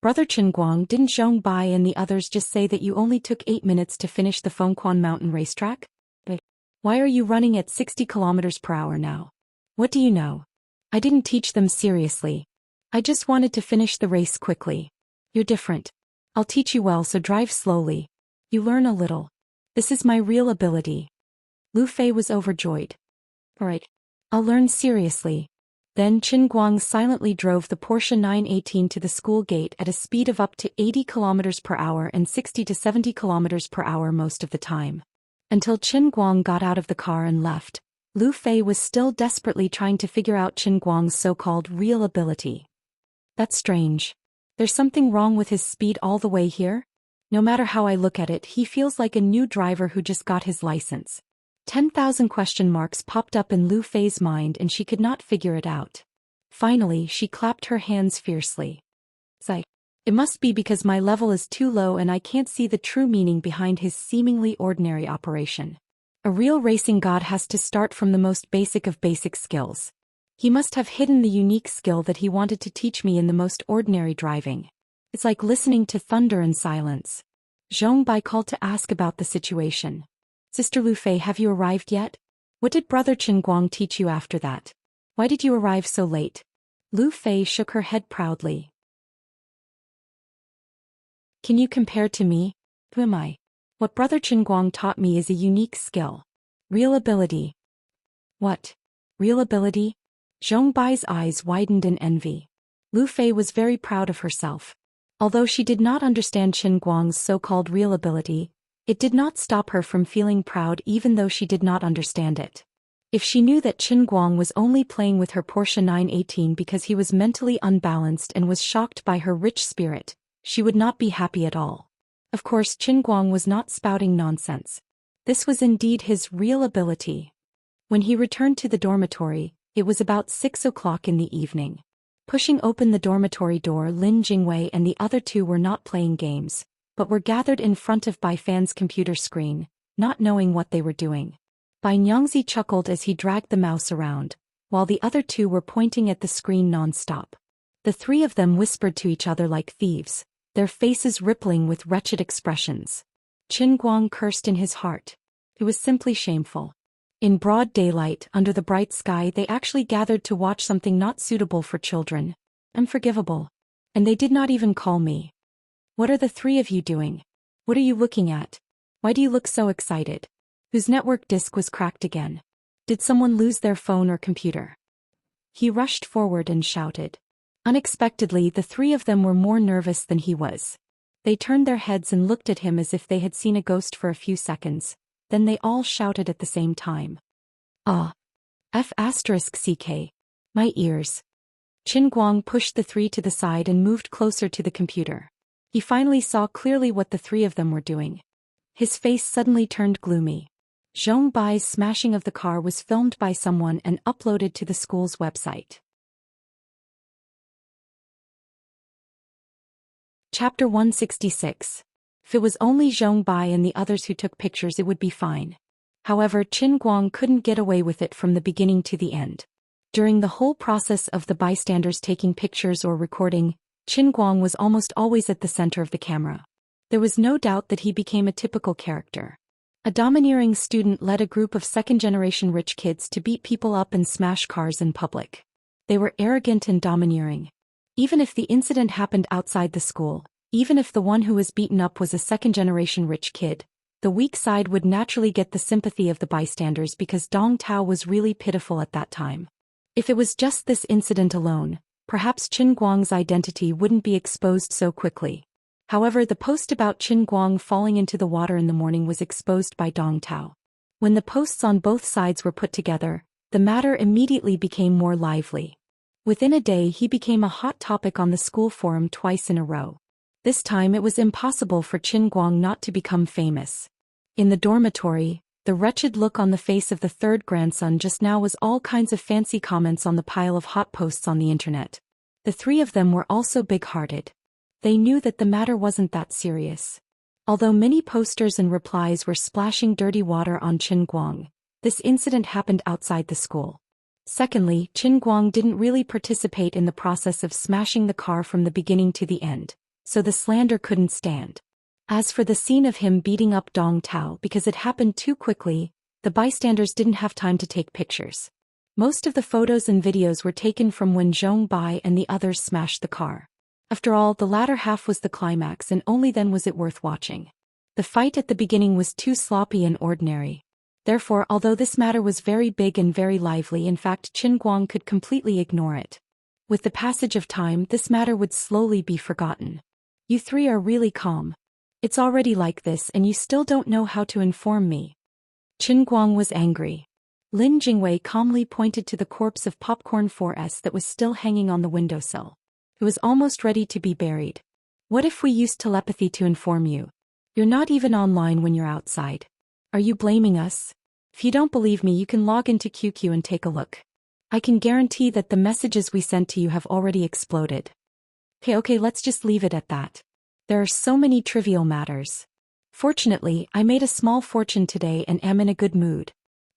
"Brother Qin Guang, didn't Zhong Bai and the others just say that you only took 8 minutes to finish the Fengquan Mountain racetrack? But why are you running at 60 kilometers per hour now? What do you know? I didn't teach them seriously. I just wanted to finish the race quickly. You're different. I'll teach you well, so drive slowly. You learn a little. This is my real ability." Lu Fei was overjoyed. "Alright. I'll learn seriously." Then Qin Guang silently drove the Porsche 918 to the school gate at a speed of up to 80 kilometers per hour and 60 to 70 kilometers per hour most of the time. Until Qin Guang got out of the car and left, Lu Fei was still desperately trying to figure out Qin Guang's so-called real ability. That's strange. There's something wrong with his speed all the way here? No matter how I look at it, he feels like a new driver who just got his license. 10,000 question marks popped up in Lu Fei's mind and she could not figure it out. Finally, she clapped her hands fiercely. "Sigh. It must be because my level is too low and I can't see the true meaning behind his seemingly ordinary operation. A real racing god has to start from the most basic of basic skills. He must have hidden the unique skill that he wanted to teach me in the most ordinary driving. It's like listening to thunder in silence." Zhong Bai called to ask about the situation. "Sister Lu Fei, have you arrived yet? What did Brother Qin Guang teach you after that? Why did you arrive so late?" Lu Fei shook her head proudly. "Can you compare to me? Who am I? What Brother Qin Guang taught me is a unique skill. Real ability." "What? Real ability?" Zhong Bai's eyes widened in envy. Lu Fei was very proud of herself. Although she did not understand Qin Guang's so-called real ability, it did not stop her from feeling proud even though she did not understand it. If she knew that Qin Guang was only playing with her Porsche 918 because he was mentally unbalanced and was shocked by her rich spirit, she would not be happy at all. Of course, Qin Guang was not spouting nonsense. This was indeed his real ability. When he returned to the dormitory, it was about 6 o'clock in the evening. Pushing open the dormitory door, Lin Jingwei and the other two were not playing games, but were gathered in front of Bai Fan's computer screen, not knowing what they were doing. Bai Nyangzi chuckled as he dragged the mouse around, while the other two were pointing at the screen non-stop. The three of them whispered to each other like thieves, their faces rippling with wretched expressions. Qin Guang cursed in his heart. It was simply shameful. In broad daylight, under the bright sky, they actually gathered to watch something not suitable for children. Unforgivable. And they did not even call me. "What are the three of you doing? What are you looking at? Why do you look so excited? whose network disk was cracked again. Did someone lose their phone or computer? He rushed forward and shouted. Unexpectedly, the three of them were more nervous than he was. They turned their heads and looked at him as if they had seen a ghost for a few seconds, then they all shouted at the same time. Ah! F***CK. My ears. Qin Guang pushed the three to the side and moved closer to the computer. He finally saw clearly what the three of them were doing. His face suddenly turned gloomy. Zhong Bai's smashing of the car was filmed by someone and uploaded to the school's website. Chapter 166. If it was only Zhong Bai and the others who took pictures, it would be fine. However, Qin Guang couldn't get away with it from the beginning to the end. During the whole process of the bystanders taking pictures or recording, Qin Guang was almost always at the center of the camera. There was no doubt that he became a typical character. A domineering student led a group of second-generation rich kids to beat people up and smash cars in public. They were arrogant and domineering. Even if the incident happened outside the school, even if the one who was beaten up was a second-generation rich kid, the weak side would naturally get the sympathy of the bystanders because Dong Tao was really pitiful at that time. If it was just this incident alone, perhaps Qin Guang's identity wouldn't be exposed so quickly. However, the post about Qin Guang falling into the water in the morning was exposed by Dong Tao. When the posts on both sides were put together, the matter immediately became more lively. Within a day, he became a hot topic on the school forum twice in a row. This time it was impossible for Qin Guang not to become famous. In the dormitory, the wretched look on the face of the third grandson just now was all kinds of fancy comments on the pile of hot posts on the internet. The three of them were also big-hearted. They knew that the matter wasn't that serious. Although many posters and replies were splashing dirty water on Qin Guang, this incident happened outside the school. Secondly, Qin Guang didn't really participate in the process of smashing the car from the beginning to the end, so the slander couldn't stand. As for the scene of him beating up Dong Tao because it happened too quickly, the bystanders didn't have time to take pictures. Most of the photos and videos were taken from when Zhong Bai and the others smashed the car. After all, the latter half was the climax and only then was it worth watching. The fight at the beginning was too sloppy and ordinary. Therefore, although this matter was very big and very lively, in fact Qin Guang could completely ignore it. With the passage of time, this matter would slowly be forgotten. You three are really calm. It's already like this and you still don't know how to inform me. Qin Guang was angry. Lin Jingwei calmly pointed to the corpse of Popcorn 4S that was still hanging on the windowsill. It was almost ready to be buried. What if we used telepathy to inform you? You're not even online when you're outside. Are you blaming us? If you don't believe me, you can log into QQ and take a look. I can guarantee that the messages we sent to you have already exploded. Okay, let's just leave it at that. There are so many trivial matters. Fortunately, I made a small fortune today and am in a good mood.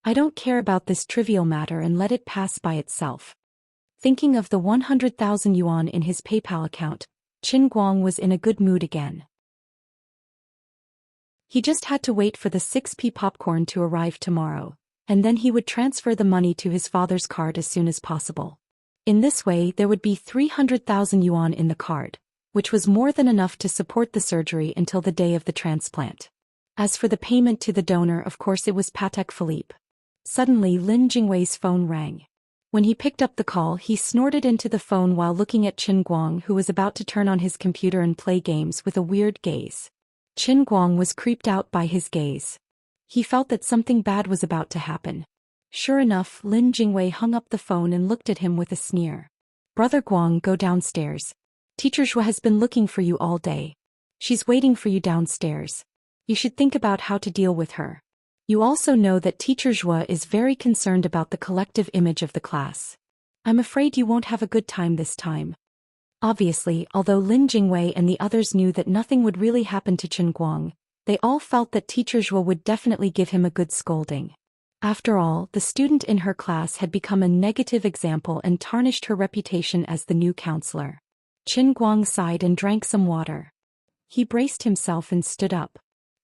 I don't care about this trivial matter and let it pass by itself. Thinking of the 100,000 yuan in his PayPal account, Qin Guang was in a good mood again. He just had to wait for the 6p popcorn to arrive tomorrow, and then he would transfer the money to his father's card as soon as possible. In this way, there would be 300,000 yuan in the card, which was more than enough to support the surgery until the day of the transplant. As for the payment to the donor, of course it was Patek Philippe. Suddenly Lin Jingwei's phone rang. When he picked up the call, he snorted into the phone while looking at Qin Guang, who was about to turn on his computer and play games with a weird gaze. Qin Guang was creeped out by his gaze. He felt that something bad was about to happen. Sure enough, Lin Jingwei hung up the phone and looked at him with a sneer. Brother Guang, go downstairs. Teacher Zhou has been looking for you all day. She's waiting for you downstairs. You should think about how to deal with her. You also know that Teacher Zhou is very concerned about the collective image of the class. I'm afraid you won't have a good time this time. Obviously, although Lin Jingwei and the others knew that nothing would really happen to Qin Guang, they all felt that Teacher Zhou would definitely give him a good scolding. After all, the student in her class had become a negative example and tarnished her reputation as the new counselor. Qin Guang sighed and drank some water. He braced himself and stood up.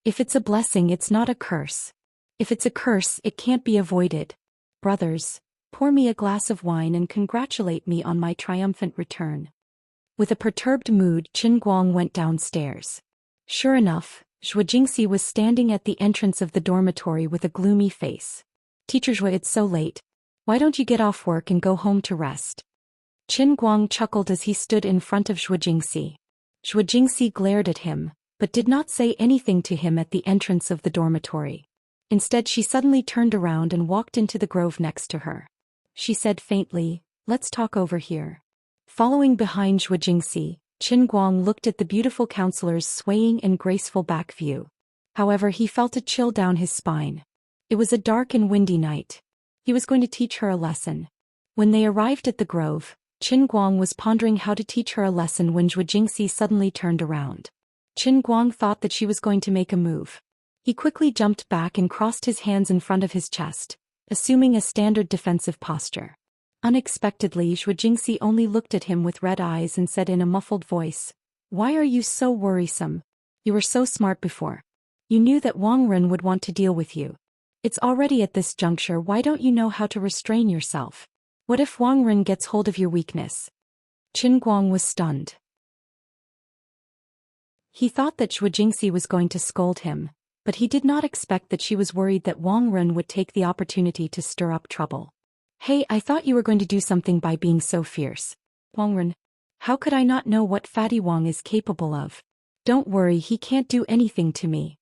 If it's a blessing, it's not a curse. If it's a curse, it can't be avoided. Brothers, pour me a glass of wine and congratulate me on my triumphant return. With a perturbed mood, Qin Guang went downstairs. Sure enough, Zhou Jingxi was standing at the entrance of the dormitory with a gloomy face. Teacher Zhou, it's so late. Why don't you get off work and go home to rest? Qin Guang chuckled as he stood in front of Zhou Jingxi. Zhou Jingxi glared at him, but did not say anything to him at the entrance of the dormitory. Instead, she suddenly turned around and walked into the grove next to her. She said faintly, "Let's talk over here." Following behind Zhou Jingxi, Qin Guang looked at the beautiful counselor's swaying and graceful back view. However, he felt a chill down his spine. It was a dark and windy night. He was going to teach her a lesson. When they arrived at the grove, Qin Guang was pondering how to teach her a lesson when Zhou Jingxi suddenly turned around. Qin Guang thought that she was going to make a move. He quickly jumped back and crossed his hands in front of his chest, assuming a standard defensive posture. Unexpectedly, Zhou Jingxi only looked at him with red eyes and said in a muffled voice, "Why are you so worrisome? You were so smart before. You knew that Wang Ren would want to deal with you. It's already at this juncture, why don't you know how to restrain yourself? What if Wang Ren gets hold of your weakness?" Qin Guang was stunned. He thought that Zhou Jingxi was going to scold him, but he did not expect that she was worried that Wang Ren would take the opportunity to stir up trouble. "Hey, I thought you were going to do something by being so fierce. Wang Ren, how could I not know what Fatty Wang is capable of? Don't worry, he can't do anything to me."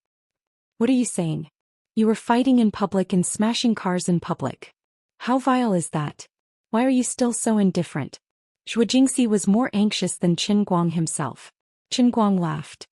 "What are you saying? You were fighting in public and smashing cars in public. How vile is that? Why are you still so indifferent?" Zhou Jingxi was more anxious than Qin Guang himself. Qin Guang laughed.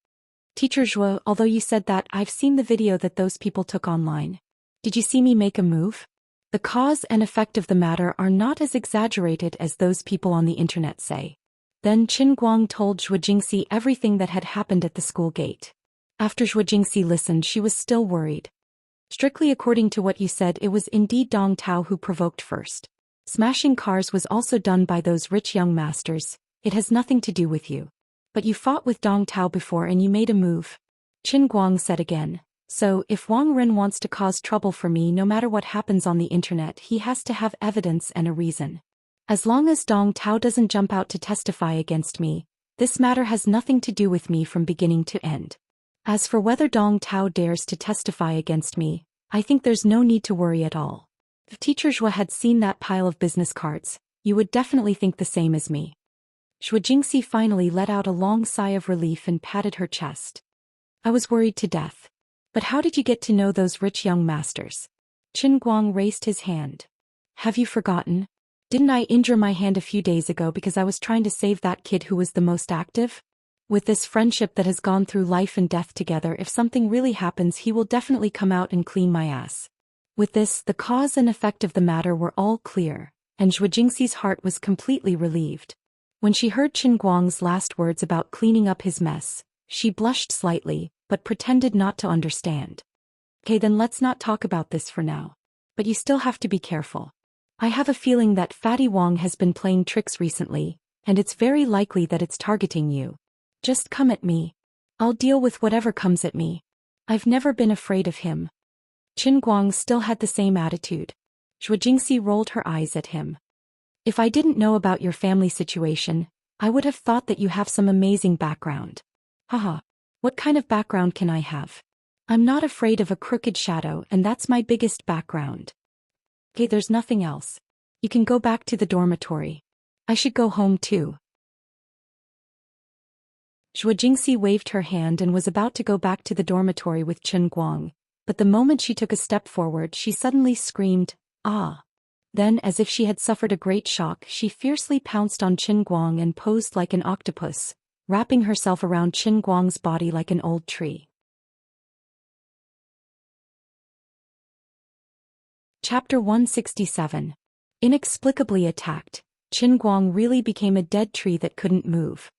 "Teacher Zhou, although you said that, I've seen the video that those people took online. Did you see me make a move? The cause and effect of the matter are not as exaggerated as those people on the internet say." Then Qin Guang told Zhou Jingxi everything that had happened at the school gate. After Zhou Jingxi listened, she was still worried. "Strictly according to what you said, it was indeed Dong Tao who provoked first. Smashing cars was also done by those rich young masters. It has nothing to do with you. But you fought with Dong Tao before and you made a move." Qin Guang said again, "So, if Wang Ren wants to cause trouble for me, no matter what happens on the internet, he has to have evidence and a reason. As long as Dong Tao doesn't jump out to testify against me, this matter has nothing to do with me from beginning to end. As for whether Dong Tao dares to testify against me, I think there's no need to worry at all. If Teacher Zhou had seen that pile of business cards, you would definitely think the same as me." Zhou Jingxi finally let out a long sigh of relief and patted her chest. "I was worried to death. But how did you get to know those rich young masters?" Qin Guang raised his hand. "Have you forgotten? Didn't I injure my hand a few days ago because I was trying to save that kid who was the most active? With this friendship that has gone through life and death together, if something really happens, he will definitely come out and clean my ass." With this, the cause and effect of the matter were all clear, and Zhou Jingxi's heart was completely relieved. When she heard Qin Guang's last words about cleaning up his mess, she blushed slightly, but pretended not to understand. "Okay, then let's not talk about this for now. But you still have to be careful. I have a feeling that Fatty Wang has been playing tricks recently, and it's very likely that it's targeting you. Just come at me. I'll deal with whatever comes at me. I've never been afraid of him." Qin Guang still had the same attitude. Zhou Jingxi rolled her eyes at him. "If I didn't know about your family situation, I would have thought that you have some amazing background." "Haha. What kind of background can I have? I'm not afraid of a crooked shadow, and that's my biggest background." "Okay, there's nothing else. You can go back to the dormitory. I should go home too." Zhou Jingxi waved her hand and was about to go back to the dormitory with Qin Guang, but the moment she took a step forward, she suddenly screamed, "Ah!" Then, as if she had suffered a great shock, she fiercely pounced on Qin Guang and posed like an octopus, wrapping herself around Qin Guang's body like an old tree. Chapter 167. Inexplicably attacked, Qin Guang really became a dead tree that couldn't move.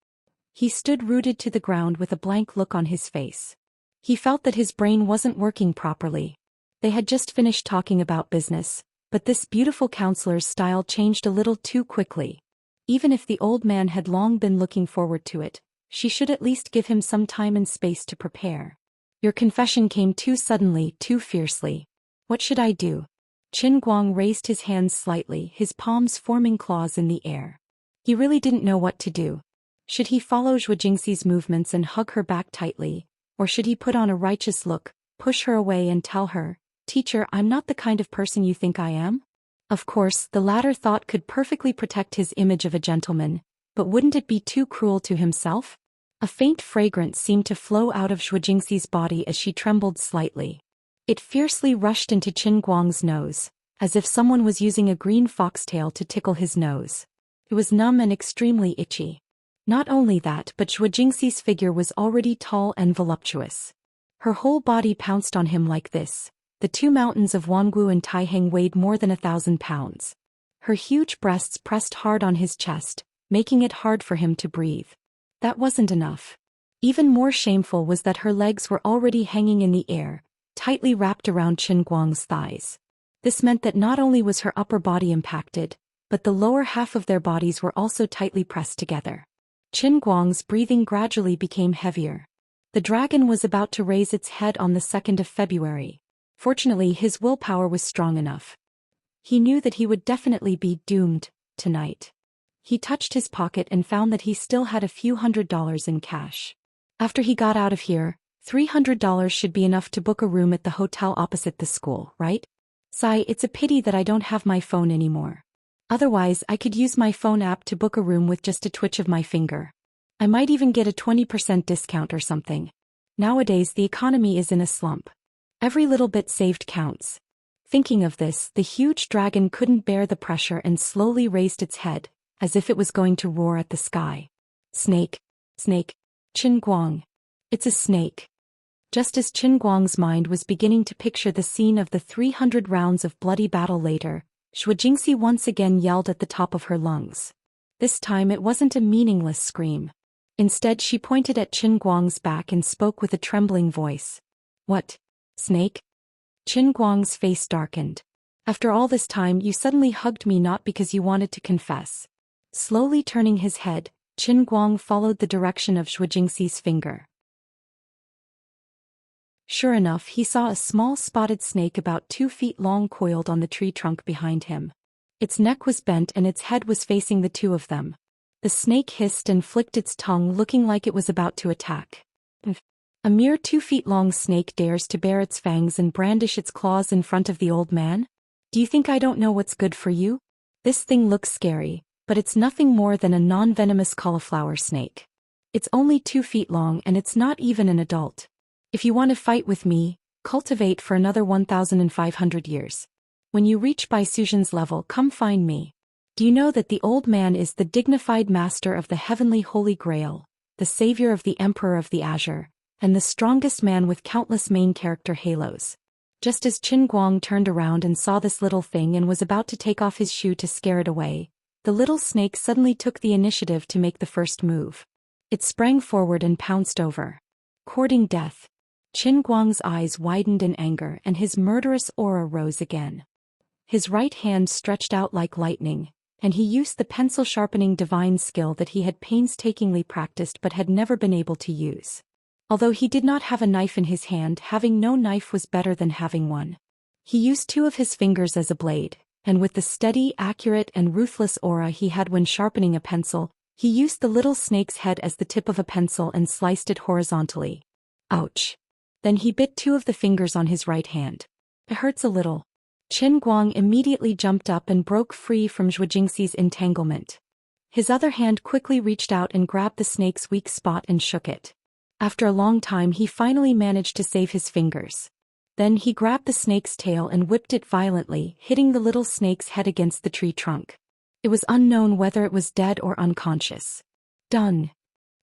He stood rooted to the ground with a blank look on his face. He felt that his brain wasn't working properly. They had just finished talking about business, but this beautiful counselor's style changed a little too quickly. Even if the old man had long been looking forward to it, she should at least give him some time and space to prepare. "Your confession came too suddenly, too fiercely. What should I do?" Qin Guang raised his hands slightly, his palms forming claws in the air. He really didn't know what to do. Should he follow Zhou Jingxi's movements and hug her back tightly, Or should he put on a righteous look, push her away and tell her, "Teacher, I'm not the kind of person you think I am"? Of course, the latter thought could perfectly protect his image of a gentleman, but wouldn't it be too cruel to himself? A faint fragrance seemed to flow out of Zhou Jingxi's body as she trembled slightly. It fiercely rushed into Qin Guang's nose, as if someone was using a green foxtail to tickle his nose. It was numb and extremely itchy. Not only that, but Zhou Jingxi's figure was already tall and voluptuous. Her whole body pounced on him like this. The two mountains of Wangu and Taiheng weighed more than 1,000 pounds. Her huge breasts pressed hard on his chest, making it hard for him to breathe. That wasn't enough. Even more shameful was that her legs were already hanging in the air, tightly wrapped around Qin Guang's thighs. This meant that not only was her upper body impacted, but the lower half of their bodies were also tightly pressed together. Qin Guang's breathing gradually became heavier. The dragon was about to raise its head on the 2nd of February. Fortunately, his willpower was strong enough. He knew that he would definitely be doomed tonight. He touched his pocket and found that he still had a few $100s in cash. After he got out of here, $300 should be enough to book a room at the hotel opposite the school, right? Sigh, it's a pity that I don't have my phone anymore. Otherwise, I could use my phone app to book a room with just a twitch of my finger. I might even get a 20% discount or something. Nowadays, the economy is in a slump. Every little bit saved counts. Thinking of this, the huge dragon couldn't bear the pressure and slowly raised its head, as if it was going to roar at the sky. Snake. Snake. Qin Guang. It's a snake. Just as Qin Guang's mind was beginning to picture the scene of the 300 rounds of bloody battle later, Zhou Jingxi once again yelled at the top of her lungs. This time it wasn't a meaningless scream. Instead, she pointed at Qin Guang's back and spoke with a trembling voice. What? Snake? Qin Guang's face darkened. After all this time, you suddenly hugged me not because you wanted to confess. Slowly turning his head, Qin Guang followed the direction of Zhou Jingxi's finger. Sure enough, he saw a small spotted snake about 2 feet long coiled on the tree trunk behind him. Its neck was bent and its head was facing the two of them. The snake hissed and flicked its tongue, looking like it was about to attack. A mere 2 feet long snake dares to bare its fangs and brandish its claws in front of the old man? Do you think I don't know what's good for you? This thing looks scary, but it's nothing more than a non-venomous cauliflower snake. It's only 2 feet long and it's not even an adult. If you want to fight with me, cultivate for another 1,500 years. When you reach Bai Sujian's level, come find me. Do you know that the old man is the dignified master of the heavenly Holy Grail, the savior of the Emperor of the Azure, and the strongest man with countless main character halos? Just as Qin Guang turned around and saw this little thing and was about to take off his shoe to scare it away, the little snake suddenly took the initiative to make the first move. It sprang forward and pounced over. Courting death. Qin Guang's eyes widened in anger and his murderous aura rose again. His right hand stretched out like lightning, and he used the pencil-sharpening divine skill that he had painstakingly practiced but had never been able to use. Although he did not have a knife in his hand, having no knife was better than having one. He used 2 of his fingers as a blade, and with the steady, accurate and ruthless aura he had when sharpening a pencil, he used the little snake's head as the tip of a pencil and sliced it horizontally. Ouch! Then he bit 2 of the fingers on his right hand. It hurts a little. Qin Guang immediately jumped up and broke free from Zhou Jingxi's entanglement. His other hand quickly reached out and grabbed the snake's weak spot and shook it. After a long time he finally managed to save his fingers. Then he grabbed the snake's tail and whipped it violently, hitting the little snake's head against the tree trunk. It was unknown whether it was dead or unconscious. Done.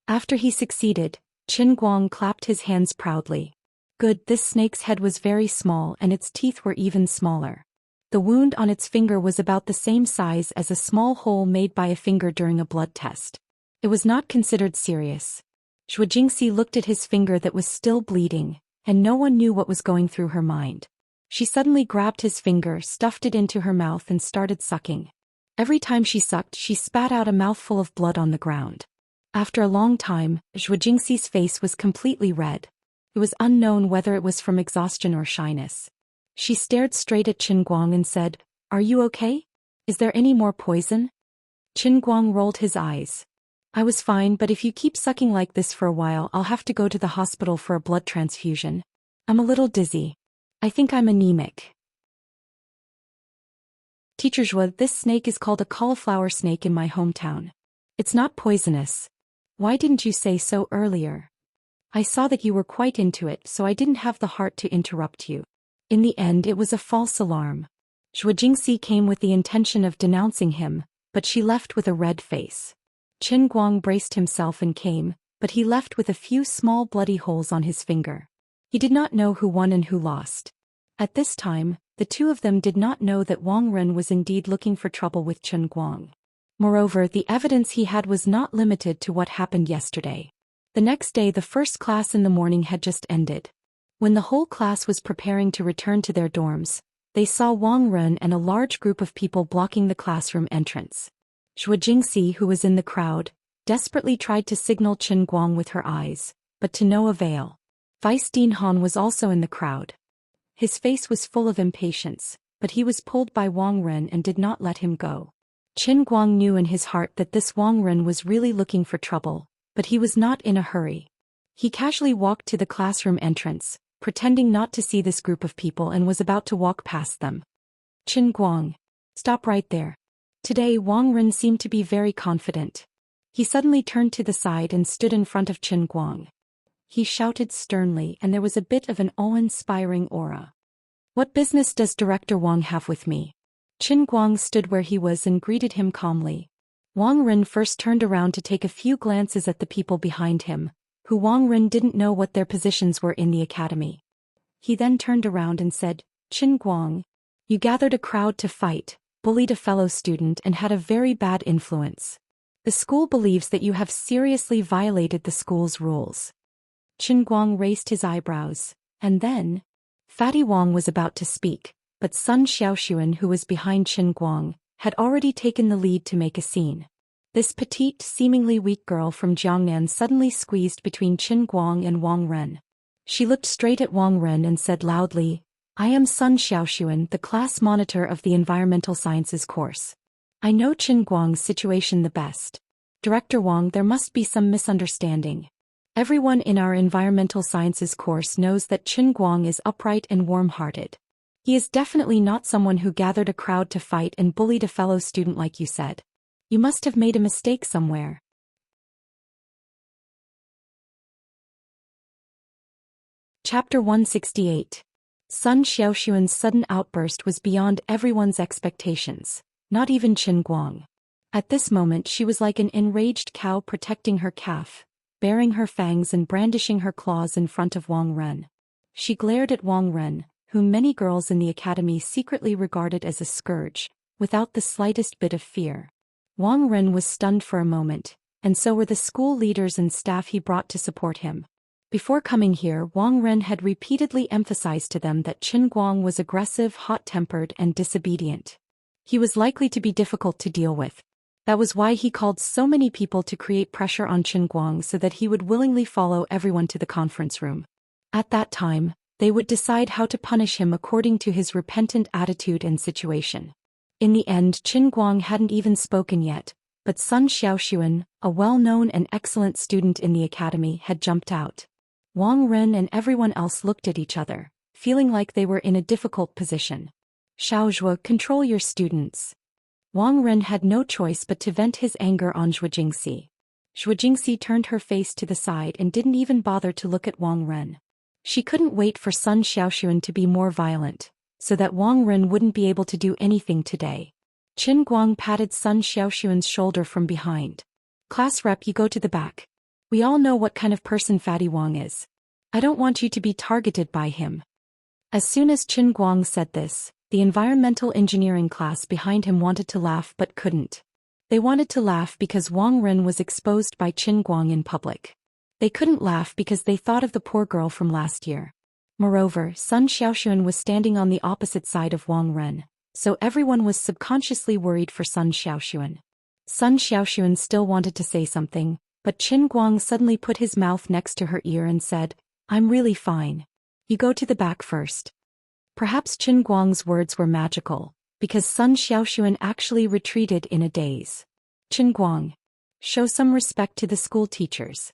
After he succeeded, Qin Guang clapped his hands proudly. Good, this snake's head was very small and its teeth were even smaller. The wound on its finger was about the same size as a small hole made by a finger during a blood test. It was not considered serious. Zhou Jingxi looked at his finger that was still bleeding, and no one knew what was going through her mind. She suddenly grabbed his finger, stuffed it into her mouth and started sucking. Every time she sucked, she spat out a mouthful of blood on the ground. After a long time, Zhou Jingxi's face was completely red. It was unknown whether it was from exhaustion or shyness. She stared straight at Qin Guang and said, "Are you okay? Is there any more poison?" Qin Guang rolled his eyes. I was fine, but if you keep sucking like this for a while, I'll have to go to the hospital for a blood transfusion. I'm a little dizzy. I think I'm anemic. Teacher Zhou, this snake is called a cauliflower snake in my hometown. It's not poisonous. Why didn't you say so earlier? I saw that you were quite into it, so I didn't have the heart to interrupt you. In the end, it was a false alarm. Zhou Jingxi came with the intention of denouncing him, but she left with a red face. Qin Guang braced himself and came, but he left with a few small bloody holes on his finger. He did not know who won and who lost. At this time, the two of them did not know that Wang Ren was indeed looking for trouble with Qin Guang. Moreover, the evidence he had was not limited to what happened yesterday. The next day, the first class in the morning had just ended. When the whole class was preparing to return to their dorms, they saw Wang Ren and a large group of people blocking the classroom entrance. Zhou Jingxi, who was in the crowd, desperately tried to signal Qin Guang with her eyes, but to no avail. Vice Dean Han was also in the crowd. His face was full of impatience, but he was pulled by Wang Ren and did not let him go. Qin Guang knew in his heart that this Wang Ren was really looking for trouble, but he was not in a hurry. He casually walked to the classroom entrance, pretending not to see this group of people, and was about to walk past them. Qin Guang, stop right there. Today Wang Ren seemed to be very confident. He suddenly turned to the side and stood in front of Qin Guang. He shouted sternly, and there was a bit of an awe-inspiring aura. What business does Director Wang have with me? Qin Guang stood where he was and greeted him calmly. Wang Ren first turned around to take a few glances at the people behind him, who Wang Ren didn't know what their positions were in the academy. He then turned around and said, Qin Guang, you gathered a crowd to fight, bullied a fellow student, and had a very bad influence. The school believes that you have seriously violated the school's rules. Qin Guang raised his eyebrows, and then Fatty Wang was about to speak, but Sun Xiaoxuan, who was behind Qin Guang, had already taken the lead to make a scene. This petite, seemingly weak girl from Jiangnan suddenly squeezed between Qin Guang and Wang Ren. She looked straight at Wang Ren and said loudly, I am Sun Xiaoxuan, the class monitor of the Environmental Sciences course. I know Qin Guang's situation the best. Director Wang, there must be some misunderstanding. Everyone in our Environmental Sciences course knows that Qin Guang is upright and warm-hearted. He is definitely not someone who gathered a crowd to fight and bullied a fellow student like you said. You must have made a mistake somewhere. Chapter 168. Sun Xiaoxuan's sudden outburst was beyond everyone's expectations, not even Qin Guang. At this moment she was like an enraged cow protecting her calf, baring her fangs and brandishing her claws in front of Wang Ren. She glared at Wang Ren, whom many girls in the academy secretly regarded as a scourge, without the slightest bit of fear. Wang Ren was stunned for a moment, and so were the school leaders and staff he brought to support him. Before coming here, Wang Ren had repeatedly emphasized to them that Qin Guang was aggressive, hot-tempered, and disobedient. He was likely to be difficult to deal with. That was why he called so many people to create pressure on Qin Guang so that he would willingly follow everyone to the conference room. At that time, they would decide how to punish him according to his repentant attitude and situation. In the end, Qin Guang hadn't even spoken yet, but Sun Xiaoxuan, a well-known and excellent student in the academy, had jumped out. Wang Ren and everyone else looked at each other, feeling like they were in a difficult position. Xiaozhuo, control your students. Wang Ren had no choice but to vent his anger on Zhou Jingxi. Zhou Jingxi turned her face to the side and didn't even bother to look at Wang Ren. She couldn't wait for Sun Xiaoxuan to be more violent, so that Wang Ren wouldn't be able to do anything today. Qin Guang patted Sun Xiaoxuan's shoulder from behind. Class rep, you go to the back. We all know what kind of person Fatty Wang is. I don't want you to be targeted by him. As soon as Qin Guang said this, the environmental engineering class behind him wanted to laugh but couldn't. They wanted to laugh because Wang Ren was exposed by Qin Guang in public. They couldn't laugh because they thought of the poor girl from last year. Moreover, Sun Xiaoxuan was standing on the opposite side of Wang Ren, so everyone was subconsciously worried for Sun Xiaoxuan. Sun Xiaoxuan still wanted to say something, but Qin Guang suddenly put his mouth next to her ear and said, I'm really fine. You go to the back first. Perhaps Qin Guang's words were magical, because Sun Xiaoxuan actually retreated in a daze. Qin Guang. Show some respect to the school teachers.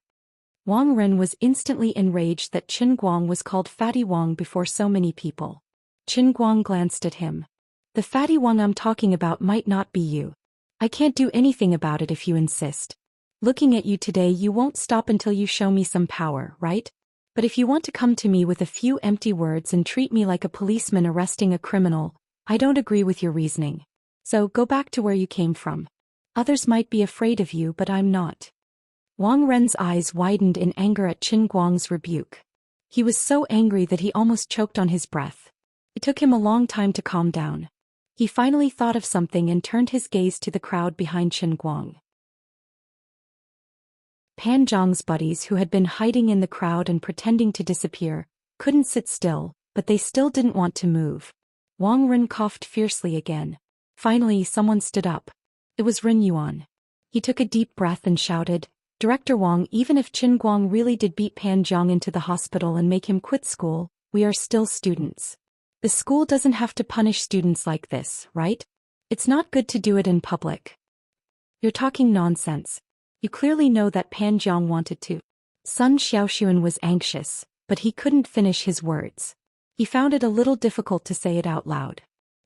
Wang Ren was instantly enraged that Qin Guang was called Fatty Wang before so many people. Qin Guang glanced at him. The Fatty Wang I'm talking about might not be you. I can't do anything about it if you insist. Looking at you today, you won't stop until you show me some power, right? But if you want to come to me with a few empty words and treat me like a policeman arresting a criminal, I don't agree with your reasoning. So go back to where you came from. Others might be afraid of you, but I'm not. Wang Ren's eyes widened in anger at Qin Guang's rebuke. He was so angry that he almost choked on his breath. It took him a long time to calm down. He finally thought of something and turned his gaze to the crowd behind Qin Guang. Pan Zhang's buddies, who had been hiding in the crowd and pretending to disappear, couldn't sit still, but they still didn't want to move. Wang Ren coughed fiercely again. Finally, someone stood up. It was Ren Yuan. He took a deep breath and shouted, "Director Wang, even if Qin Guang really did beat Pan Zhang into the hospital and make him quit school, we are still students. The school doesn't have to punish students like this, right? It's not good to do it in public." "You're talking nonsense. You clearly know that Pan Zhang wanted to." Sun Xiaoxuan was anxious, but he couldn't finish his words. He found it a little difficult to say it out loud.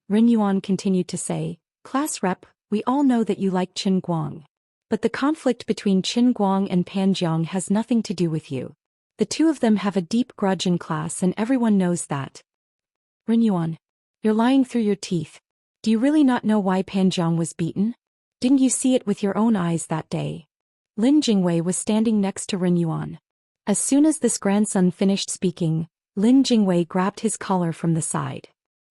Ren Yuan continued to say, "Class rep, we all know that you like Qin Guang. But the conflict between Qin Guang and Pan Zhang has nothing to do with you. The two of them have a deep grudge in class and everyone knows that." "Ren Yuan, you're lying through your teeth. Do you really not know why Pan Zhang was beaten? Didn't you see it with your own eyes that day?" Lin Jingwei was standing next to Ren Yuan. As soon as this grandson finished speaking, Lin Jingwei grabbed his collar from the side.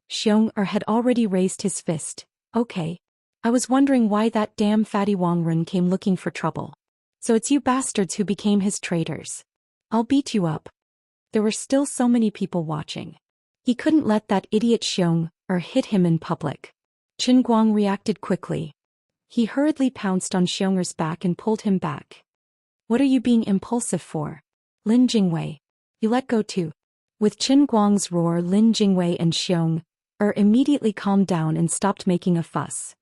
Xianxia had already raised his fist. "Okay. I was wondering why that damn fatty Wang Ren came looking for trouble. So it's you bastards who became his traitors. I'll beat you up." There were still so many people watching. He couldn't let that idiot Xianxia hit him in public. Qin Guang reacted quickly. He hurriedly pounced on Xianxia's back and pulled him back. "What are you being impulsive for? Lin Jingwei, you let go too." With Qin Guang's roar, Lin Jingwei and Xianxia immediately calmed down and stopped making a fuss.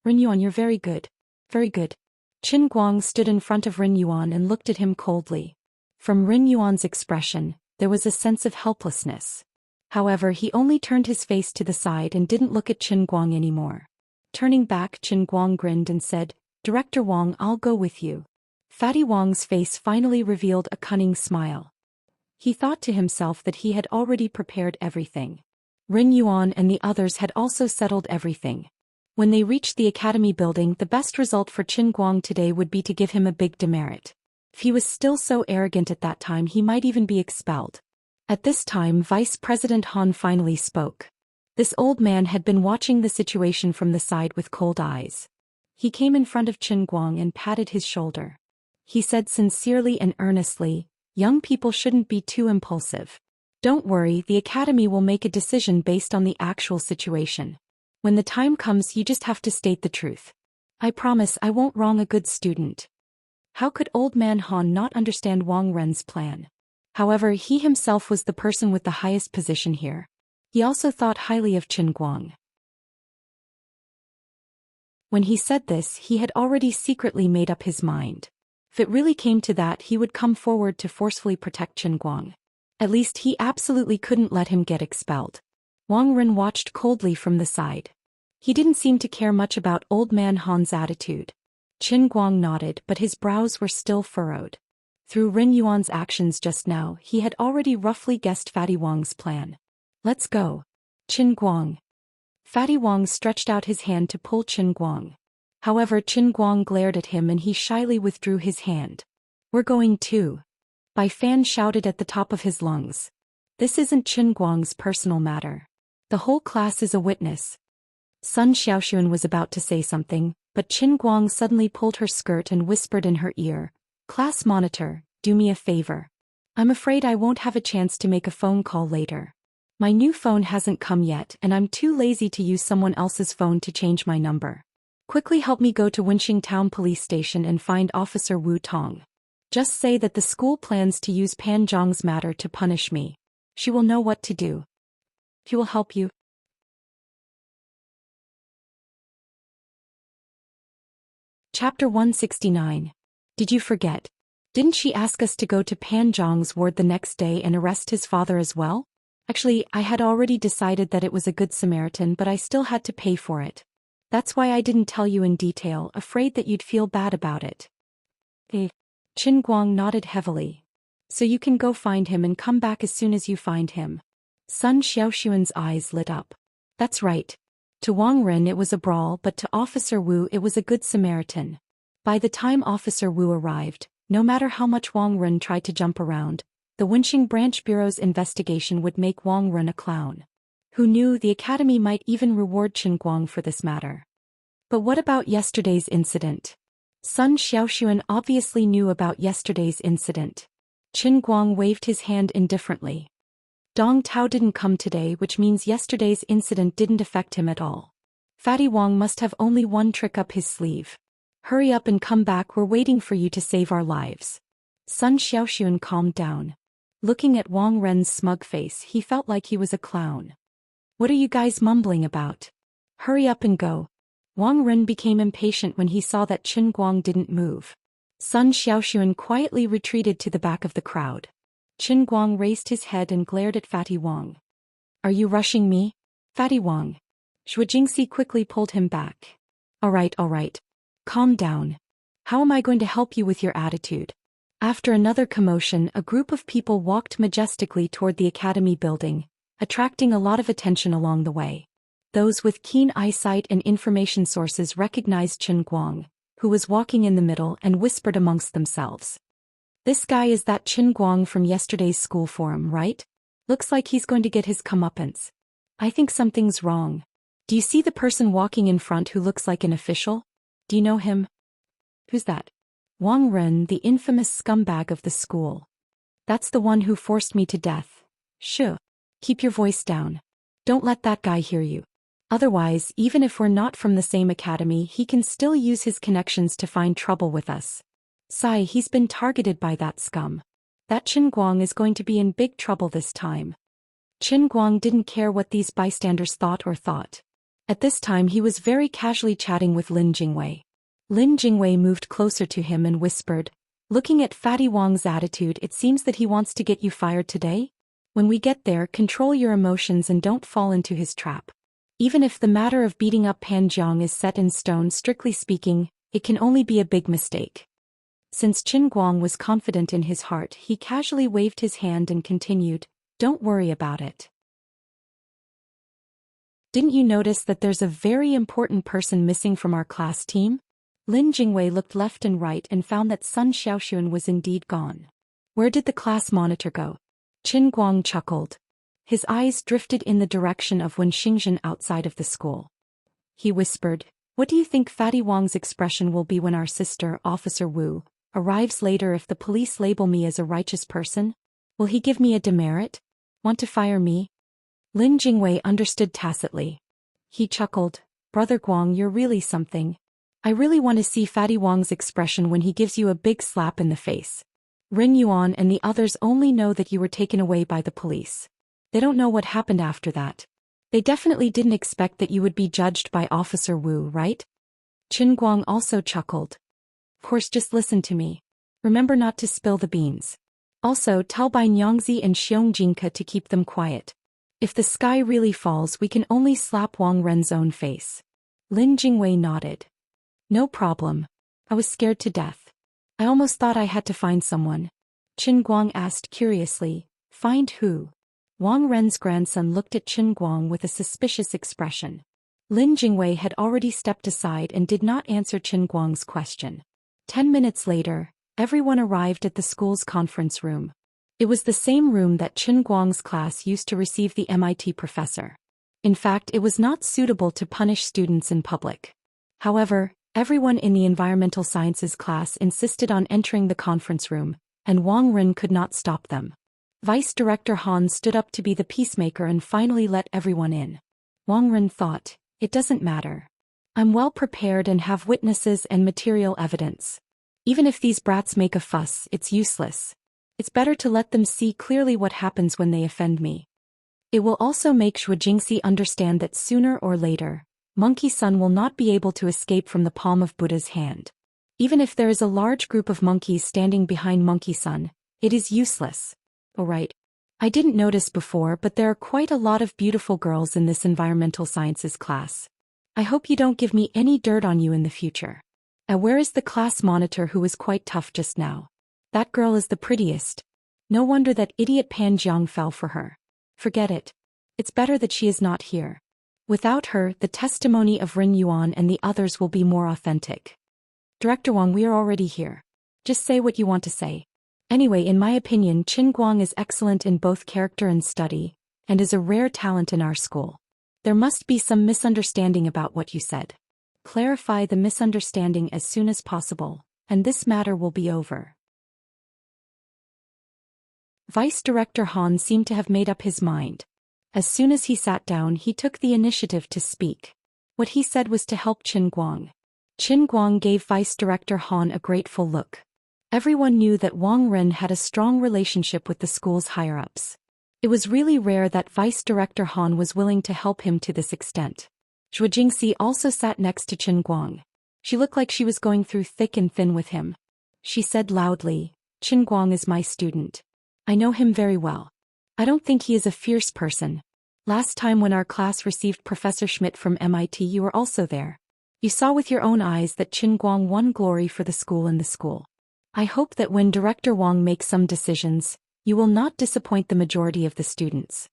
"Ren Yuan, you're very good. Very good." Qin Guang stood in front of Ren Yuan and looked at him coldly. From Ren Yuan's expression, there was a sense of helplessness. However, he only turned his face to the side and didn't look at Qin Guang anymore. Turning back, Qin Guang grinned and said, "Director Wang, I'll go with you." Fatty Wang's face finally revealed a cunning smile. He thought to himself that he had already prepared everything. Ren Yuan and the others had also settled everything. When they reached the academy building, the best result for Qin Guang today would be to give him a big demerit. If he was still so arrogant at that time, he might even be expelled. At this time, Vice President Han finally spoke. This old man had been watching the situation from the side with cold eyes. He came in front of Qin Guang and patted his shoulder. He said sincerely and earnestly, "Young people shouldn't be too impulsive. Don't worry, the academy will make a decision based on the actual situation. When the time comes, you just have to state the truth. I promise I won't wrong a good student." How could old man Han not understand Wang Ren's plan? However, he himself was the person with the highest position here. He also thought highly of Qin Guang. When he said this, he had already secretly made up his mind. If it really came to that, he would come forward to forcefully protect Qin Guang. At least he absolutely couldn't let him get expelled. Wang Ren watched coldly from the side. He didn't seem to care much about old man Han's attitude. Qin Guang nodded, but his brows were still furrowed. Through Ren Yuan's actions just now, he had already roughly guessed Fatty Wang's plan. "Let's go. Qin Guang." Fatty Wang stretched out his hand to pull Qin Guang. However, Qin Guang glared at him and he shyly withdrew his hand. "We're going too." Bai Fan shouted at the top of his lungs. "This isn't Qin Guang's personal matter. The whole class is a witness." Sun Xiaoxuan was about to say something, but Qin Guang suddenly pulled her skirt and whispered in her ear, "Class monitor, do me a favor. I'm afraid I won't have a chance to make a phone call later. My new phone hasn't come yet and I'm too lazy to use someone else's phone to change my number. Quickly help me go to Wenxing Town Police Station and find Officer Wu Tong. Just say that the school plans to use Pan Zhang's matter to punish me. She will know what to do. He will help you." Chapter 169. Did you forget? Didn't she ask us to go to Pan Zhang's ward the next day and arrest his father as well? Actually, I had already decided that it was a good Samaritan, but I still had to pay for it. That's why I didn't tell you in detail, afraid that you'd feel bad about it. Qin Guang nodded heavily. So you can go find him and come back as soon as you find him. Sun Xiaoxuan's eyes lit up. That's right. To Wang Ren it was a brawl, but to Officer Wu it was a good Samaritan. By the time Officer Wu arrived, no matter how much Wang Ren tried to jump around, the Wenqing Branch Bureau's investigation would make Wang Ren a clown. Who knew the Academy might even reward Qin Guang for this matter. But what about yesterday's incident? Sun Xiaoxuan obviously knew about yesterday's incident. Qin Guang waved his hand indifferently. Dong Tao didn't come today, which means yesterday's incident didn't affect him at all. Fatty Wang must have only one trick up his sleeve. Hurry up and come back, we're waiting for you to save our lives. Sun Xiaoxuan calmed down. Looking at Wang Ren's smug face, he felt like he was a clown. What are you guys mumbling about? Hurry up and go. Wang Ren became impatient when he saw that Qin Guang didn't move. Sun Xiaoxuan quietly retreated to the back of the crowd. Qin Guang raised his head and glared at Fatty Wang. Are you rushing me? Fatty Wang. Zhou Xian quickly pulled him back. All right. Calm down. How am I going to help you with your attitude? After another commotion, a group of people walked majestically toward the academy building, attracting a lot of attention along the way. Those with keen eyesight and information sources recognized Qin Guang, who was walking in the middle, and whispered amongst themselves. This guy is that Qin Guang from yesterday's school forum, right? Looks like he's going to get his comeuppance. I think something's wrong. Do you see the person walking in front who looks like an official? Do you know him? Who's that? Wang Ren, the infamous scumbag of the school. That's the one who forced me to death. Shh. Keep your voice down. Don't let that guy hear you. Otherwise, even if we're not from the same academy, he can still use his connections to find trouble with us. Sai, he's been targeted by that scum. That Qin Guang is going to be in big trouble this time. Qin Guang didn't care what these bystanders thought. At this time he was very casually chatting with Lin Jingwei. Lin Jingwei moved closer to him and whispered, looking at Fatty Wang's attitude, it seems that he wants to get you fired today? When we get there, control your emotions and don't fall into his trap. Even if the matter of beating up Pan Jiang is set in stone, strictly speaking, it can only be a big mistake. Since Qin Guang was confident in his heart, he casually waved his hand and continued, don't worry about it. Didn't you notice that there's a very important person missing from our class team? Lin Jingwei looked left and right and found that Sun Xiaoxuan was indeed gone. Where did the class monitor go? Qin Guang chuckled. His eyes drifted in the direction of Wen Xingzhen outside of the school. He whispered, what do you think Fatty Wang's expression will be when our sister, Officer Wu, arrives later if the police label me as a righteous person? Will he give me a demerit? Want to fire me? Lin Jingwei understood tacitly. He chuckled, Brother Guang, you're really something. I really want to see Fatty Wang's expression when he gives you a big slap in the face. Ring Yuan and the others only know that you were taken away by the police. They don't know what happened after that. They definitely didn't expect that you would be judged by Officer Wu, right? Qin Guang also chuckled. Of course, just listen to me. Remember not to spill the beans. Also, tell Bai Nyangzi and Xiong Jinka to keep them quiet. If the sky really falls, we can only slap Wang Ren's own face. Lin Jingwei nodded. No problem. I was scared to death. I almost thought I had to find someone. Qin Guang asked curiously, find who? Wang Ren's grandson looked at Qin Guang with a suspicious expression. Lin Jingwei had already stepped aside and did not answer Qin Guang's question. 10 minutes later, everyone arrived at the school's conference room. It was the same room that Qin Guang's class used to receive the MIT professor. In fact, it was not suitable to punish students in public. However, everyone in the environmental sciences class insisted on entering the conference room, and Wang Ren could not stop them. Vice Director Han stood up to be the peacemaker and finally let everyone in. Wang Ren thought, it doesn't matter. I'm well prepared and have witnesses and material evidence. Even if these brats make a fuss, it's useless. It's better to let them see clearly what happens when they offend me. It will also make Zhou Xian understand that sooner or later, Monkey Sun will not be able to escape from the palm of Buddha's hand. Even if there is a large group of monkeys standing behind Monkey Sun, it is useless. Oh right. I didn't notice before, but there are quite a lot of beautiful girls in this environmental sciences class. I hope you don't give me any dirt on you in the future. Where is the class monitor who was quite tough just now? That girl is the prettiest. No wonder that idiot Pan Jiang fell for her. Forget it. It's better that she is not here. Without her, the testimony of Rin Yuan and the others will be more authentic. Director Wang, we are already here. Just say what you want to say. Anyway, in my opinion, Qin Guang is excellent in both character and study, and is a rare talent in our school. There must be some misunderstanding about what you said. Clarify the misunderstanding as soon as possible, and this matter will be over. Vice Director Han seemed to have made up his mind. As soon as he sat down, he took the initiative to speak. What he said was to help Qin Guang. Qin Guang gave Vice Director Han a grateful look. Everyone knew that Wang Ren had a strong relationship with the school's higher-ups. It was really rare that Vice Director Han was willing to help him to this extent. Zhou Xian also sat next to Qin Guang. She looked like she was going through thick and thin with him. She said loudly, "Qin Guang is my student. I know him very well. I don't think he is a fierce person. Last time when our class received Professor Schmidt from MIT, you were also there. You saw with your own eyes that Qin Guang won glory for the school and the school. I hope that when Director Wang makes some decisions, you will not disappoint the majority of the students."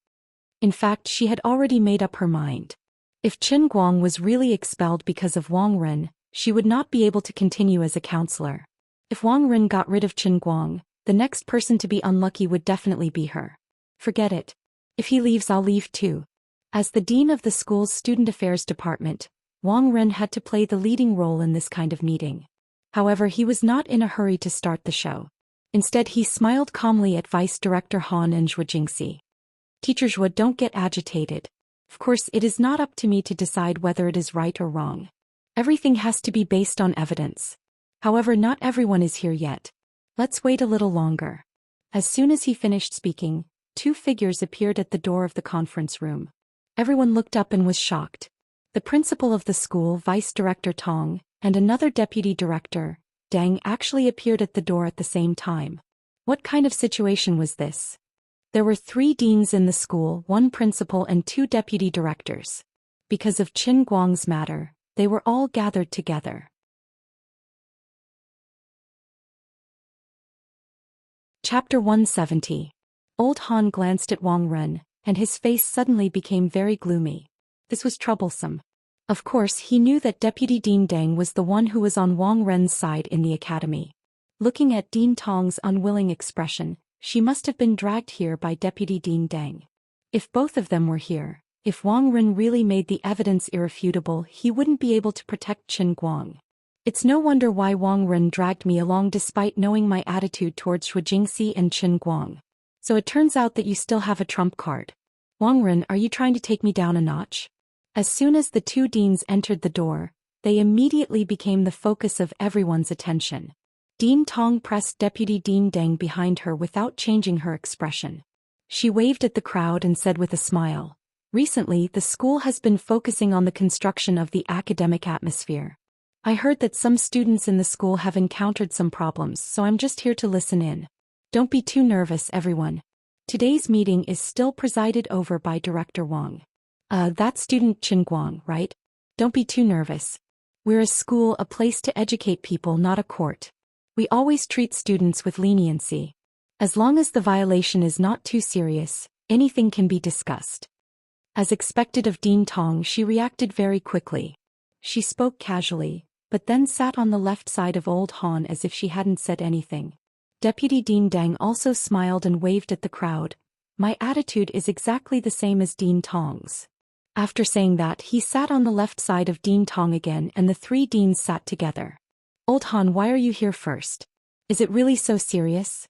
In fact, she had already made up her mind. If Qin Guang was really expelled because of Wang Ren, she would not be able to continue as a counselor. If Wang Ren got rid of Qin Guang, the next person to be unlucky would definitely be her. Forget it. If he leaves, I'll leave too. As the dean of the school's student affairs department, Wang Ren had to play the leading role in this kind of meeting. However, he was not in a hurry to start the show. Instead, he smiled calmly at Vice Director Han and Zhou Xian. "Teacher Zhou, don't get agitated. Of course, it is not up to me to decide whether it is right or wrong. Everything has to be based on evidence. However, not everyone is here yet. Let's wait a little longer." As soon as he finished speaking, two figures appeared at the door of the conference room. Everyone looked up and was shocked. The principal of the school, Vice Director Tong, and another deputy director, Dang, actually appeared at the door at the same time. What kind of situation was this? There were 3 deans in the school, 1 principal and 2 deputy directors. Because of Qin Guang's matter, they were all gathered together. Chapter 170. Old Han glanced at Wang Ren, and his face suddenly became very gloomy. This was troublesome. Of course, he knew that Deputy Dean Deng was the one who was on Wang Ren's side in the academy. Looking at Dean Tong's unwilling expression, she must have been dragged here by Deputy Dean Deng. If both of them were here, if Wang Ren really made the evidence irrefutable, he wouldn't be able to protect Qin Guang. It's no wonder why Wang Ren dragged me along despite knowing my attitude towards Zhou Xian and Qin Guang. So it turns out that you still have a trump card. Wang Ren, are you trying to take me down a notch? As soon as the 2 deans entered the door, they immediately became the focus of everyone's attention. Dean Tong pressed Deputy Dean Deng behind her without changing her expression. She waved at the crowd and said with a smile, "Recently, the school has been focusing on the construction of the academic atmosphere. I heard that some students in the school have encountered some problems, so I'm just here to listen in. Don't be too nervous, everyone. Today's meeting is still presided over by Director Wang. That student Qin Guang, right? Don't be too nervous. We're a school, a place to educate people, not a court. We always treat students with leniency. As long as the violation is not too serious, anything can be discussed." As expected of Dean Tong, she reacted very quickly. She spoke casually, but then sat on the left side of Old Han as if she hadn't said anything. Deputy Dean Deng also smiled and waved at the crowd. "My attitude is exactly the same as Dean Tong's." After saying that, he sat on the left side of Dean Tong again and the 3 deans sat together. "Old Han, why are you here first? Is it really so serious?"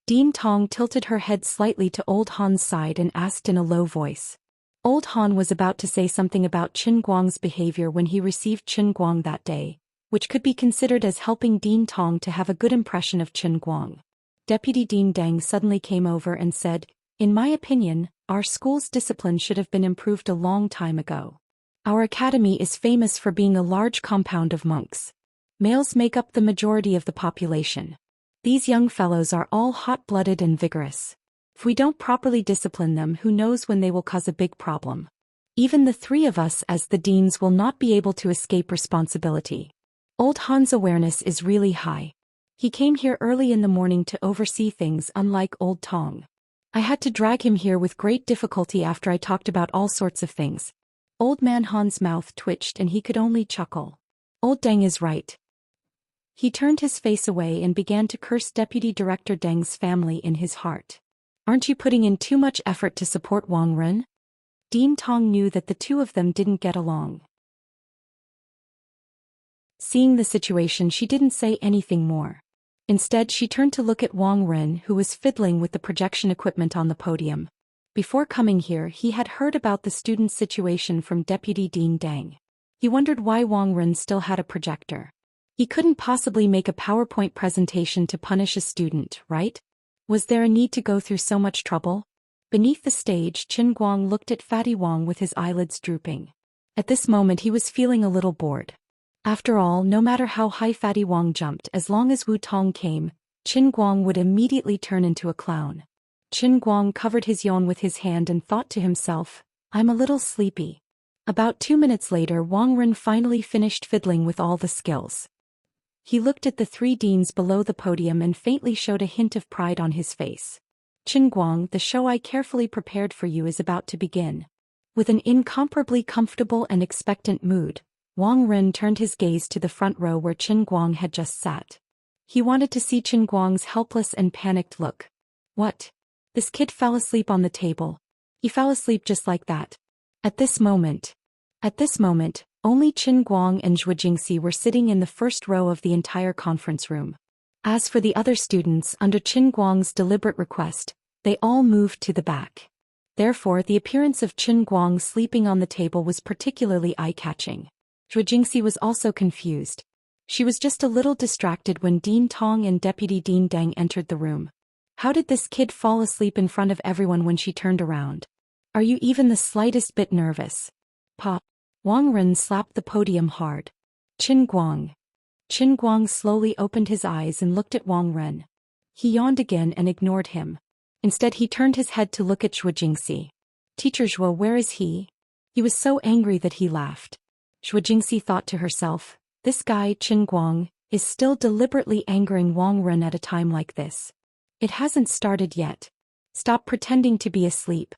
Dean Tong tilted her head slightly to Old Han's side and asked in a low voice. Old Han was about to say something about Qin Guang's behavior when he received Qin Guang that day, which could be considered as helping Dean Tong to have a good impression of Qin Guang. Deputy Dean Deng suddenly came over and said, "In my opinion, our school's discipline should have been improved a long time ago. Our academy is famous for being a large compound of monks. Males make up the majority of the population. These young fellows are all hot-blooded and vigorous. If we don't properly discipline them, who knows when they will cause a big problem. Even the three of us as the deans will not be able to escape responsibility. Old Han's awareness is really high. He came here early in the morning to oversee things, unlike Old Tong. I had to drag him here with great difficulty after I talked about all sorts of things. Old man Han's mouth twitched and he could only chuckle. Old Deng is right. He turned his face away and began to curse Deputy Director Deng's family in his heart. Aren't you putting in too much effort to support Wang Ren? Dean Tong knew that the two of them didn't get along. Seeing the situation, she didn't say anything more. Instead, she turned to look at Wang Ren, who was fiddling with the projection equipment on the podium. Before coming here, he had heard about the student's situation from Deputy Dean Deng. He wondered why Wang Ren still had a projector. He couldn't possibly make a PowerPoint presentation to punish a student, right? Was there a need to go through so much trouble? Beneath the stage, Qin Guang looked at Fatty Wang with his eyelids drooping. At this moment he was feeling a little bored. After all, no matter how high Fatty Wang jumped, as long as Wu Tong came, Qin Guang would immediately turn into a clown. Qin Guang covered his yawn with his hand and thought to himself, I'm a little sleepy. About 2 minutes later, Wang Ren finally finished fiddling with all the skills. He looked at the three deans below the podium and faintly showed a hint of pride on his face. Qin Guang, the show I carefully prepared for you is about to begin. With an incomparably comfortable and expectant mood, Wang Ren turned his gaze to the front row where Qin Guang had just sat. He wanted to see Qin Guang's helpless and panicked look. What? This kid fell asleep on the table. He fell asleep just like that. At this moment, only Qin Guang and Zhou Xian were sitting in the first row of the entire conference room. As for the other students, under Qin Guang's deliberate request, they all moved to the back. Therefore, the appearance of Qin Guang sleeping on the table was particularly eye-catching. Zhou Xian was also confused. She was just a little distracted when Dean Tong and Deputy Dean Deng entered the room. How did this kid fall asleep in front of everyone when she turned around? Are you even the slightest bit nervous? Pa. Wang Ren slapped the podium hard. Qin Guang. Qin Guang slowly opened his eyes and looked at Wang Ren. He yawned again and ignored him. Instead he turned his head to look at Zhou Xian. Teacher Zhou, where is he? He was so angry that he laughed. Zhou Xian thought to herself, this guy, Qin Guang, is still deliberately angering Wang Ren at a time like this. It hasn't started yet. Stop pretending to be asleep.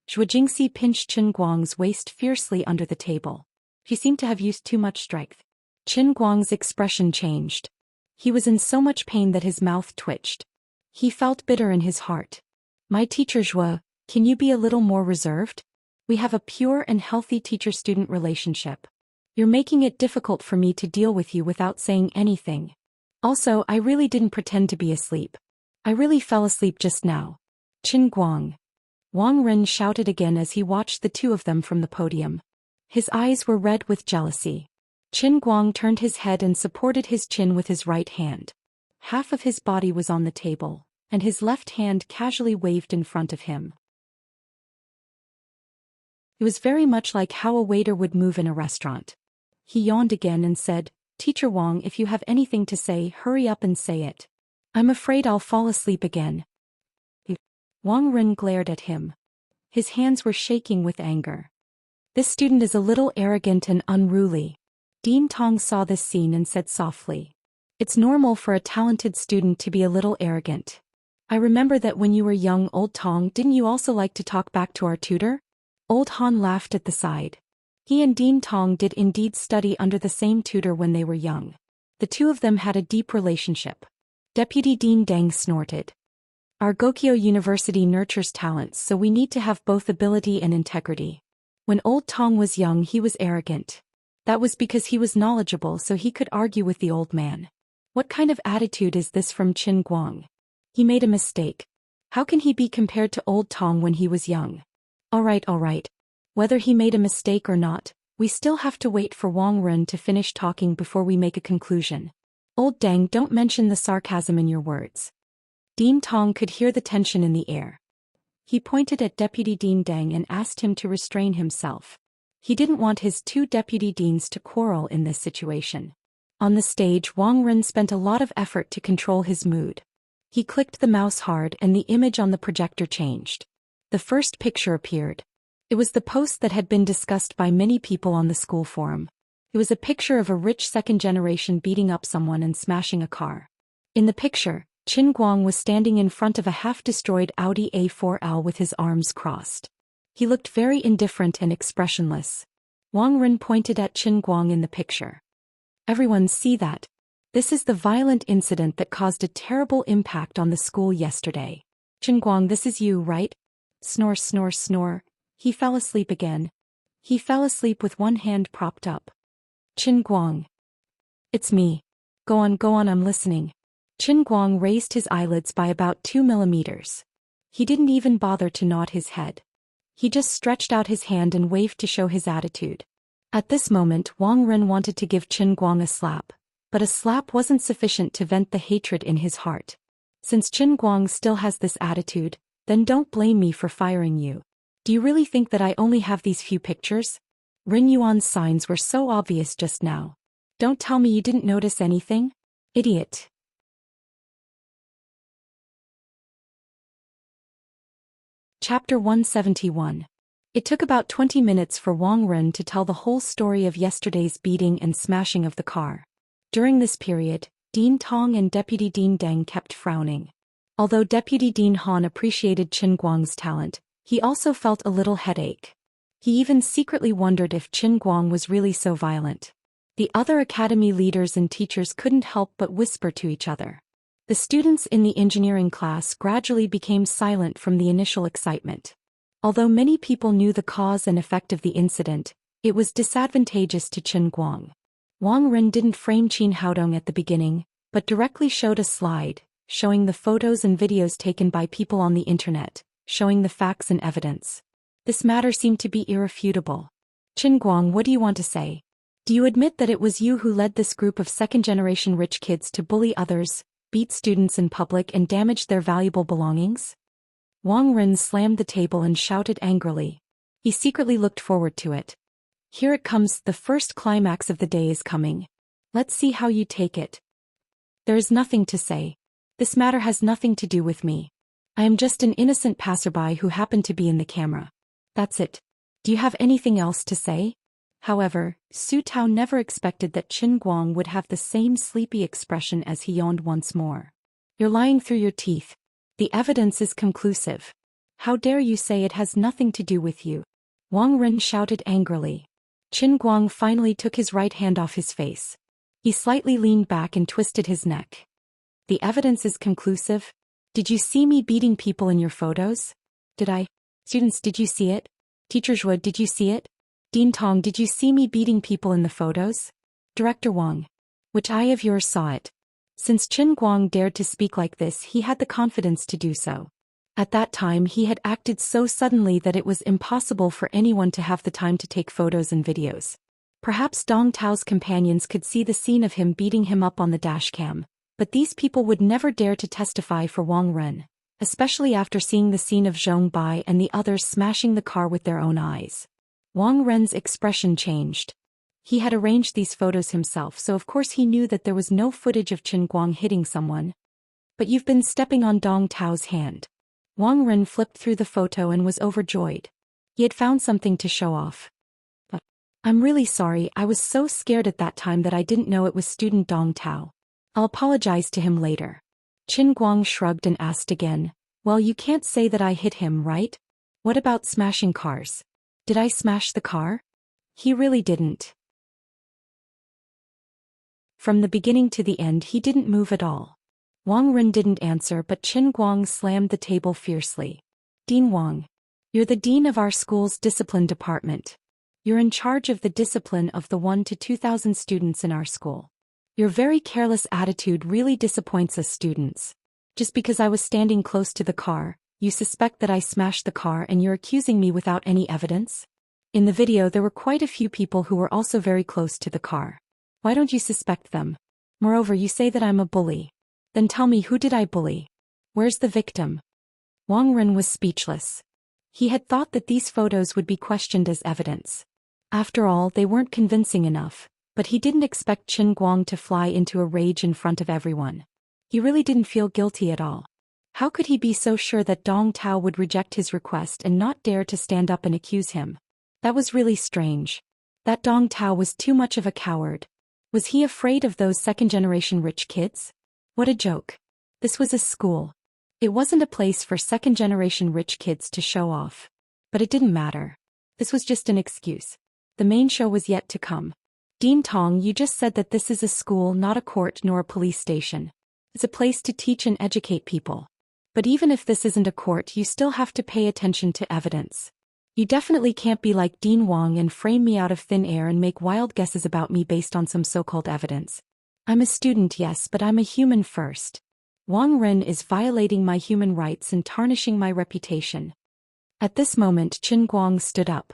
Zhou Xian pinched Qin Guang's waist fiercely under the table. She seemed to have used too much strength. Qin Guang's expression changed. He was in so much pain that his mouth twitched. He felt bitter in his heart. My teacher Zhou, can you be a little more reserved? We have a pure and healthy teacher-student relationship. You're making it difficult for me to deal with you without saying anything. Also, I really didn't pretend to be asleep. I really fell asleep just now. Qin Guang. Wang Ren shouted again as he watched the two of them from the podium. His eyes were red with jealousy. Qin Guang turned his head and supported his chin with his right hand. Half of his body was on the table, and his left hand casually waved in front of him. It was very much like how a waiter would move in a restaurant. He yawned again and said, Teacher Wang, if you have anything to say, hurry up and say it. I'm afraid I'll fall asleep again. Wang Ren glared at him. His hands were shaking with anger. This student is a little arrogant and unruly. Dean Tong saw this scene and said softly, it's normal for a talented student to be a little arrogant. I remember that when you were young, Old Tong, didn't you also like to talk back to our tutor? Old Han laughed at the side. He and Dean Tong did indeed study under the same tutor when they were young. The two of them had a deep relationship. Deputy Dean Deng snorted. Our Gokyo University nurtures talents, so we need to have both ability and integrity. When Old Tong was young, he was arrogant. That was because he was knowledgeable, so he could argue with the old man. What kind of attitude is this from Qin Guang? He made a mistake. How can he be compared to Old Tong when he was young? All right. Whether he made a mistake or not, we still have to wait for Wang Ren to finish talking before we make a conclusion. Old Deng, don't mention the sarcasm in your words. Dean Tong could hear the tension in the air. He pointed at Deputy Dean Deng and asked him to restrain himself. He didn't want his two deputy deans to quarrel in this situation. On the stage, Wang Ren spent a lot of effort to control his mood. He clicked the mouse hard and the image on the projector changed. The first picture appeared. It was the post that had been discussed by many people on the school forum. It was a picture of a rich second generation beating up someone and smashing a car. In the picture, Qin Guang was standing in front of a half-destroyed Audi A4L with his arms crossed. He looked very indifferent and expressionless. Wang Ren pointed at Qin Guang in the picture. Everyone see that? This is the violent incident that caused a terrible impact on the school yesterday. Qin Guang, this is you, right? Snore, snore, snore. He fell asleep again. He fell asleep with one hand propped up. Qin Guang. It's me. Go on, I'm listening. Qin Guang raised his eyelids by about 2 millimeters. He didn't even bother to nod his head. He just stretched out his hand and waved to show his attitude. At this moment, Wang Ren wanted to give Qin Guang a slap, but a slap wasn't sufficient to vent the hatred in his heart. Since Qin Guang still has this attitude, then don't blame me for firing you. Do you really think that I only have these few pictures? Ren Yuan's signs were so obvious just now. Don't tell me you didn't notice anything? Idiot. Chapter 171. It took about 20 minutes for Wang Ren to tell the whole story of yesterday's beating and smashing of the car. During this period, Dean Tong and Deputy Dean Deng kept frowning. Although Deputy Dean Han appreciated Qin Guang's talent, he also felt a little headache. He even secretly wondered if Qin Guang was really so violent. The other academy leaders and teachers couldn't help but whisper to each other. The students in the engineering class gradually became silent from the initial excitement. Although many people knew the cause and effect of the incident, it was disadvantageous to Qin Guang. Wang Ren didn't frame Qin Haodong at the beginning, but directly showed a slide, showing the photos and videos taken by people on the internet, showing the facts and evidence. This matter seemed to be irrefutable. Qin Guang, what do you want to say? Do you admit that it was you who led this group of second-generation rich kids to bully others, beat students in public and damage their valuable belongings? Wang Ren slammed the table and shouted angrily. He secretly looked forward to it. Here it comes, the first climax of the day is coming. Let's see how you take it. There is nothing to say. This matter has nothing to do with me. I am just an innocent passerby who happened to be in the camera. That's it. Do you have anything else to say? However, Su Tao never expected that Qin Guang would have the same sleepy expression as he yawned once more. You're lying through your teeth. The evidence is conclusive. How dare you say it has nothing to do with you? Wang Ren shouted angrily. Qin Guang finally took his right hand off his face. He slightly leaned back and twisted his neck. The evidence is conclusive? Did you see me beating people in your photos? Did I? Students, did you see it? Teacher Zhuo, did you see it? Dean Tong, did you see me beating people in the photos? Director Wang. Which eye of yours saw it? Since Qin Guang dared to speak like this, he had the confidence to do so. At that time he had acted so suddenly that it was impossible for anyone to have the time to take photos and videos. Perhaps Dong Tao's companions could see the scene of him beating him up on the dashcam, but these people would never dare to testify for Wang Ren, especially after seeing the scene of Zhong Bai and the others smashing the car with their own eyes. Wang Ren's expression changed. He had arranged these photos himself, so of course he knew that there was no footage of Qin Guang hitting someone. But you've been stepping on Dong Tao's hand. Wang Ren flipped through the photo and was overjoyed. He had found something to show off. But I'm really sorry, I was so scared at that time that I didn't know it was student Dong Tao. I'll apologize to him later. Qin Guang shrugged and asked again, well, you can't say that I hit him, right? What about smashing cars? Did I smash the car? He really didn't. From the beginning to the end he didn't move at all. Wang Ren didn't answer, but Qin Guang slammed the table fiercely. Dean Wang. You're the dean of our school's discipline department. You're in charge of the discipline of the 1 to 2,000 students in our school. Your very careless attitude really disappoints us students. Just because I was standing close to the car, you suspect that I smashed the car and you're accusing me without any evidence? In the video there were quite a few people who were also very close to the car. Why don't you suspect them? Moreover, you say that I'm a bully. Then tell me, who did I bully? Where's the victim? Wang Ren was speechless. He had thought that these photos would be questioned as evidence. After all, they weren't convincing enough. But he didn't expect Qin Guang to fly into a rage in front of everyone. He really didn't feel guilty at all. How could he be so sure that Dong Tao would reject his request and not dare to stand up and accuse him? That was really strange. That Dong Tao was too much of a coward. Was he afraid of those second-generation rich kids? What a joke. This was a school. It wasn't a place for second-generation rich kids to show off. But it didn't matter. This was just an excuse. The main show was yet to come. Dean Tong, you just said that this is a school, not a court nor a police station. It's a place to teach and educate people. But even if this isn't a court, you still have to pay attention to evidence. You definitely can't be like Dean Wang and frame me out of thin air and make wild guesses about me based on some so-called evidence. I'm a student, yes, but I'm a human first. Wang Ren is violating my human rights and tarnishing my reputation. At this moment, Qin Guang stood up.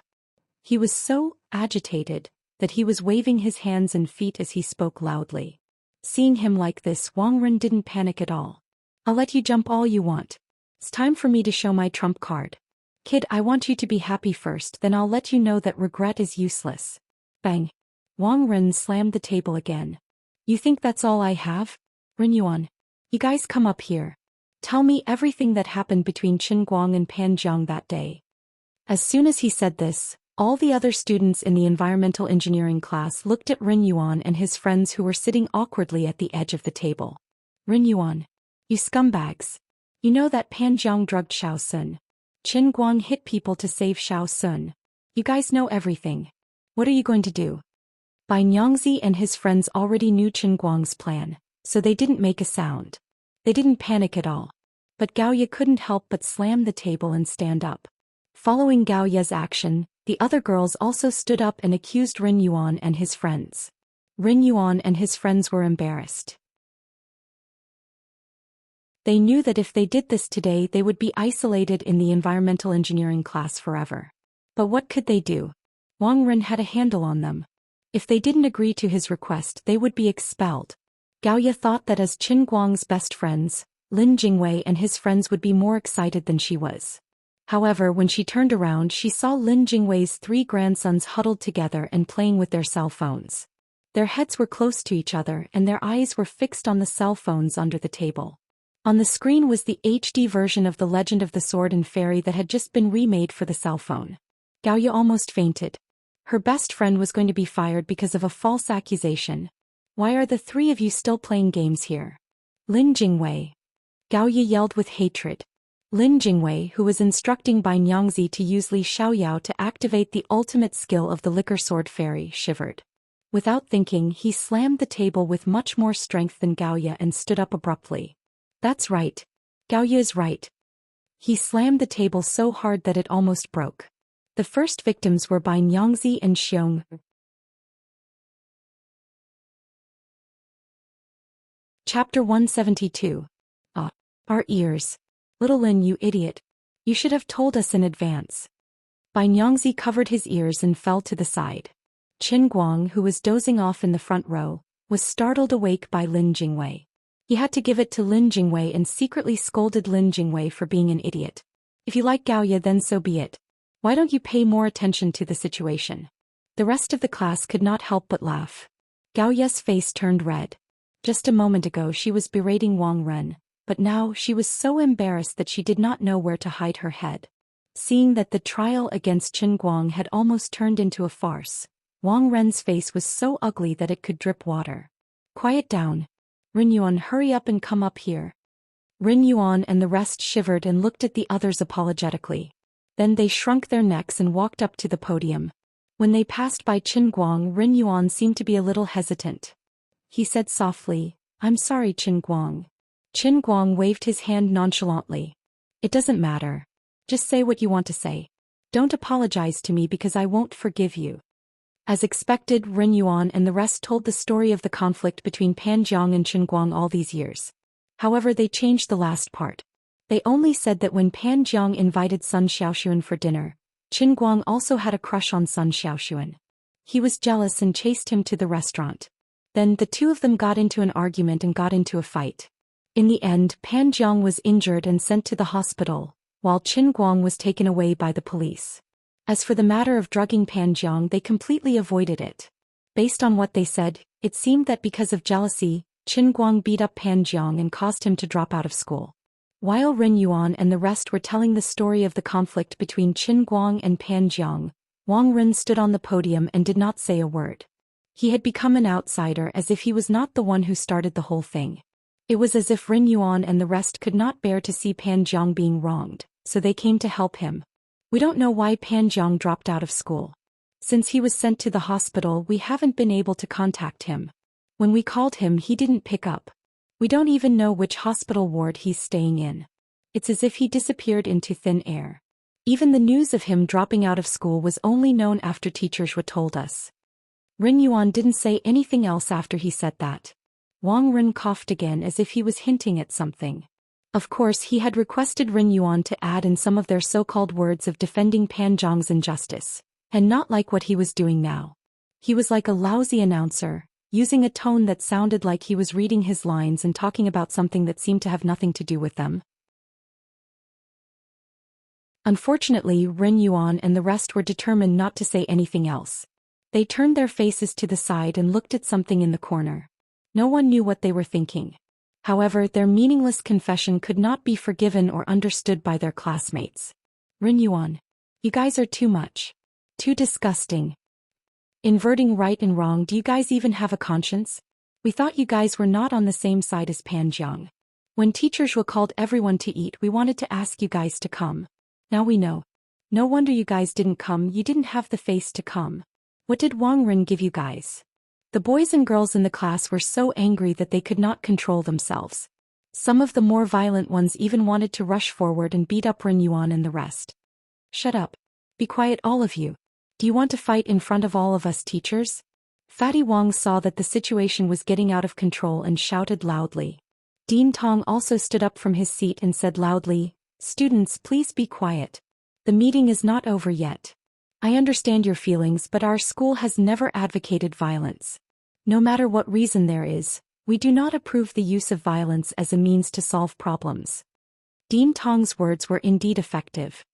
He was so agitated that he was waving his hands and feet as he spoke loudly. Seeing him like this, Wang Ren didn't panic at all. I'll let you jump all you want. It's time for me to show my trump card. Kid, I want you to be happy first, then I'll let you know that regret is useless. Bang. Wang Ren slammed the table again. You think that's all I have? Ren Yuan. You guys come up here. Tell me everything that happened between Qin Guang and Pan Jiang that day. As soon as he said this, all the other students in the environmental engineering class looked at Ren Yuan and his friends who were sitting awkwardly at the edge of the table. Ren Yuan. You scumbags. You know that Pan Jiang drugged Xiao Sun. Qin Guang hit people to save Xiao Sun. You guys know everything. What are you going to do? Bai Nyangzi and his friends already knew Qin Guang's plan, so they didn't make a sound. They didn't panic at all. But Gao Ye couldn't help but slam the table and stand up. Following Gao Ye's action, the other girls also stood up and accused Ren Yuan and his friends. Ren Yuan and his friends were embarrassed. They knew that if they did this today, they would be isolated in the environmental engineering class forever. But what could they do? Wang Ren had a handle on them. If they didn't agree to his request, they would be expelled. Gao Ye thought that as Qin Guang's best friends, Lin Jingwei and his friends would be more excited than she was. However, when she turned around, she saw Lin Jingwei's 3 grandsons huddled together and playing with their cell phones. Their heads were close to each other and their eyes were fixed on the cell phones under the table. On the screen was the HD version of The Legend of the Sword and Fairy that had just been remade for the cell phone. Gao Ye almost fainted. Her best friend was going to be fired because of a false accusation. Why are the 3 of you still playing games here? Lin Jingwei. Gao Ye yelled with hatred. Lin Jingwei, who was instructing Bai Nyangzi to use Li Xiaoyao to activate the ultimate skill of the Liquor Sword Fairy, shivered. Without thinking, he slammed the table with much more strength than Gao Ye and stood up abruptly. That's right. Gao Ye is right. He slammed the table so hard that it almost broke. The first victims were Bai Nyangzi and Xiong. Chapter 172. Our ears. Little Lin, you idiot. You should have told us in advance. Bai Nyangzi covered his ears and fell to the side. Qin Guang, who was dozing off in the front row, was startled awake by Lin Jingwei. He had to give it to Lin Jingwei and secretly scolded Lin Jingwei for being an idiot. If you like Gao Ye, then so be it. Why don't you pay more attention to the situation? The rest of the class could not help but laugh. Gao Ye's face turned red. Just a moment ago she was berating Wang Ren, but now she was so embarrassed that she did not know where to hide her head. Seeing that the trial against Qin Guang had almost turned into a farce, Wang Ren's face was so ugly that it could drip water. Quiet down. Ren Yuan, hurry up and come up here. Ren Yuan and the rest shivered and looked at the others apologetically. Then they shrunk their necks and walked up to the podium. When they passed by Qin Guang, Ren Yuan seemed to be a little hesitant. He said softly, I'm sorry, Qin Guang. Qin Guang waved his hand nonchalantly. It doesn't matter. Just say what you want to say. Don't apologize to me because I won't forgive you. As expected, Ren Yuan and the rest told the story of the conflict between Pan Jiang and Qin Guang all these years. However, they changed the last part. They only said that when Pan Jiang invited Sun Xiaoxuan for dinner, Qin Guang also had a crush on Sun Xiaoxuan. He was jealous and chased him to the restaurant. Then the two of them got into an argument and got into a fight. In the end, Pan Jiang was injured and sent to the hospital, while Qin Guang was taken away by the police. As for the matter of drugging Pan Jiang, they completely avoided it. Based on what they said, it seemed that because of jealousy, Qin Guang beat up Pan Jiang and caused him to drop out of school. While Ren Yuan and the rest were telling the story of the conflict between Qin Guang and Pan Jiang, Wang Ren stood on the podium and did not say a word. He had become an outsider, as if he was not the one who started the whole thing. It was as if Ren Yuan and the rest could not bear to see Pan Jiang being wronged, so they came to help him. We don't know why Pan Jiang dropped out of school. Since he was sent to the hospital, we haven't been able to contact him. When we called him, he didn't pick up. We don't even know which hospital ward he's staying in. It's as if he disappeared into thin air. Even the news of him dropping out of school was only known after teachers were told us. Ren Yuan didn't say anything else after he said that. Wang Ren coughed again as if he was hinting at something. Of course, he had requested Ren Yuan to add in some of their so-called words of defending Pan Jiang's injustice, and not like what he was doing now. He was like a lousy announcer, using a tone that sounded like he was reading his lines and talking about something that seemed to have nothing to do with them. Unfortunately, Ren Yuan and the rest were determined not to say anything else. They turned their faces to the side and looked at something in the corner. No one knew what they were thinking. However, their meaningless confession could not be forgiven or understood by their classmates. Ren Yuan, you guys are too much. Too disgusting. Inverting right and wrong, do you guys even have a conscience? We thought you guys were not on the same side as Pan Jiang. When teachers were called everyone to eat, we wanted to ask you guys to come. Now we know. No wonder you guys didn't come, you didn't have the face to come. What did Wang Ren give you guys? The boys and girls in the class were so angry that they could not control themselves. Some of the more violent ones even wanted to rush forward and beat up Ren Yuan and the rest. Shut up. Be quiet, all of you. Do you want to fight in front of all of us teachers? Fatty Wang saw that the situation was getting out of control and shouted loudly. Dean Tong also stood up from his seat and said loudly, "Students, please be quiet. The meeting is not over yet. I understand your feelings, but our school has never advocated violence. No matter what reason there is, we do not approve the use of violence as a means to solve problems." Dean Tong's words were indeed effective.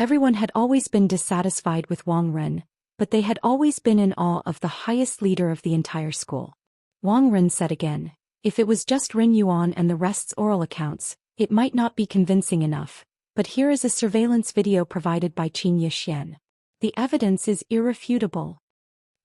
Everyone had always been dissatisfied with Wang Ren, but they had always been in awe of the highest leader of the entire school. Wang Ren said again, "If it was just Ren Yuan and the rest's oral accounts, it might not be convincing enough, but here is a surveillance video provided by Zhou Xian. The evidence is irrefutable."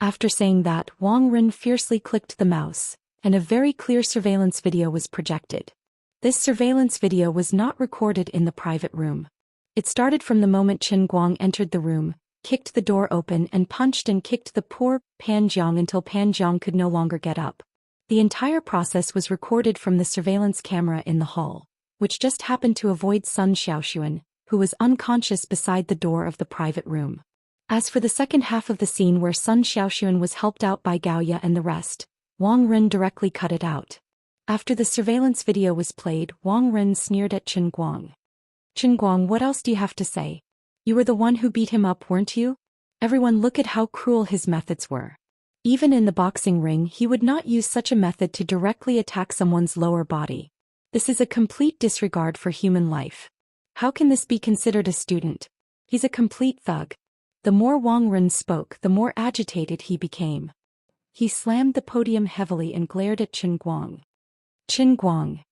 After saying that, Wang Ren fiercely clicked the mouse, and a very clear surveillance video was projected. This surveillance video was not recorded in the private room. It started from the moment Qin Guang entered the room, kicked the door open and punched and kicked the poor Pan Jiang until Pan Jiang could no longer get up. The entire process was recorded from the surveillance camera in the hall, which just happened to avoid Sun Xiaoxuan, who was unconscious beside the door of the private room. As for the second half of the scene where Sun Xiaoxuan was helped out by Gaoya and the rest, Wang Ren directly cut it out. After the surveillance video was played, Wang Ren sneered at Qin Guang. "Qin Guang, what else do you have to say? You were the one who beat him up, weren't you? Everyone, look at how cruel his methods were. Even in the boxing ring, he would not use such a method to directly attack someone's lower body. This is a complete disregard for human life. How can this be considered a student? He's a complete thug." The more Wang Ren spoke, the more agitated he became. He slammed the podium heavily and glared at Qin Guang. "Qin Guang.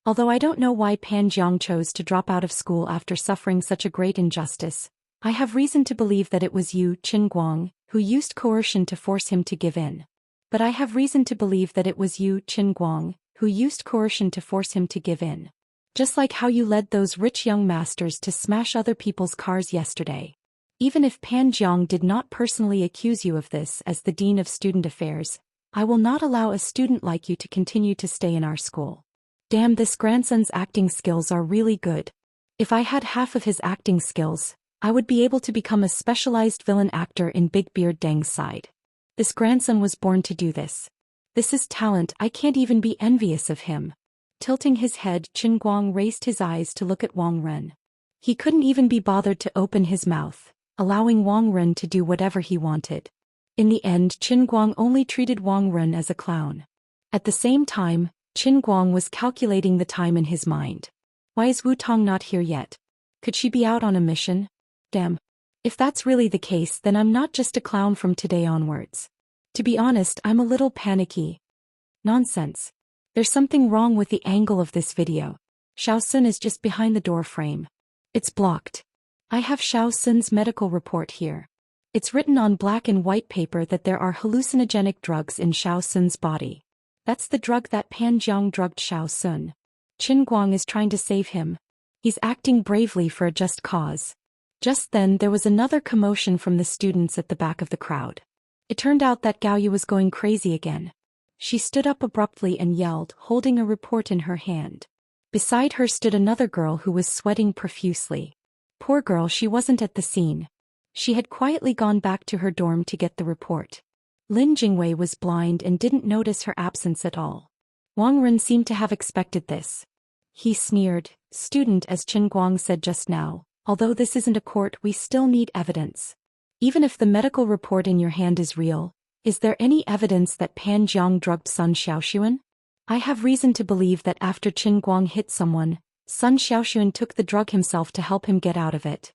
Although I don't know why Pan Jiang chose to drop out of school after suffering such a great injustice, I have reason to believe that it was you, Qin Guang, who used coercion to force him to give in. But I have reason to believe that it was you, Qin Guang, who used coercion to force him to give in. Just like how you led those rich young masters to smash other people's cars yesterday. Even if Pan Jiang did not personally accuse you of this as the Dean of Student Affairs, I will not allow a student like you to continue to stay in our school. Damn, this grandson's acting skills are really good. If I had half of his acting skills, I would be able to become a specialized villain actor in Big Beard Deng's side. This grandson was born to do this. This is talent, I can't even be envious of him." Tilting his head, Qin Guang raised his eyes to look at Wang Ren. He couldn't even be bothered to open his mouth, allowing Wang Ren to do whatever he wanted. In the end, Qin Guang only treated Wang Ren as a clown. At the same time, Qin Guang was calculating the time in his mind. Why is Wu Tong not here yet? Could she be out on a mission? Damn. If that's really the case, then I'm not just a clown from today onwards. To be honest, I'm a little panicky. Nonsense. There's something wrong with the angle of this video. Xiao Sun is just behind the door frame. It's blocked. I have Xiao Sun's medical report here. It's written on black and white paper that there are hallucinogenic drugs in Xiao Sun's body. That's the drug that Pan Jiang drugged Xiao Sun. Qin Guang is trying to save him. He's acting bravely for a just cause. Just then there was another commotion from the students at the back of the crowd. It turned out that Gao Yu was going crazy again. She stood up abruptly and yelled, holding a report in her hand. Beside her stood another girl who was sweating profusely. Poor girl, she wasn't at the scene. She had quietly gone back to her dorm to get the report. Lin Jingwei was blind and didn't notice her absence at all. Wang Ren seemed to have expected this. He sneered, "Student, as Qin Guang said just now, although this isn't a court, we still need evidence. Even if the medical report in your hand is real, is there any evidence that Pan Jiang drugged Sun Xiaoxuan? I have reason to believe that after Qin Guang hit someone, Sun Xiaoxuan took the drug himself to help him get out of it."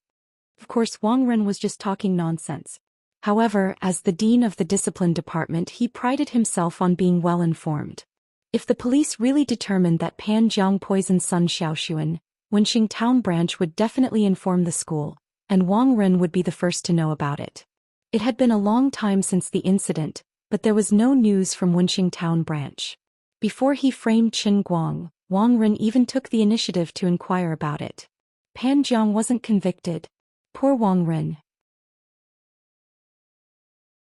Of course, Wang Ren was just talking nonsense. However, as the dean of the discipline department, he prided himself on being well informed. If the police really determined that Pan Jiang poisoned Sun Xiaoxuan, Wenxing Town branch would definitely inform the school, and Wang Ren would be the first to know about it. It had been a long time since the incident, but there was no news from Wenxing Town branch. Before he framed Qin Guang, Wang Ren even took the initiative to inquire about it. Pan Jiang wasn't convicted. Poor Wang Ren.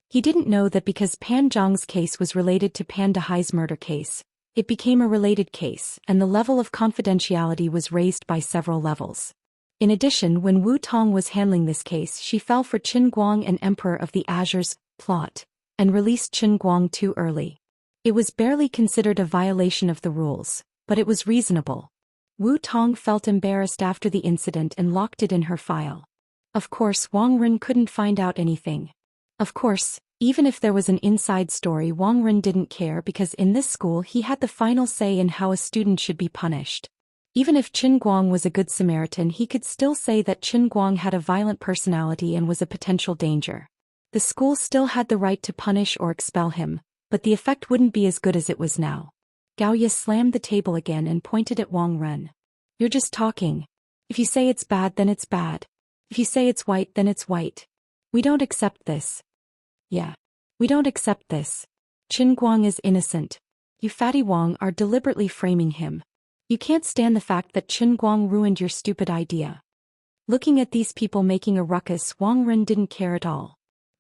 He didn't know that because Pan Jiang's case was related to Pan Dehai's murder case, it became a related case, and the level of confidentiality was raised by several levels. In addition, when Wu Tong was handling this case, she fell for Qin Guang and Emperor of the Azure's plot, and released Qin Guang too early. It was barely considered a violation of the rules, but it was reasonable. Wu Tong felt embarrassed after the incident and locked it in her file. Of course, Wang Ren couldn't find out anything. Of course, even if there was an inside story, Wang Ren didn't care because in this school he had the final say in how a student should be punished. Even if Qin Guang was a good Samaritan, he could still say that Qin Guang had a violent personality and was a potential danger. The school still had the right to punish or expel him, but the effect wouldn't be as good as it was now. Gao Ye slammed the table again and pointed at Wang Ren. "You're just talking. If you say it's bad, then it's bad. If you say it's white, then it's white. We don't accept this." "Yeah. We don't accept this. Qin Guang is innocent. You fatty Wang are deliberately framing him. You can't stand the fact that Qin Guang ruined your stupid idea." Looking at these people making a ruckus, Wang Ren didn't care at all.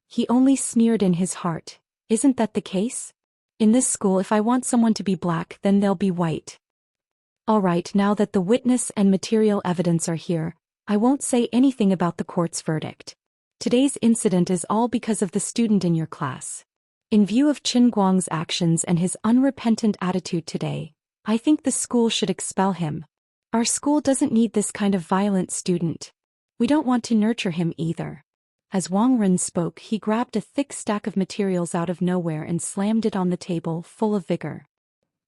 He only sneered in his heart. Isn't that the case? In this school, if I want someone to be black, then they'll be white. Alright, now that the witness and material evidence are here, I won't say anything about the court's verdict. Today's incident is all because of the student in your class. In view of Qin Guang's actions and his unrepentant attitude today, I think the school should expel him. Our school doesn't need this kind of violent student. We don't want to nurture him either. As Wang Ren spoke, he grabbed a thick stack of materials out of nowhere and slammed it on the table, full of vigor.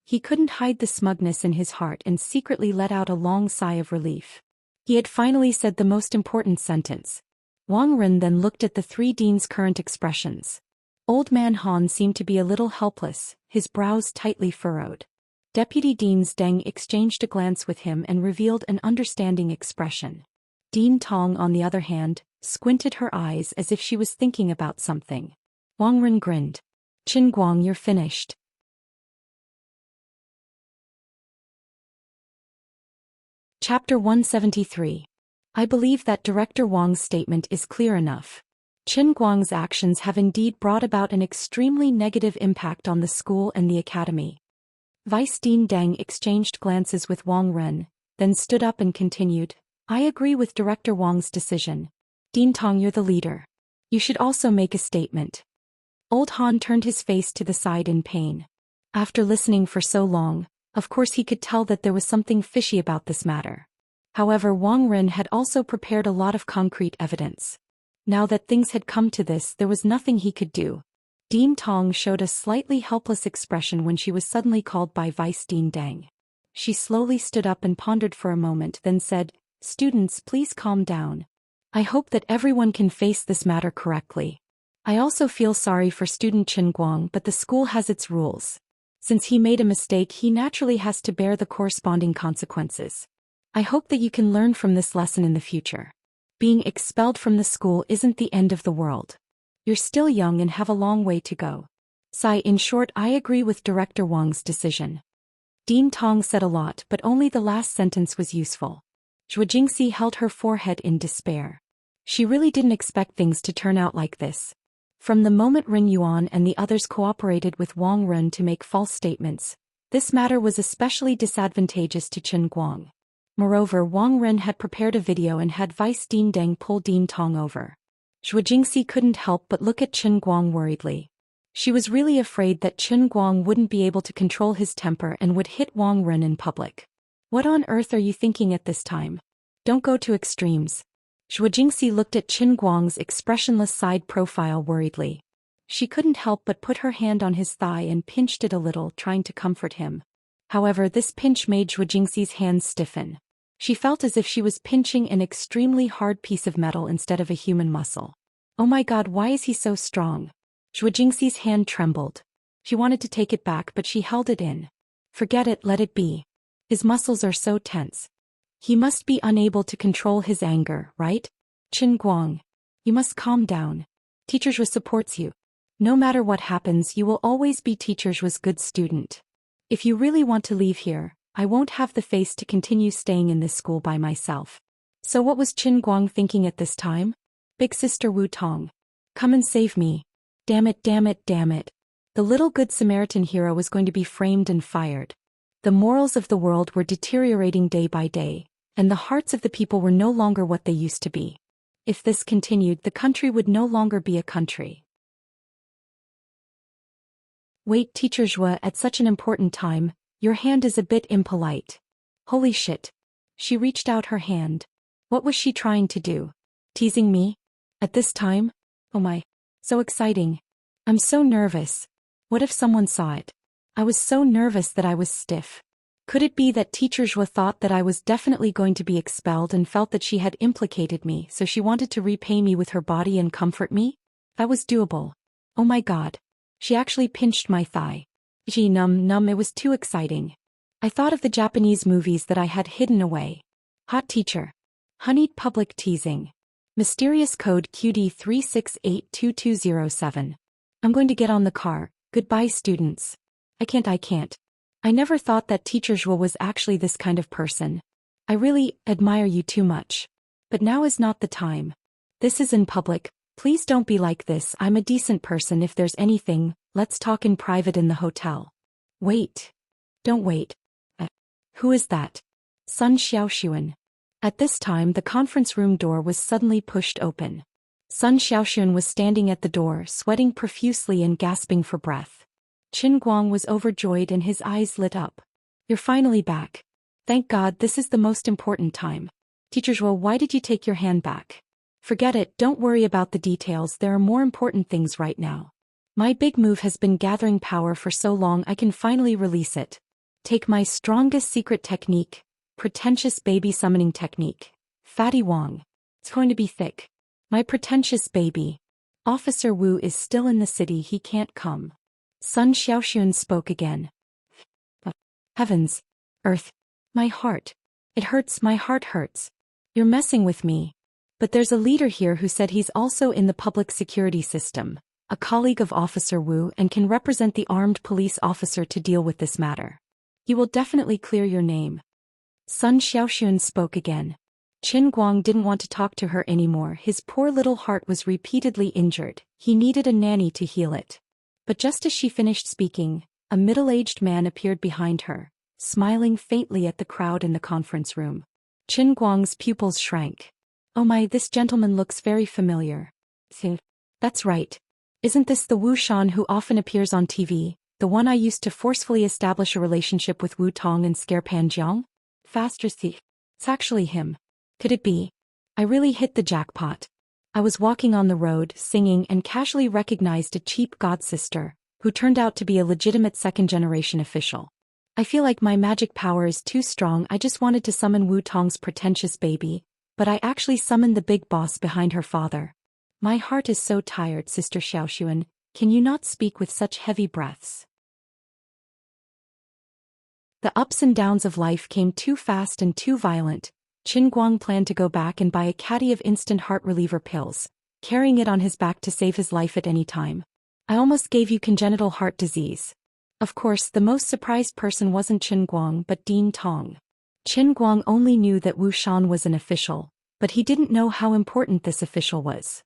He couldn't hide the smugness in his heart and secretly let out a long sigh of relief. He had finally said the most important sentence. Wang Ren then looked at the three deans' current expressions. Old man Han seemed to be a little helpless, his brows tightly furrowed. Deputy Deans Deng exchanged a glance with him and revealed an understanding expression. Dean Tong, on the other hand, squinted her eyes as if she was thinking about something. Wang Ren grinned. "Qin Guang, you're finished." Chapter 173. I believe that Director Wang's statement is clear enough. Qin Guang's actions have indeed brought about an extremely negative impact on the school and the academy. Vice Dean Deng exchanged glances with Wang Ren, then stood up and continued, "I agree with Director Wang's decision. Dean Tong, you're the leader. You should also make a statement." Old Han turned his face to the side in pain. After listening for so long, of course he could tell that there was something fishy about this matter. However, Wang Ren had also prepared a lot of concrete evidence. Now that things had come to this, there was nothing he could do. Dean Tong showed a slightly helpless expression when she was suddenly called by Vice Dean Deng. She slowly stood up and pondered for a moment, then said, "Students, please calm down. I hope that everyone can face this matter correctly. I also feel sorry for student Chen Guang, but the school has its rules. Since he made a mistake, he naturally has to bear the corresponding consequences. I hope that you can learn from this lesson in the future. Being expelled from the school isn't the end of the world. You're still young and have a long way to go. Sai, in short, I agree with Director Wang's decision. Dean Tong said a lot, but only the last sentence was useful. Zhou Jingxi held her forehead in despair. She really didn't expect things to turn out like this. From the moment Ren Yuan and the others cooperated with Wang Ren to make false statements, this matter was especially disadvantageous to Chen Guang. Moreover, Wang Ren had prepared a video and had Vice Dean Deng pull Dean Tong over. Zhou Jingxi couldn't help but look at Chen Guang worriedly. She was really afraid that Chen Guang wouldn't be able to control his temper and would hit Wang Ren in public. What on earth are you thinking at this time? Don't go to extremes. Zhou Jingxi looked at Chen Guang's expressionless side profile worriedly. She couldn't help but put her hand on his thigh and pinched it a little, trying to comfort him. However, this pinch made Zhou Jingxi's hands stiffen. She felt as if she was pinching an extremely hard piece of metal instead of a human muscle. Oh my god, why is he so strong? Zhou Jingxi's hand trembled. She wanted to take it back, but she held it in. Forget it, let it be. His muscles are so tense. He must be unable to control his anger, right? Chen Guang. You must calm down. Teacher Zhou supports you. No matter what happens, you will always be Teacher Zhou's good student. If you really want to leave here, I won't have the face to continue staying in this school by myself. So what was Chen Guang thinking at this time? Big sister Wu Tong. Come and save me. Damn it, damn it, damn it. The little good Samaritan hero was going to be framed and fired. The morals of the world were deteriorating day by day, and the hearts of the people were no longer what they used to be. If this continued, the country would no longer be a country. Wait, Teacher Zhou, at such an important time, your hand is a bit impolite. Holy shit. She reached out her hand. What was she trying to do? Teasing me? At this time? Oh my. So exciting. I'm so nervous. What if someone saw it? I was so nervous that I was stiff. Could it be that Teacher Zhou thought that I was definitely going to be expelled and felt that she had implicated me, so she wanted to repay me with her body and comfort me? That was doable. Oh my god. She actually pinched my thigh. Gee, num, it was too exciting. I thought of the Japanese movies that I had hidden away. Hot teacher. Honeyed public teasing. Mysterious code QD3682207. I'm going to get on the car. Goodbye, students. I can't. I never thought that Teacher Zhou was actually this kind of person. I really admire you too much. But now is not the time. This is in public. Please don't be like this. I'm a decent person. If there's anything, let's talk in private in the hotel. Wait. Don't wait. Who is that? Sun Xiaoxuan. At this time, the conference room door was suddenly pushed open. Sun Xiaoxuan was standing at the door, sweating profusely and gasping for breath. Chen Guang was overjoyed and his eyes lit up. You're finally back. Thank God, this is the most important time. Teacher Zhou, why did you take your hand back? Forget it, don't worry about the details, there are more important things right now. My big move has been gathering power for so long I can finally release it. Take my strongest secret technique, pretentious baby summoning technique. Fatty Wang. It's going to be thick. My pretentious baby. Officer Wu is still in the city, he can't come. Sun Xiaoxuan spoke again. Heavens. Earth. My heart. It hurts, my heart hurts. You're messing with me. But there's a leader here who said he's also in the public security system, a colleague of Officer Wu, and can represent the armed police officer to deal with this matter. He will definitely clear your name. Sun Xiaoxuan spoke again. Chen Guang didn't want to talk to her anymore. His poor little heart was repeatedly injured. He needed a nanny to heal it. But just as she finished speaking, a middle-aged man appeared behind her, smiling faintly at the crowd in the conference room. Chen Guang's pupils shrank. Oh my, this gentleman looks very familiar. That's right. Isn't this the Wu Shan who often appears on TV, the one I used to forcefully establish a relationship with Wu Tong and scare Pan Jiang? Faster thief. It's actually him. Could it be? I really hit the jackpot. I was walking on the road, singing, and casually recognized a cheap godsister, who turned out to be a legitimate second-generation official. I feel like my magic power is too strong. I just wanted to summon Wu Tong's pretentious baby, but I actually summoned the big boss behind her father. My heart is so tired, Sister Xiaoxuan, can you not speak with such heavy breaths? The ups and downs of life came too fast and too violent. Qin Guang planned to go back and buy a caddy of instant heart reliever pills, carrying it on his back to save his life at any time. I almost gave you congenital heart disease. Of course, the most surprised person wasn't Qin Guang but Dean Tong. Qin Guang only knew that Wu Shan was an official, but he didn't know how important this official was.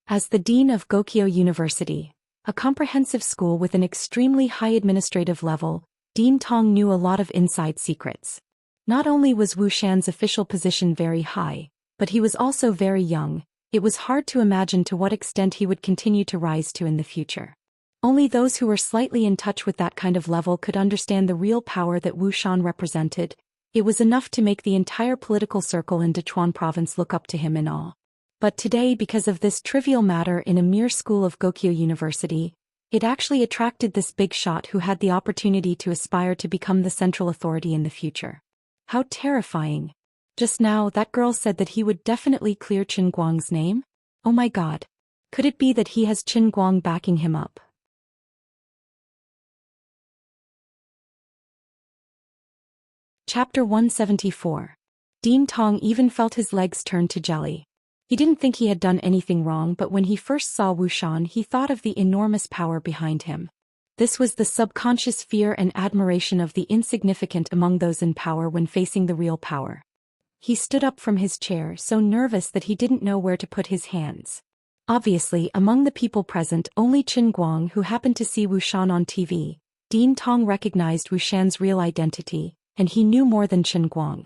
As the dean of Gokyo University, a comprehensive school with an extremely high administrative level, Dean Tong knew a lot of inside secrets. Not only was Wu Shan's official position very high, but he was also very young. It was hard to imagine to what extent he would continue to rise to in the future. Only those who were slightly in touch with that kind of level could understand the real power that Wu Shan represented. It was enough to make the entire political circle in Dechuan province look up to him in awe. But today, because of this trivial matter in a mere school of Gokyo University, it actually attracted this big shot who had the opportunity to aspire to become the central authority in the future. How terrifying. Just now that girl said that he would definitely clear Qin Guang's name? Oh my god. Could it be that he has Qin Guang backing him up? Chapter 174. Dean Tong even felt his legs turn to jelly. He didn't think he had done anything wrong, but when he first saw Wu Shan he thought of the enormous power behind him. This was the subconscious fear and admiration of the insignificant among those in power when facing the real power. He stood up from his chair, so nervous that he didn't know where to put his hands. Obviously, among the people present, only Qin Guang, who happened to see Wu Shan on TV, Dean Tong recognized Wu Shan's real identity, and he knew more than Qin Guang.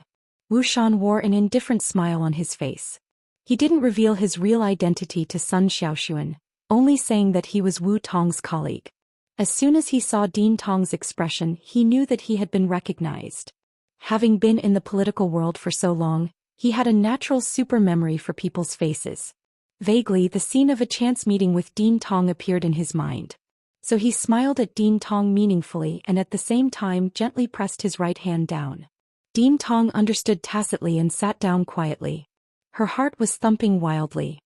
Wu Shan wore an indifferent smile on his face. He didn't reveal his real identity to Sun Xiaoxuan, only saying that he was Wu Tong's colleague. As soon as he saw Dean Tong's expression, he knew that he had been recognized. Having been in the political world for so long, he had a natural super memory for people's faces. Vaguely, the scene of a chance meeting with Dean Tong appeared in his mind. So he smiled at Dean Tong meaningfully and at the same time gently pressed his right hand down. Dean Tong understood tacitly and sat down quietly. Her heart was thumping wildly.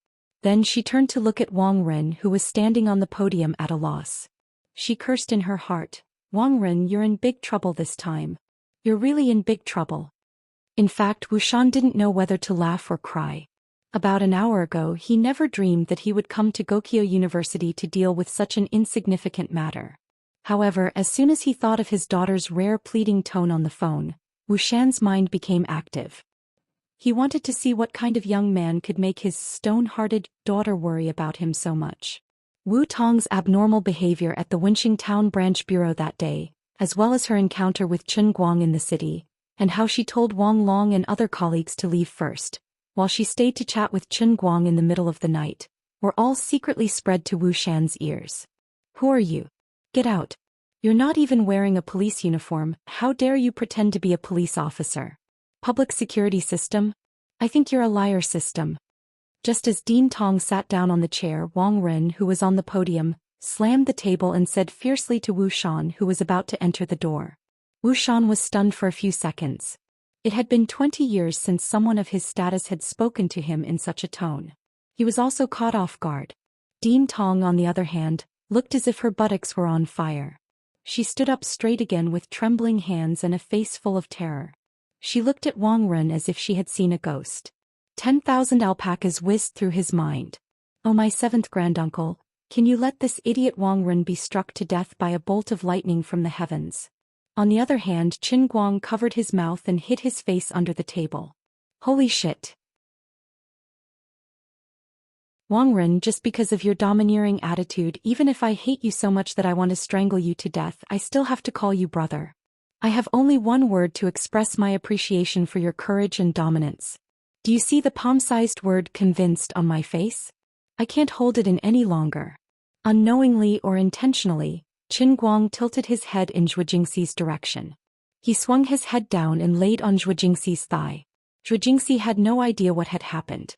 Then she turned to look at Wang Ren, who was standing on the podium at a loss. She cursed in her heart, "Wang Ren, you're in big trouble this time. You're really in big trouble." In fact, Wu Shan didn't know whether to laugh or cry. About an hour ago he never dreamed that he would come to Gokyo University to deal with such an insignificant matter. However, as soon as he thought of his daughter's rare pleading tone on the phone, Wu Shan's mind became active. He wanted to see what kind of young man could make his stone-hearted daughter worry about him so much. Wu Tong's abnormal behavior at the Wenxing Town Branch Bureau that day, as well as her encounter with Qin Guang in the city, and how she told Wang Long and other colleagues to leave first, while she stayed to chat with Qin Guang in the middle of the night, were all secretly spread to Wu Shan's ears. "Who are you? Get out. You're not even wearing a police uniform, how dare you pretend to be a police officer? Public security system? I think you're a liar system." Just as Dean Tong sat down on the chair, Wang Ren, who was on the podium, slammed the table and said fiercely to Wu Shan, who was about to enter the door. Wu Shan was stunned for a few seconds. It had been 20 years since someone of his status had spoken to him in such a tone. He was also caught off guard. Dean Tong, on the other hand, looked as if her buttocks were on fire. She stood up straight again with trembling hands and a face full of terror. She looked at Wang Ren as if she had seen a ghost. 10,000 alpacas whizzed through his mind. "Oh, my seventh granduncle, can you let this idiot Wang Ren be struck to death by a bolt of lightning from the heavens?" On the other hand, Qin Guang covered his mouth and hid his face under the table. "Holy shit. Wang Ren, just because of your domineering attitude, even if I hate you so much that I want to strangle you to death, I still have to call you brother. I have only one word to express my appreciation for your courage and dominance. Do you see the palm-sized word 'convinced' on my face? I can't hold it in any longer." Unknowingly or intentionally, Qin Guang tilted his head in Zhou Jingxi's direction. He swung his head down and laid on Zhou Jingxi's thigh. Zhou Jingxi had no idea what had happened.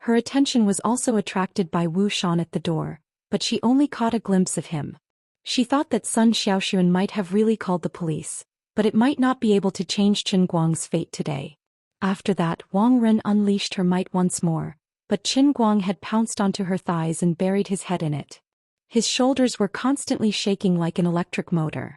Her attention was also attracted by Wu Shan at the door, but she only caught a glimpse of him. She thought that Sun Xiaoxuan might have really called the police, but it might not be able to change Qin Guang's fate today. After that, Wang Ren unleashed her might once more, but Qin Guang had pounced onto her thighs and buried his head in it. His shoulders were constantly shaking like an electric motor.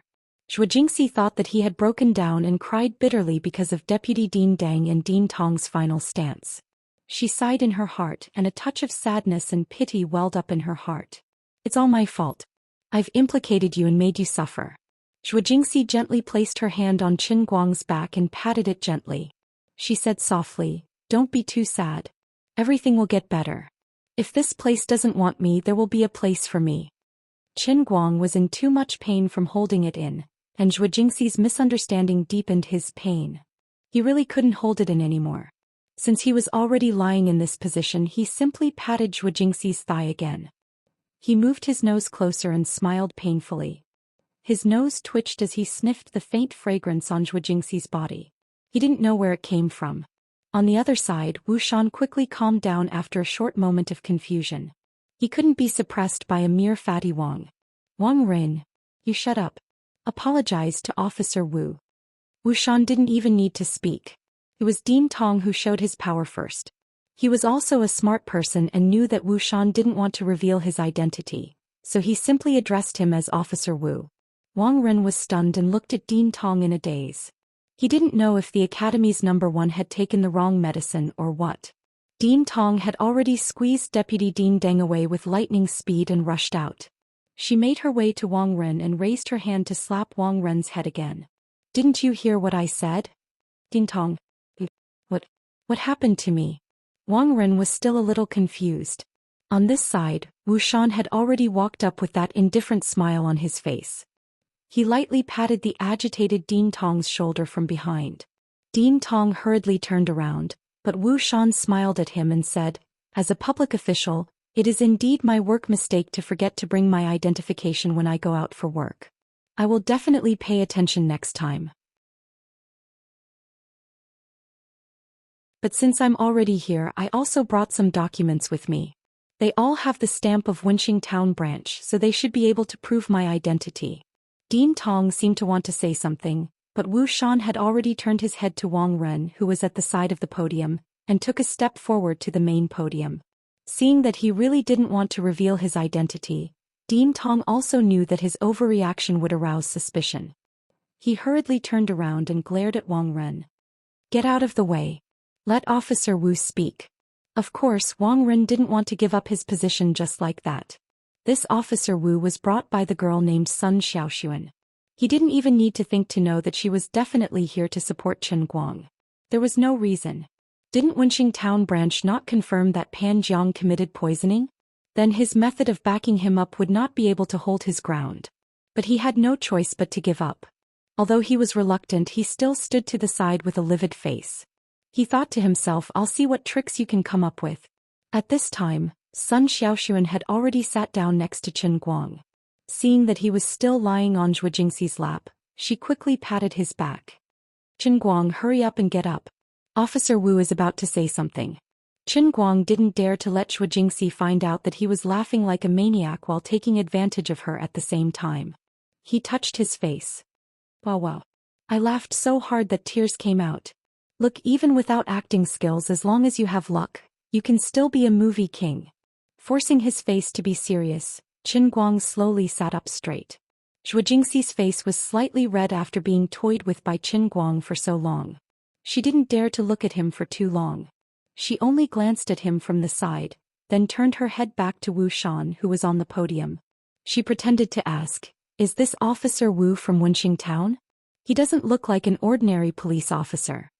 Zhou Jingxi thought that he had broken down and cried bitterly because of Deputy Dean Dang and Dean Tong's final stance. She sighed in her heart, and a touch of sadness and pity welled up in her heart. It's all my fault. I've implicated you and made you suffer. Zhou Jingxi gently placed her hand on Qin Guang's back and patted it gently. She said softly, "Don't be too sad. Everything will get better. If this place doesn't want me, there will be a place for me." Qin Guang was in too much pain from holding it in, and Zhou Jingxi's misunderstanding deepened his pain. He really couldn't hold it in anymore. Since he was already lying in this position, he simply patted Zhou Jingxi's thigh again. He moved his nose closer and smiled painfully. His nose twitched as he sniffed the faint fragrance on Zhou Jingxi's body. He didn't know where it came from. On the other side, Wu Shan quickly calmed down after a short moment of confusion. He couldn't be suppressed by a mere fatty Wang. "Wang Ren, you shut up. Apologize to Officer Wu." Wu Shan didn't even need to speak. It was Dean Tong who showed his power first. He was also a smart person and knew that Wu Shan didn't want to reveal his identity, so he simply addressed him as Officer Wu. Wang Ren was stunned and looked at Dean Tong in a daze. He didn't know if the Academy's #1 had taken the wrong medicine or what. Dean Tong had already squeezed Deputy Dean Deng away with lightning speed and rushed out. She made her way to Wang Ren and raised her hand to slap Wang Ren's head again. "Didn't you hear what I said? Dean Tong. What happened to me?" Wang Ren was still a little confused. On this side, Wu Shan had already walked up with that indifferent smile on his face. He lightly patted the agitated Dean Tong's shoulder from behind. Dean Tong hurriedly turned around, but Wu Shan smiled at him and said, "As a public official, it is indeed my work mistake to forget to bring my identification when I go out for work. I will definitely pay attention next time. But since I'm already here, I also brought some documents with me. They all have the stamp of Wenxing Town branch, so they should be able to prove my identity." Dean Tong seemed to want to say something, but Wu Shan had already turned his head to Wang Ren, who was at the side of the podium, and took a step forward to the main podium. Seeing that he really didn't want to reveal his identity, Dean Tong also knew that his overreaction would arouse suspicion. He hurriedly turned around and glared at Wang Ren. "Get out of the way. Let Officer Wu speak." Of course, Wang Ren didn't want to give up his position just like that. This Officer Wu was brought by the girl named Sun Xiaoxuan. He didn't even need to think to know that she was definitely here to support Qin Guang. There was no reason. Didn't Wenxing Town branch not confirm that Pan Jiang committed poisoning? Then his method of backing him up would not be able to hold his ground. But he had no choice but to give up. Although he was reluctant, he still stood to the side with a livid face. He thought to himself, "I'll see what tricks you can come up with." At this time, Sun Xiaoxuan had already sat down next to Qin Guang. Seeing that he was still lying on Zhou Jingxi's lap, she quickly patted his back. "Qin Guang, hurry up and get up. Officer Wu is about to say something." Qin Guang didn't dare to let Zhou Jingxi find out that he was laughing like a maniac while taking advantage of her at the same time. He touched his face. Wow. I laughed so hard that tears came out. Look, even without acting skills, as long as you have luck, you can still be a movie king." Forcing his face to be serious, Qin Guang slowly sat up straight. Zhou Jingxi's face was slightly red after being toyed with by Qin Guang for so long. She didn't dare to look at him for too long. She only glanced at him from the side, then turned her head back to Wu Shan, who was on the podium. She pretended to ask, "Is this Officer Wu from Wenxing Town? He doesn't look like an ordinary police officer."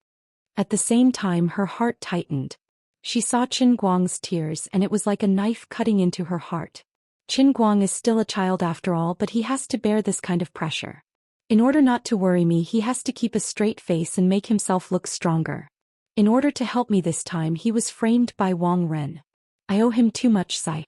At the same time, her heart tightened. She saw Qin Guang's tears, and it was like a knife cutting into her heart. Qin Guang is still a child after all, but he has to bear this kind of pressure. In order not to worry me, he has to keep a straight face and make himself look stronger. In order to help me this time, he was framed by Wang Ren. I owe him too much, Sai.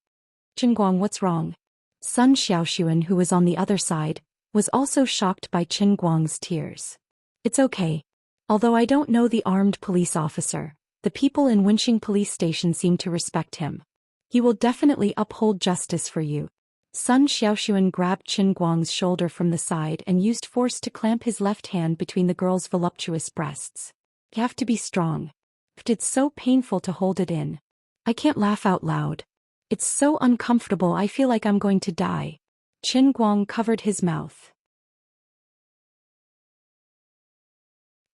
Qin Guang, what's wrong? Sun Xiaoxuan, who was on the other side, was also shocked by Qin Guang's tears. It's okay. Although I don't know the armed police officer, the people in Wenxing police station seem to respect him. He will definitely uphold justice for you. Sun Xiaoxuan grabbed Qin Guang's shoulder from the side and used force to clamp his left hand between the girl's voluptuous breasts. You have to be strong. But it's so painful to hold it in. I can't laugh out loud. It's so uncomfortable, I feel like I'm going to die. Qin Guang covered his mouth.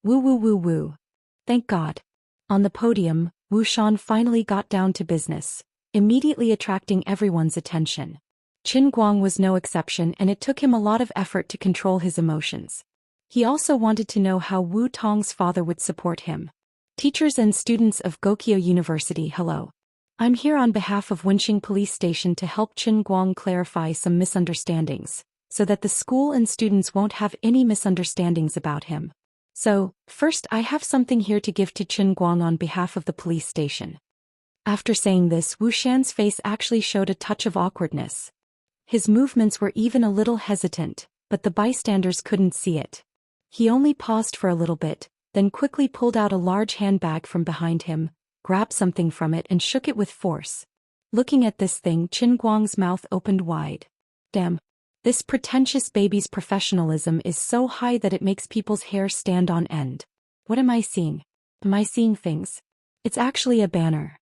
Woo woo woo woo. Thank God. On the podium, Wu Shan finally got down to business, immediately attracting everyone's attention. Qin Guang was no exception, and it took him a lot of effort to control his emotions. He also wanted to know how Wu Tong's father would support him. Teachers and students of Gokyo University, hello. I'm here on behalf of Wenxing Police Station to help Qin Guang clarify some misunderstandings, so that the school and students won't have any misunderstandings about him. So, first I have something here to give to Qin Guang on behalf of the police station. After saying this, Wu Shan's face actually showed a touch of awkwardness. His movements were even a little hesitant, but the bystanders couldn't see it. He only paused for a little bit, then quickly pulled out a large handbag from behind him, grabbed something from it and shook it with force. Looking at this thing, Qin Guang's mouth opened wide. Damn. This pretentious baby's professionalism is so high that it makes people's hair stand on end. What am I seeing? Am I seeing things? It's actually a banner.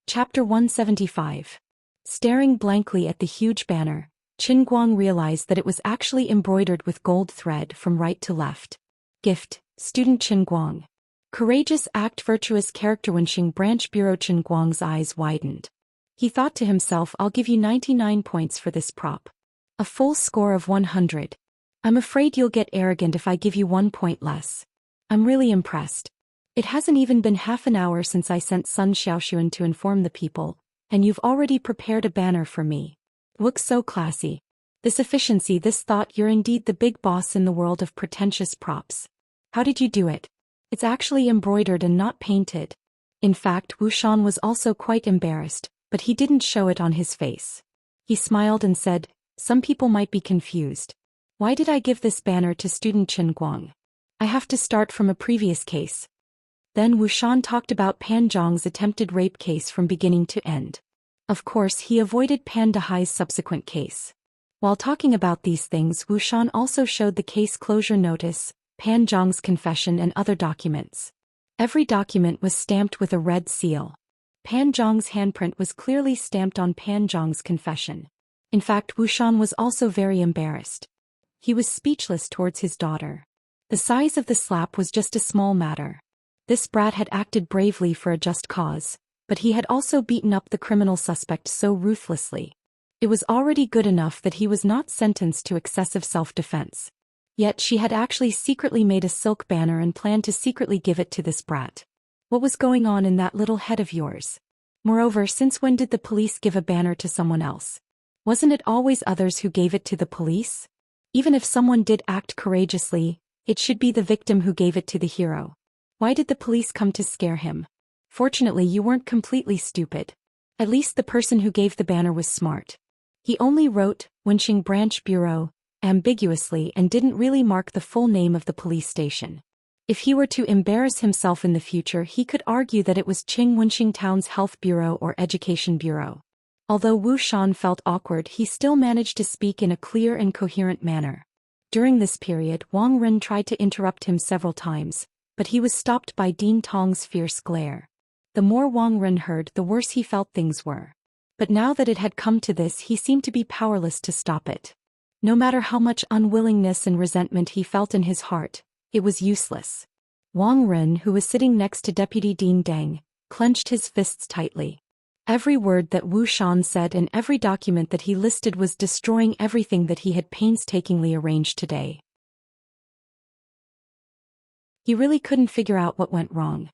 Chapter 175. Staring blankly at the huge banner, Qin Guang realized that it was actually embroidered with gold thread from right to left. Gift, Student Qin Guang. Courageous act, virtuous character. Wenxing Branch Bureau. Qin Guang's eyes widened. He thought to himself, I'll give you 99 points for this prop. A full score of 100. I'm afraid you'll get arrogant if I give you 1 point less. I'm really impressed. It hasn't even been half an hour since I sent Sun Xiaoxuan to inform the people, and you've already prepared a banner for me. Looks so classy. This efficiency, this thought, you're indeed the big boss in the world of pretentious props. How did you do it? It's actually embroidered and not painted. In fact, Wu Shan was also quite embarrassed, but he didn't show it on his face. He smiled and said, some people might be confused. Why did I give this banner to student Qin Guang? I have to start from a previous case. Then Wu Shan talked about Pan Zhang's attempted rape case from beginning to end. Of course, he avoided Pan Dehai's subsequent case. While talking about these things, Wu Shan also showed the case closure notice, Pan Zhang's confession and other documents. Every document was stamped with a red seal. Pan Zhang's handprint was clearly stamped on Pan Zhang's confession. In fact, Wu Shan was also very embarrassed. He was speechless towards his daughter. The size of the slap was just a small matter. This brat had acted bravely for a just cause, but he had also beaten up the criminal suspect so ruthlessly. It was already good enough that he was not sentenced to excessive self-defense. Yet she had actually secretly made a silk banner and planned to secretly give it to this brat. What was going on in that little head of yours? Moreover, since when did the police give a banner to someone else? Wasn't it always others who gave it to the police? Even if someone did act courageously, it should be the victim who gave it to the hero. Why did the police come to scare him? Fortunately, you weren't completely stupid. At least the person who gave the banner was smart. He only wrote, Wenxing Branch Bureau, ambiguously and didn't really mark the full name of the police station. If he were to embarrass himself in the future, he could argue that it was Qing Wenxing Town's Health Bureau or Education Bureau. Although Wu Shan felt awkward, he still managed to speak in a clear and coherent manner. During this period, Wang Ren tried to interrupt him several times, but he was stopped by Dean Tong's fierce glare. The more Wang Ren heard, the worse he felt things were. But now that it had come to this, he seemed to be powerless to stop it. No matter how much unwillingness and resentment he felt in his heart, it was useless. Wang Ren, who was sitting next to Deputy Dean Deng, clenched his fists tightly. Every word that Wu Shan said and every document that he listed was destroying everything that he had painstakingly arranged today. He really couldn't figure out what went wrong.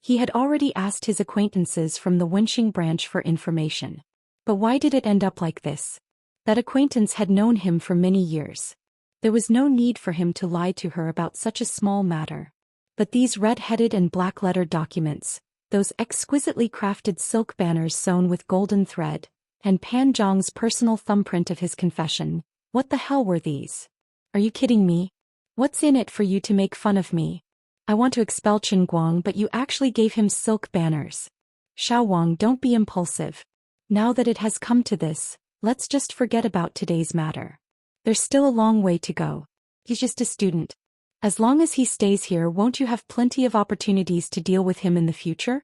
He had already asked his acquaintances from the Wenxing branch for information. But why did it end up like this? That acquaintance had known him for many years. There was no need for him to lie to her about such a small matter. But these red-headed and black-lettered documents, those exquisitely crafted silk banners sewn with golden thread, and Pan Zhang's personal thumbprint of his confession, what the hell were these? Are you kidding me? What's in it for you to make fun of me? I want to expel Qin Guang, but you actually gave him silk banners. Xiao Wang, don't be impulsive. Now that it has come to this, Let's just forget about today's matter. There's still a long way to go. He's just a student. As long as he stays here, won't you have plenty of opportunities to deal with him in the future?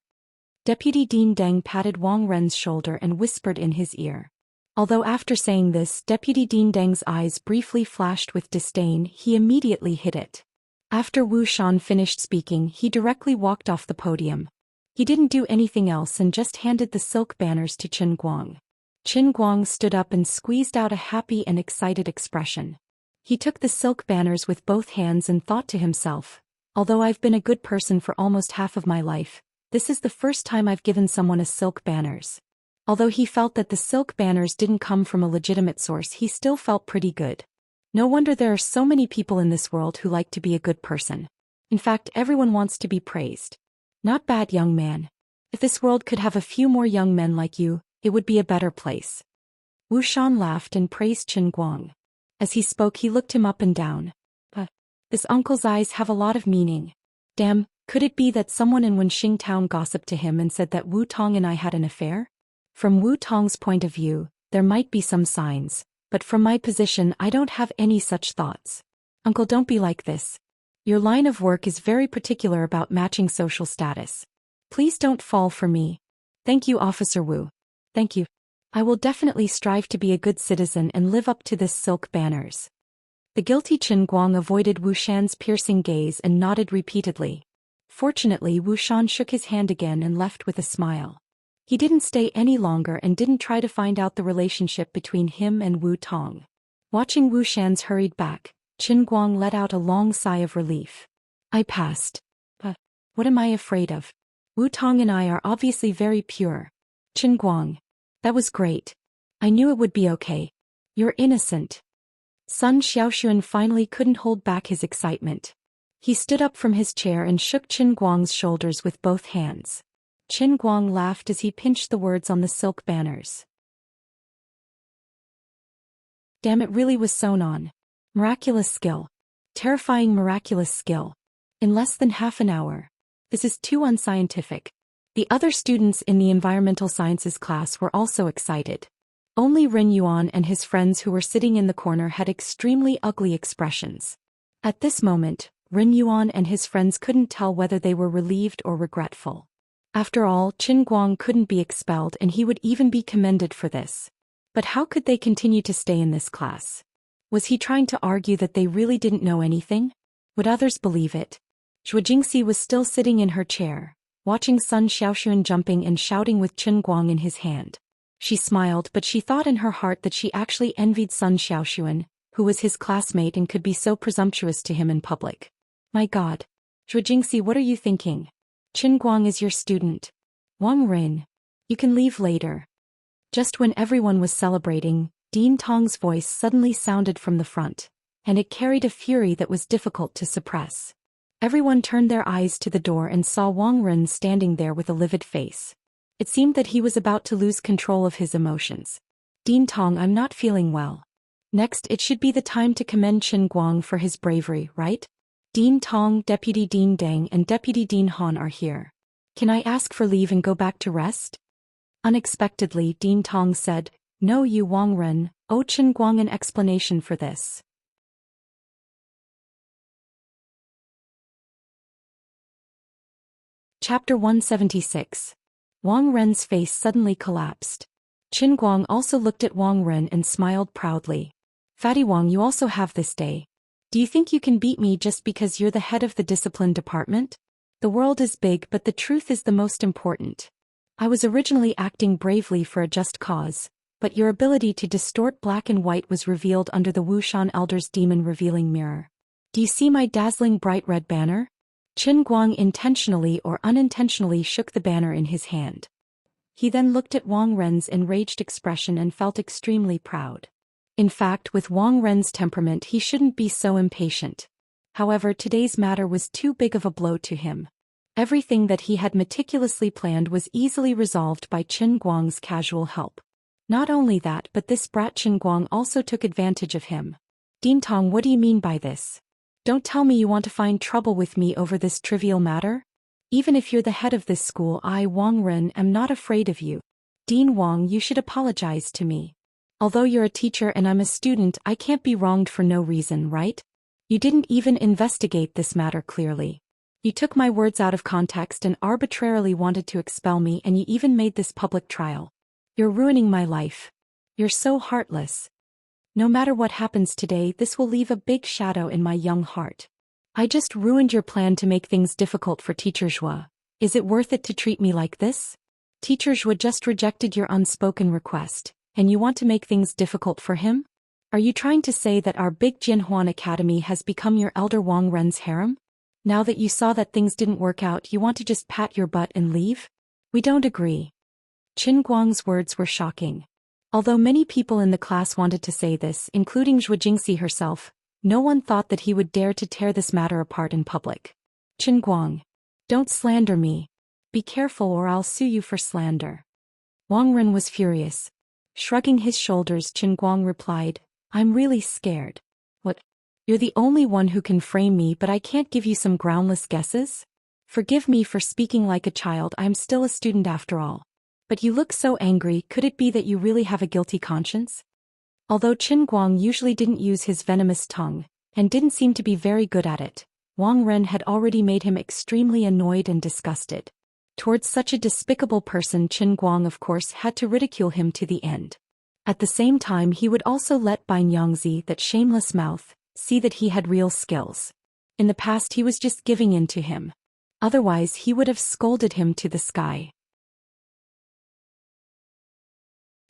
Deputy Dean Deng patted Wang Ren's shoulder and whispered in his ear. Although after saying this, Deputy Dean Deng's eyes briefly flashed with disdain, he immediately hid it. After Wu Shan finished speaking, he directly walked off the podium. He didn't do anything else and just handed the silk banners to Qin Guang. Qin Guang stood up and squeezed out a happy and excited expression. He took the silk banners with both hands and thought to himself, although I've been a good person for almost half of my life, this is the first time I've given someone a silk banners. Although he felt that the silk banners didn't come from a legitimate source, he still felt pretty good. No wonder there are so many people in this world who like to be a good person. In fact, everyone wants to be praised. Not bad, young man. If this world could have a few more young men like you, it would be a better place. Wu Shan laughed and praised Qin Guang. As he spoke, he looked him up and down. This uncle's eyes have a lot of meaning. Damn, could it be that someone in Wenxing town gossiped to him and said that Wu Tong and I had an affair? From Wu Tong's point of view, there might be some signs, but from my position I don't have any such thoughts. Uncle, don't be like this. Your line of work is very particular about matching social status. Please don't fall for me. Thank you, Officer Wu. Thank you. I will definitely strive to be a good citizen and live up to this silk banners. The guilty Qin Guang avoided Wu Shan's piercing gaze and nodded repeatedly. Fortunately, Wu Shan shook his hand again and left with a smile. He didn't stay any longer and didn't try to find out the relationship between him and Wu Tong. Watching Wu Shan's hurried back, Qin Guang let out a long sigh of relief. I passed. What am I afraid of? Wu Tong and I are obviously very pure. Qin Guang. That was great. I knew it would be okay. You're innocent. Sun Xiaoxuan finally couldn't hold back his excitement. He stood up from his chair and shook Qin Guang's shoulders with both hands. Qin Guang laughed as he pinched the words on the silk banners. Damn, it really was sewn on. Miraculous skill. Terrifying miraculous skill. In less than half an hour. This is too unscientific. The other students in the environmental sciences class were also excited. Only Ren Yuan and his friends who were sitting in the corner had extremely ugly expressions. At this moment, Ren Yuan and his friends couldn't tell whether they were relieved or regretful. After all, Qin Guang couldn't be expelled and he would even be commended for this. But how could they continue to stay in this class? Was he trying to argue that they really didn't know anything? Would others believe it? Zhou Jingxi was still sitting in her chair, watching Sun Xiaoxuan jumping and shouting with Qin Guang in his hand. She smiled, but she thought in her heart that she actually envied Sun Xiaoxuan, who was his classmate and could be so presumptuous to him in public. My God. Zhou Jingxi, what are you thinking? Qin Guang is your student. Wang Ren. You can leave later. Just when everyone was celebrating, Dean Tong's voice suddenly sounded from the front, and it carried a fury that was difficult to suppress. Everyone turned their eyes to the door and saw Wang Ren standing there with a livid face. It seemed that he was about to lose control of his emotions. Dean Tong, I'm not feeling well. Next, it should be the time to commend Qin Guang for his bravery, right? Dean Tong, Deputy Dean Deng and Deputy Dean Han are here. Can I ask for leave and go back to rest? Unexpectedly, Dean Tong said, No, you Wang Ren, owe Qin Guang an explanation for this. Chapter 176. Wang Ren's face suddenly collapsed. Qin Guang also looked at Wang Ren and smiled proudly. Fatty Wang, you also have this day. Do you think you can beat me just because you're the head of the discipline department? The world is big, but the truth is the most important. I was originally acting bravely for a just cause, but your ability to distort black and white was revealed under the Wushan Elder's demon revealing mirror. Do you see my dazzling bright red banner? Qin Guang intentionally or unintentionally shook the banner in his hand. He then looked at Wang Ren's enraged expression and felt extremely proud. In fact, with Wang Ren's temperament, he shouldn't be so impatient. However, today's matter was too big of a blow to him. Everything that he had meticulously planned was easily resolved by Qin Guang's casual help. Not only that, but this brat Qin Guang also took advantage of him. Dean Tong, what do you mean by this? Don't tell me you want to find trouble with me over this trivial matter? Even if you're the head of this school, I, Wang Ren, am not afraid of you. Dean Wang, you should apologize to me. Although you're a teacher and I'm a student, I can't be wronged for no reason, right? You didn't even investigate this matter clearly. You took my words out of context and arbitrarily wanted to expel me, and you even made this public trial. You're ruining my life. You're so heartless. No matter what happens today, this will leave a big shadow in my young heart. I just ruined your plan to make things difficult for Teacher Zhou. Is it worth it to treat me like this? Teacher Zhou just rejected your unspoken request, and you want to make things difficult for him? Are you trying to say that our big Jinhuan Academy has become your elder Wang Ren's harem? Now that you saw that things didn't work out, you want to just pat your butt and leave? We don't agree. Qin Guang's words were shocking. Although many people in the class wanted to say this, including Zhou Jingxi herself, no one thought that he would dare to tear this matter apart in public. Qin Guang. Don't slander me. Be careful or I'll sue you for slander. Wang Ren was furious. Shrugging his shoulders, Qin Guang replied, I'm really scared. What? You're the only one who can frame me, but I can't give you some groundless guesses? Forgive me for speaking like a child, I'm still a student after all. But you look so angry, could it be that you really have a guilty conscience? Although Qin Guang usually didn't use his venomous tongue, and didn't seem to be very good at it, Wang Ren had already made him extremely annoyed and disgusted. Towards such a despicable person, Qin Guang of course had to ridicule him to the end. At the same time, he would also let Xianxia, that shameless mouth, see that he had real skills. In the past he was just giving in to him. Otherwise he would have scolded him to the sky.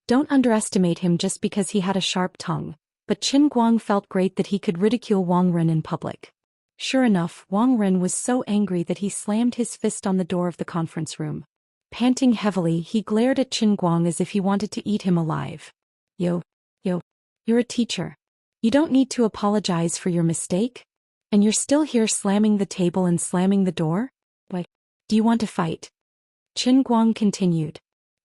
Don't underestimate him just because he had a sharp tongue, but Qin Guang felt great that he could ridicule Wang Ren in public. Sure enough, Wang Ren was so angry that he slammed his fist on the door of the conference room. Panting heavily, he glared at Qin Guang as if he wanted to eat him alive. Yo, you're a teacher. You don't need to apologize for your mistake? And you're still here slamming the table and slamming the door? What? Do you want to fight? Qin Guang continued.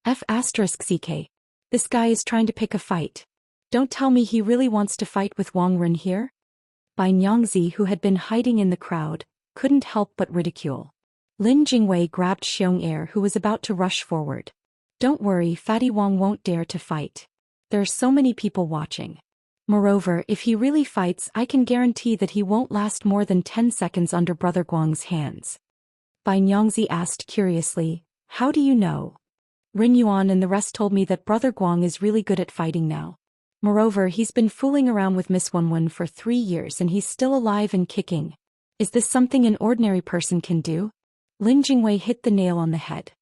F***ck. This guy is trying to pick a fight. Don't tell me he really wants to fight with Wang Ren here? Xianxia, who had been hiding in the crowd, couldn't help but ridicule. Lin Jingwei grabbed Xianxia, who was about to rush forward. Don't worry, Fatty Wang won't dare to fight. There are so many people watching. Moreover, if he really fights, I can guarantee that he won't last more than 10 seconds under Brother Guang's hands. Xianxia asked curiously, how do you know? Ren Yuan and the rest told me that Brother Guang is really good at fighting now. Moreover, he's been fooling around with Miss Wenwen for 3 years and he's still alive and kicking. Is this something an ordinary person can do? Lin Jingwei hit the nail on the head.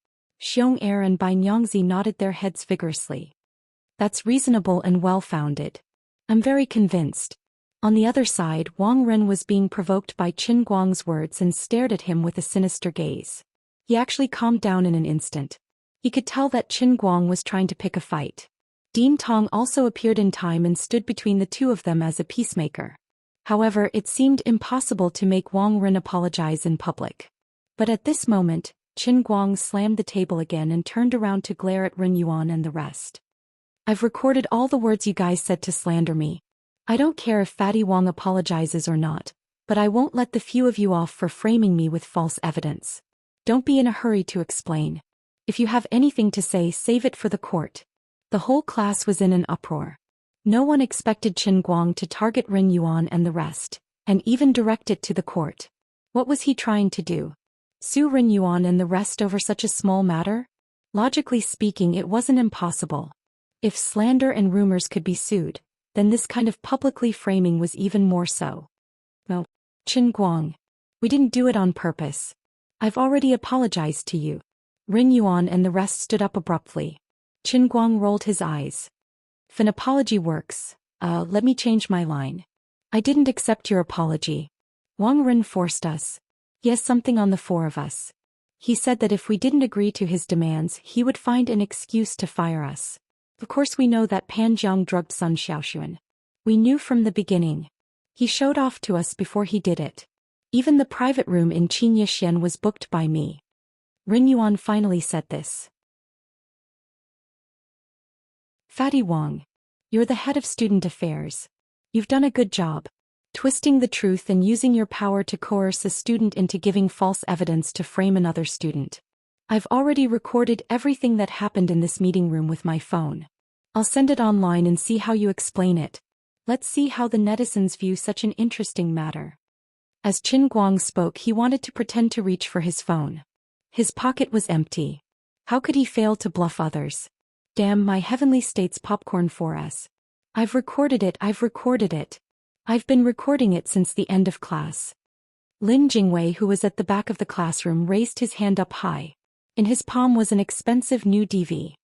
Xianxia and Xianxia nodded their heads vigorously. That's reasonable and well-founded. I'm very convinced. On the other side, Wang Ren was being provoked by Qin Guang's words and stared at him with a sinister gaze. He actually calmed down in an instant. He could tell that Qin Guang was trying to pick a fight. Dean Tong also appeared in time and stood between the two of them as a peacemaker. However, it seemed impossible to make Wang Ren apologize in public. But at this moment, Qin Guang slammed the table again and turned around to glare at Ren Yuan and the rest. I've recorded all the words you guys said to slander me. I don't care if Fatty Wang apologizes or not, but I won't let the few of you off for framing me with false evidence. Don't be in a hurry to explain. If you have anything to say, save it for the court. The whole class was in an uproar. No one expected Qin Guang to target Ren Yuan and the rest, and even direct it to the court. What was he trying to do? Sue Ren Yuan and the rest over such a small matter? Logically speaking, it wasn't impossible. If slander and rumors could be sued, then this kind of publicly framing was even more so. No, Qin Guang. We didn't do it on purpose. I've already apologized to you. Ren Yuan and the rest stood up abruptly. Qin Guang rolled his eyes. If an apology works, let me change my line. I didn't accept your apology. Wang Ren forced us. He has something on the 4 of us. He said that if we didn't agree to his demands, he would find an excuse to fire us. Of course we know that Pan Jiang drugged Sun Xiaoxuan. We knew from the beginning. He showed off to us before he did it. Even the private room in Zhou Xian was booked by me. Ren Yuan finally said this. Fatty Wang. You're the head of student affairs. You've done a good job. Twisting the truth and using your power to coerce a student into giving false evidence to frame another student. I've already recorded everything that happened in this meeting room with my phone. I'll send it online and see how you explain it. Let's see how the netizens view such an interesting matter. As Qin Guang spoke, he wanted to pretend to reach for his phone. His pocket was empty. How could he fail to bluff others? Damn my heavenly states popcorn 4S. I've recorded it. I've been recording it since the end of class. Lin Jingwei, who was at the back of the classroom, raised his hand up high. In his palm was an expensive new DV.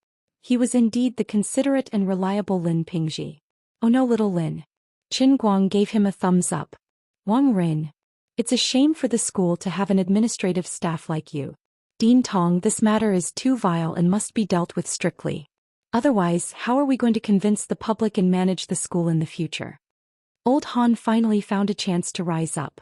He was indeed the considerate and reliable Lin Pingji. Oh no, little Lin. Qin Guang gave him a thumbs up. Wang Rin. It's a shame for the school to have an administrative staff like you. Dean Tong, this matter is too vile and must be dealt with strictly. Otherwise, how are we going to convince the public and manage the school in the future? Old Han finally found a chance to rise up.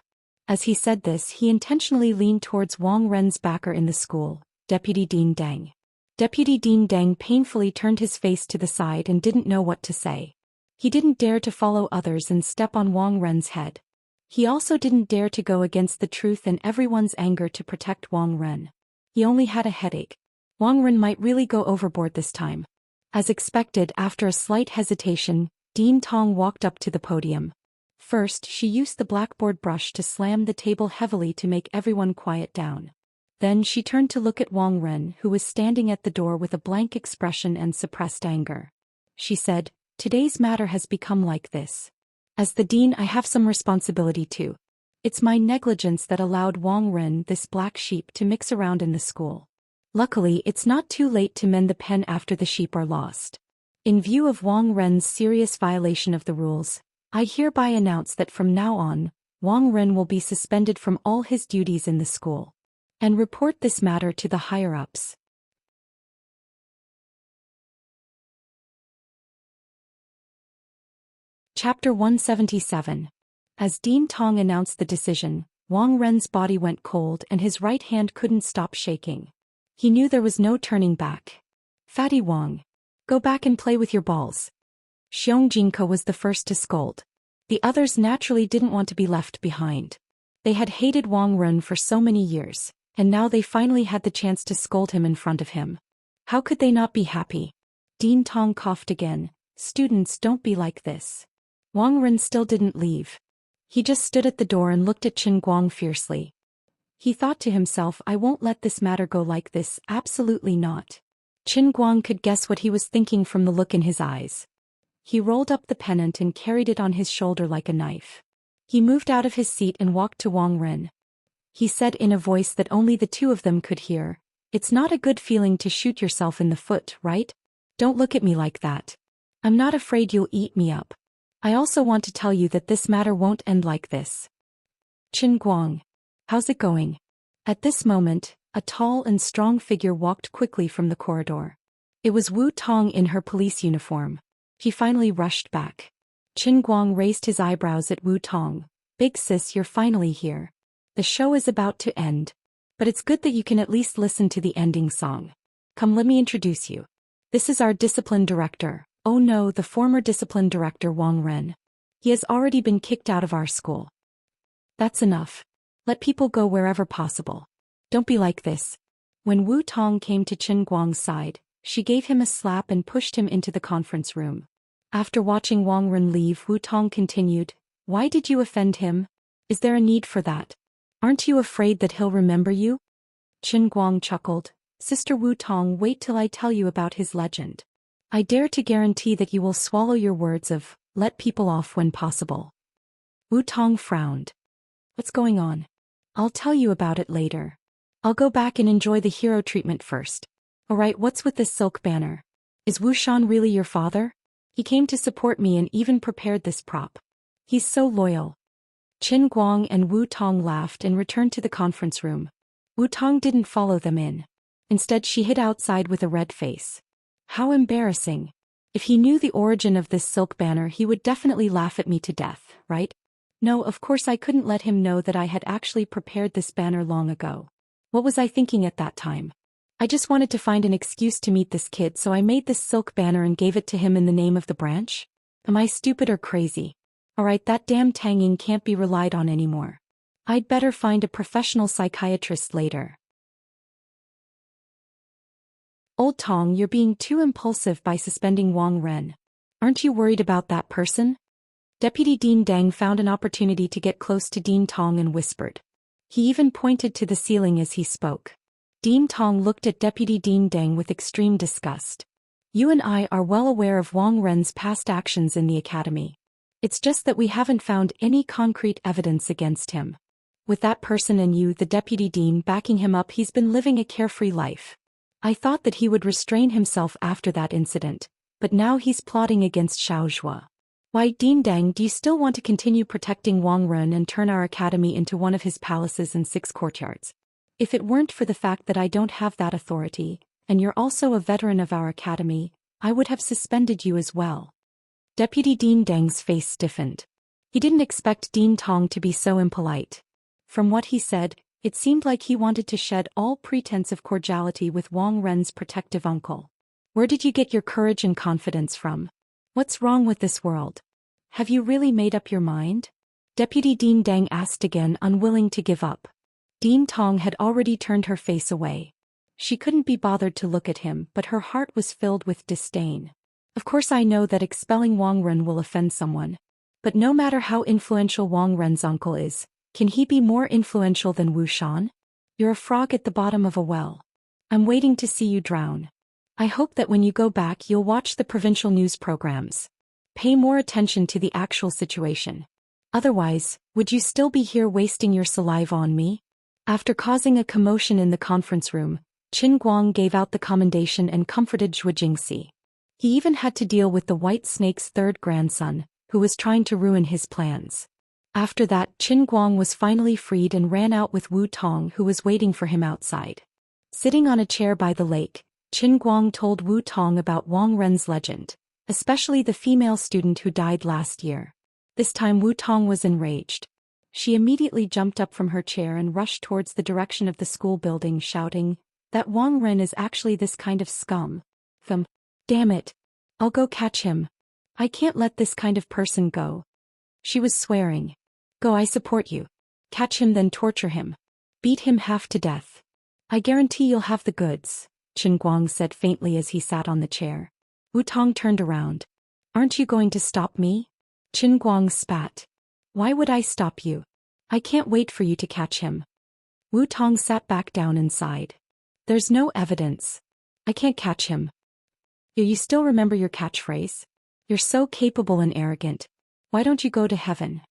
As he said this, he intentionally leaned towards Wang Ren's backer in the school, Deputy Dean Deng. Deputy Dean Deng painfully turned his face to the side and didn't know what to say. He didn't dare to follow others and step on Wang Ren's head. He also didn't dare to go against the truth and everyone's anger to protect Wang Ren. He only had a headache. Wang Ren might really go overboard this time. As expected, after a slight hesitation, Dean Tong walked up to the podium. First, she used the blackboard brush to slam the table heavily to make everyone quiet down. Then she turned to look at Wang Ren, who was standing at the door with a blank expression and suppressed anger. She said, "Today's matter has become like this. As the dean, I have some responsibility too. It's my negligence that allowed Wang Ren, this black sheep, to mix around in the school. Luckily, it's not too late to mend the pen after the sheep are lost. In view of Wang Ren's serious violation of the rules, I hereby announce that from now on, Wang Ren will be suspended from all his duties in the school. And report this matter to the higher-ups." Chapter 177. As Dean Tong announced the decision, Wang Ren's body went cold and his right hand couldn't stop shaking. He knew there was no turning back. "Fatty Wang. Go back and play with your balls." Xiong Jinko was the first to scold. The others naturally didn't want to be left behind. They had hated Wang Ren for so many years, and now they finally had the chance to scold him in front of him. How could they not be happy? Dean Tong coughed again. "Students, don't be like this." Wang Ren still didn't leave. He just stood at the door and looked at Qin Guang fiercely. He thought to himself, "I won't let this matter go like this, absolutely not." Qin Guang could guess what he was thinking from the look in his eyes. He rolled up the pennant and carried it on his shoulder like a knife. He moved out of his seat and walked to Wang Ren. He said in a voice that only the two of them could hear, "It's not a good feeling to shoot yourself in the foot, right? Don't look at me like that. I'm not afraid you'll eat me up. I also want to tell you that this matter won't end like this." "Qin Guang. How's it going?" At this moment, a tall and strong figure walked quickly from the corridor. It was Wu Tong in her police uniform. He finally rushed back. Qin Guang raised his eyebrows at Wu Tong. "Big sis, you're finally here. The show is about to end. But it's good that you can at least listen to the ending song. Come, let me introduce you. This is our discipline director. Oh no, the former discipline director Wang Ren. He has already been kicked out of our school." "That's enough. Let people go wherever possible. Don't be like this." When Wu Tong came to Qin Guang's side, she gave him a slap and pushed him into the conference room. After watching Wang Ren leave, Wu Tong continued, "Why did you offend him? Is there a need for that? Aren't you afraid that he'll remember you?" Qin Guang chuckled. "Sister Wu Tong, wait till I tell you about his legend. I dare to guarantee that you will swallow your words of, let people off when possible." Wu Tong frowned. "What's going on?" "I'll tell you about it later. I'll go back and enjoy the hero treatment first." "Alright, what's with this silk banner? Is Wu Shan really your father? He came to support me and even prepared this prop. He's so loyal." Qin Guang and Wu Tong laughed and returned to the conference room. Wu Tong didn't follow them in. Instead, she hid outside with a red face. How embarrassing. If he knew the origin of this silk banner, he would definitely laugh at me to death, right? No, of course I couldn't let him know that I had actually prepared this banner long ago. What was I thinking at that time? I just wanted to find an excuse to meet this kid, so I made this silk banner and gave it to him in the name of the branch? Am I stupid or crazy? Alright, that damn Tanging can't be relied on anymore. I'd better find a professional psychiatrist later. Old Tong, you're being too impulsive by suspending Wang Ren. Aren't you worried about that person? Deputy Dean Deng found an opportunity to get close to Dean Tong and whispered. He even pointed to the ceiling as he spoke. Dean Tong looked at Deputy Dean Deng with extreme disgust. You and I are well aware of Wang Ren's past actions in the academy. It's just that we haven't found any concrete evidence against him. With that person and you, the deputy dean, backing him up, he's been living a carefree life. I thought that he would restrain himself after that incident, but now he's plotting against Xiaoxia. Why, Dean Deng, do you still want to continue protecting Wang Ren and turn our academy into one of his palaces and 6 courtyards? If it weren't for the fact that I don't have that authority, and you're also a veteran of our academy, I would have suspended you as well. Deputy Dean Deng's face stiffened. He didn't expect Dean Tong to be so impolite. From what he said, it seemed like he wanted to shed all pretense of cordiality with Wang Ren's protective uncle. Where did you get your courage and confidence from? What's wrong with this world? Have you really made up your mind? Deputy Dean Deng asked again, unwilling to give up. Dean Tong had already turned her face away. She couldn't be bothered to look at him, but her heart was filled with disdain. Of course I know that expelling Wang Ren will offend someone. But no matter how influential Wang Ren's uncle is, can he be more influential than Wu Xian? You're a frog at the bottom of a well. I'm waiting to see you drown. I hope that when you go back you'll watch the provincial news programs. Pay more attention to the actual situation. Otherwise, would you still be here wasting your saliva on me? After causing a commotion in the conference room, Qin Guang gave out the commendation and comforted Zhou Xian. He even had to deal with the White Snake's 3rd grandson, who was trying to ruin his plans. After that, Qin Guang was finally freed and ran out with Wu Tong, who was waiting for him outside. Sitting on a chair by the lake, Qin Guang told Wu Tong about Wang Ren's legend, especially the female student who died last year. This time Wu Tong was enraged. She immediately jumped up from her chair and rushed towards the direction of the school building, shouting, "That Wang Ren is actually this kind of scum. Damn it. I'll go catch him. I can't let this kind of person go." She was swearing. "Go, I support you. Catch him, then torture him. Beat him half to death. I guarantee you'll have the goods," Qin Guang said faintly as he sat on the chair. Wu Tong turned around. "Aren't you going to stop me?" Qin Guang spat. "Why would I stop you? I can't wait for you to catch him." Wu Tong sat back down and sighed. "There's no evidence. I can't catch him." You still remember your catchphrase? You're so capable and arrogant. Why don't you go to heaven?"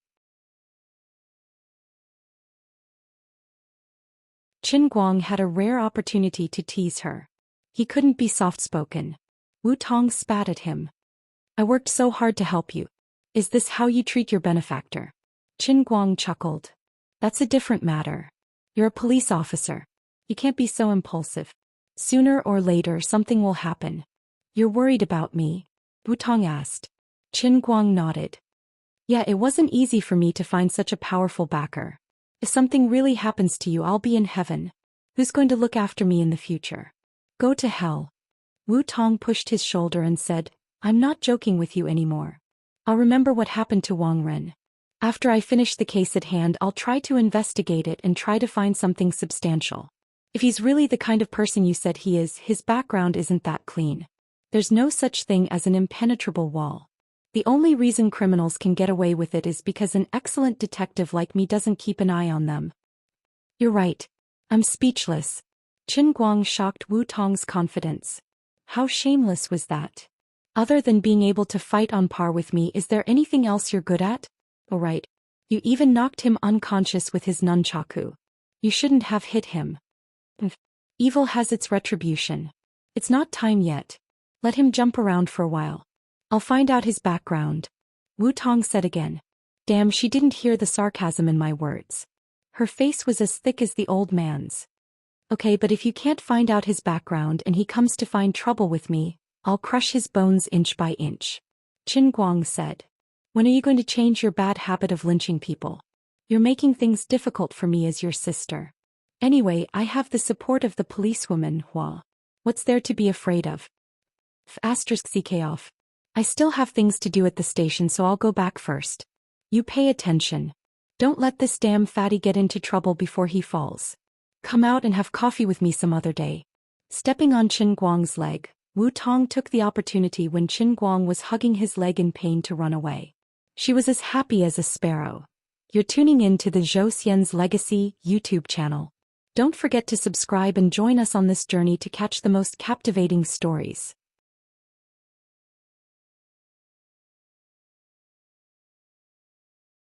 Qin Guang had a rare opportunity to tease her. He couldn't be soft-spoken. Wu Tong spat at him. "I worked so hard to help you. Is this how you treat your benefactor?" Qin Guang chuckled. "That's a different matter. You're a police officer. You can't be so impulsive. Sooner or later something will happen." "You're worried about me?" Wu Tong asked. Qin Guang nodded. "Yeah, it wasn't easy for me to find such a powerful backer. If something really happens to you, I'll be in heaven. Who's going to look after me in the future?" "Go to hell." Wu Tong pushed his shoulder and said, "I'm not joking with you anymore. I'll remember what happened to Wang Ren. After I finish the case at hand, I'll try to investigate it and try to find something substantial. If he's really the kind of person you said he is, his background isn't that clean. There's no such thing as an impenetrable wall. The only reason criminals can get away with it is because an excellent detective like me doesn't keep an eye on them." "You're right. I'm speechless." Qin Guang shocked Wu Tong's confidence. "How shameless was that? Other than being able to fight on par with me, is there anything else you're good at? Oh right. You even knocked him unconscious with his nunchaku. You shouldn't have hit him." "Evil has its retribution. It's not time yet. Let him jump around for a while. I'll find out his background," Wu Tong said again. Damn, she didn't hear the sarcasm in my words. Her face was as thick as the old man's. "Okay, but if you can't find out his background and he comes to find trouble with me, I'll crush his bones inch by inch," Qin Guang said. "When are you going to change your bad habit of lynching people? You're making things difficult for me as your sister. Anyway, I have the support of the policewoman, Hua. What's there to be afraid of?" *CK I still have things to do at the station, so I'll go back first. You pay attention. Don't let this damn fatty get into trouble before he falls. Come out and have coffee with me some other day. Stepping on Qin Guang's leg, Wu Tong took the opportunity when Qin Guang was hugging his leg in pain to run away. She was as happy as a sparrow. You're tuning in to the Zhou Xian's Legacy YouTube channel. Don't forget to subscribe and join us on this journey to catch the most captivating stories.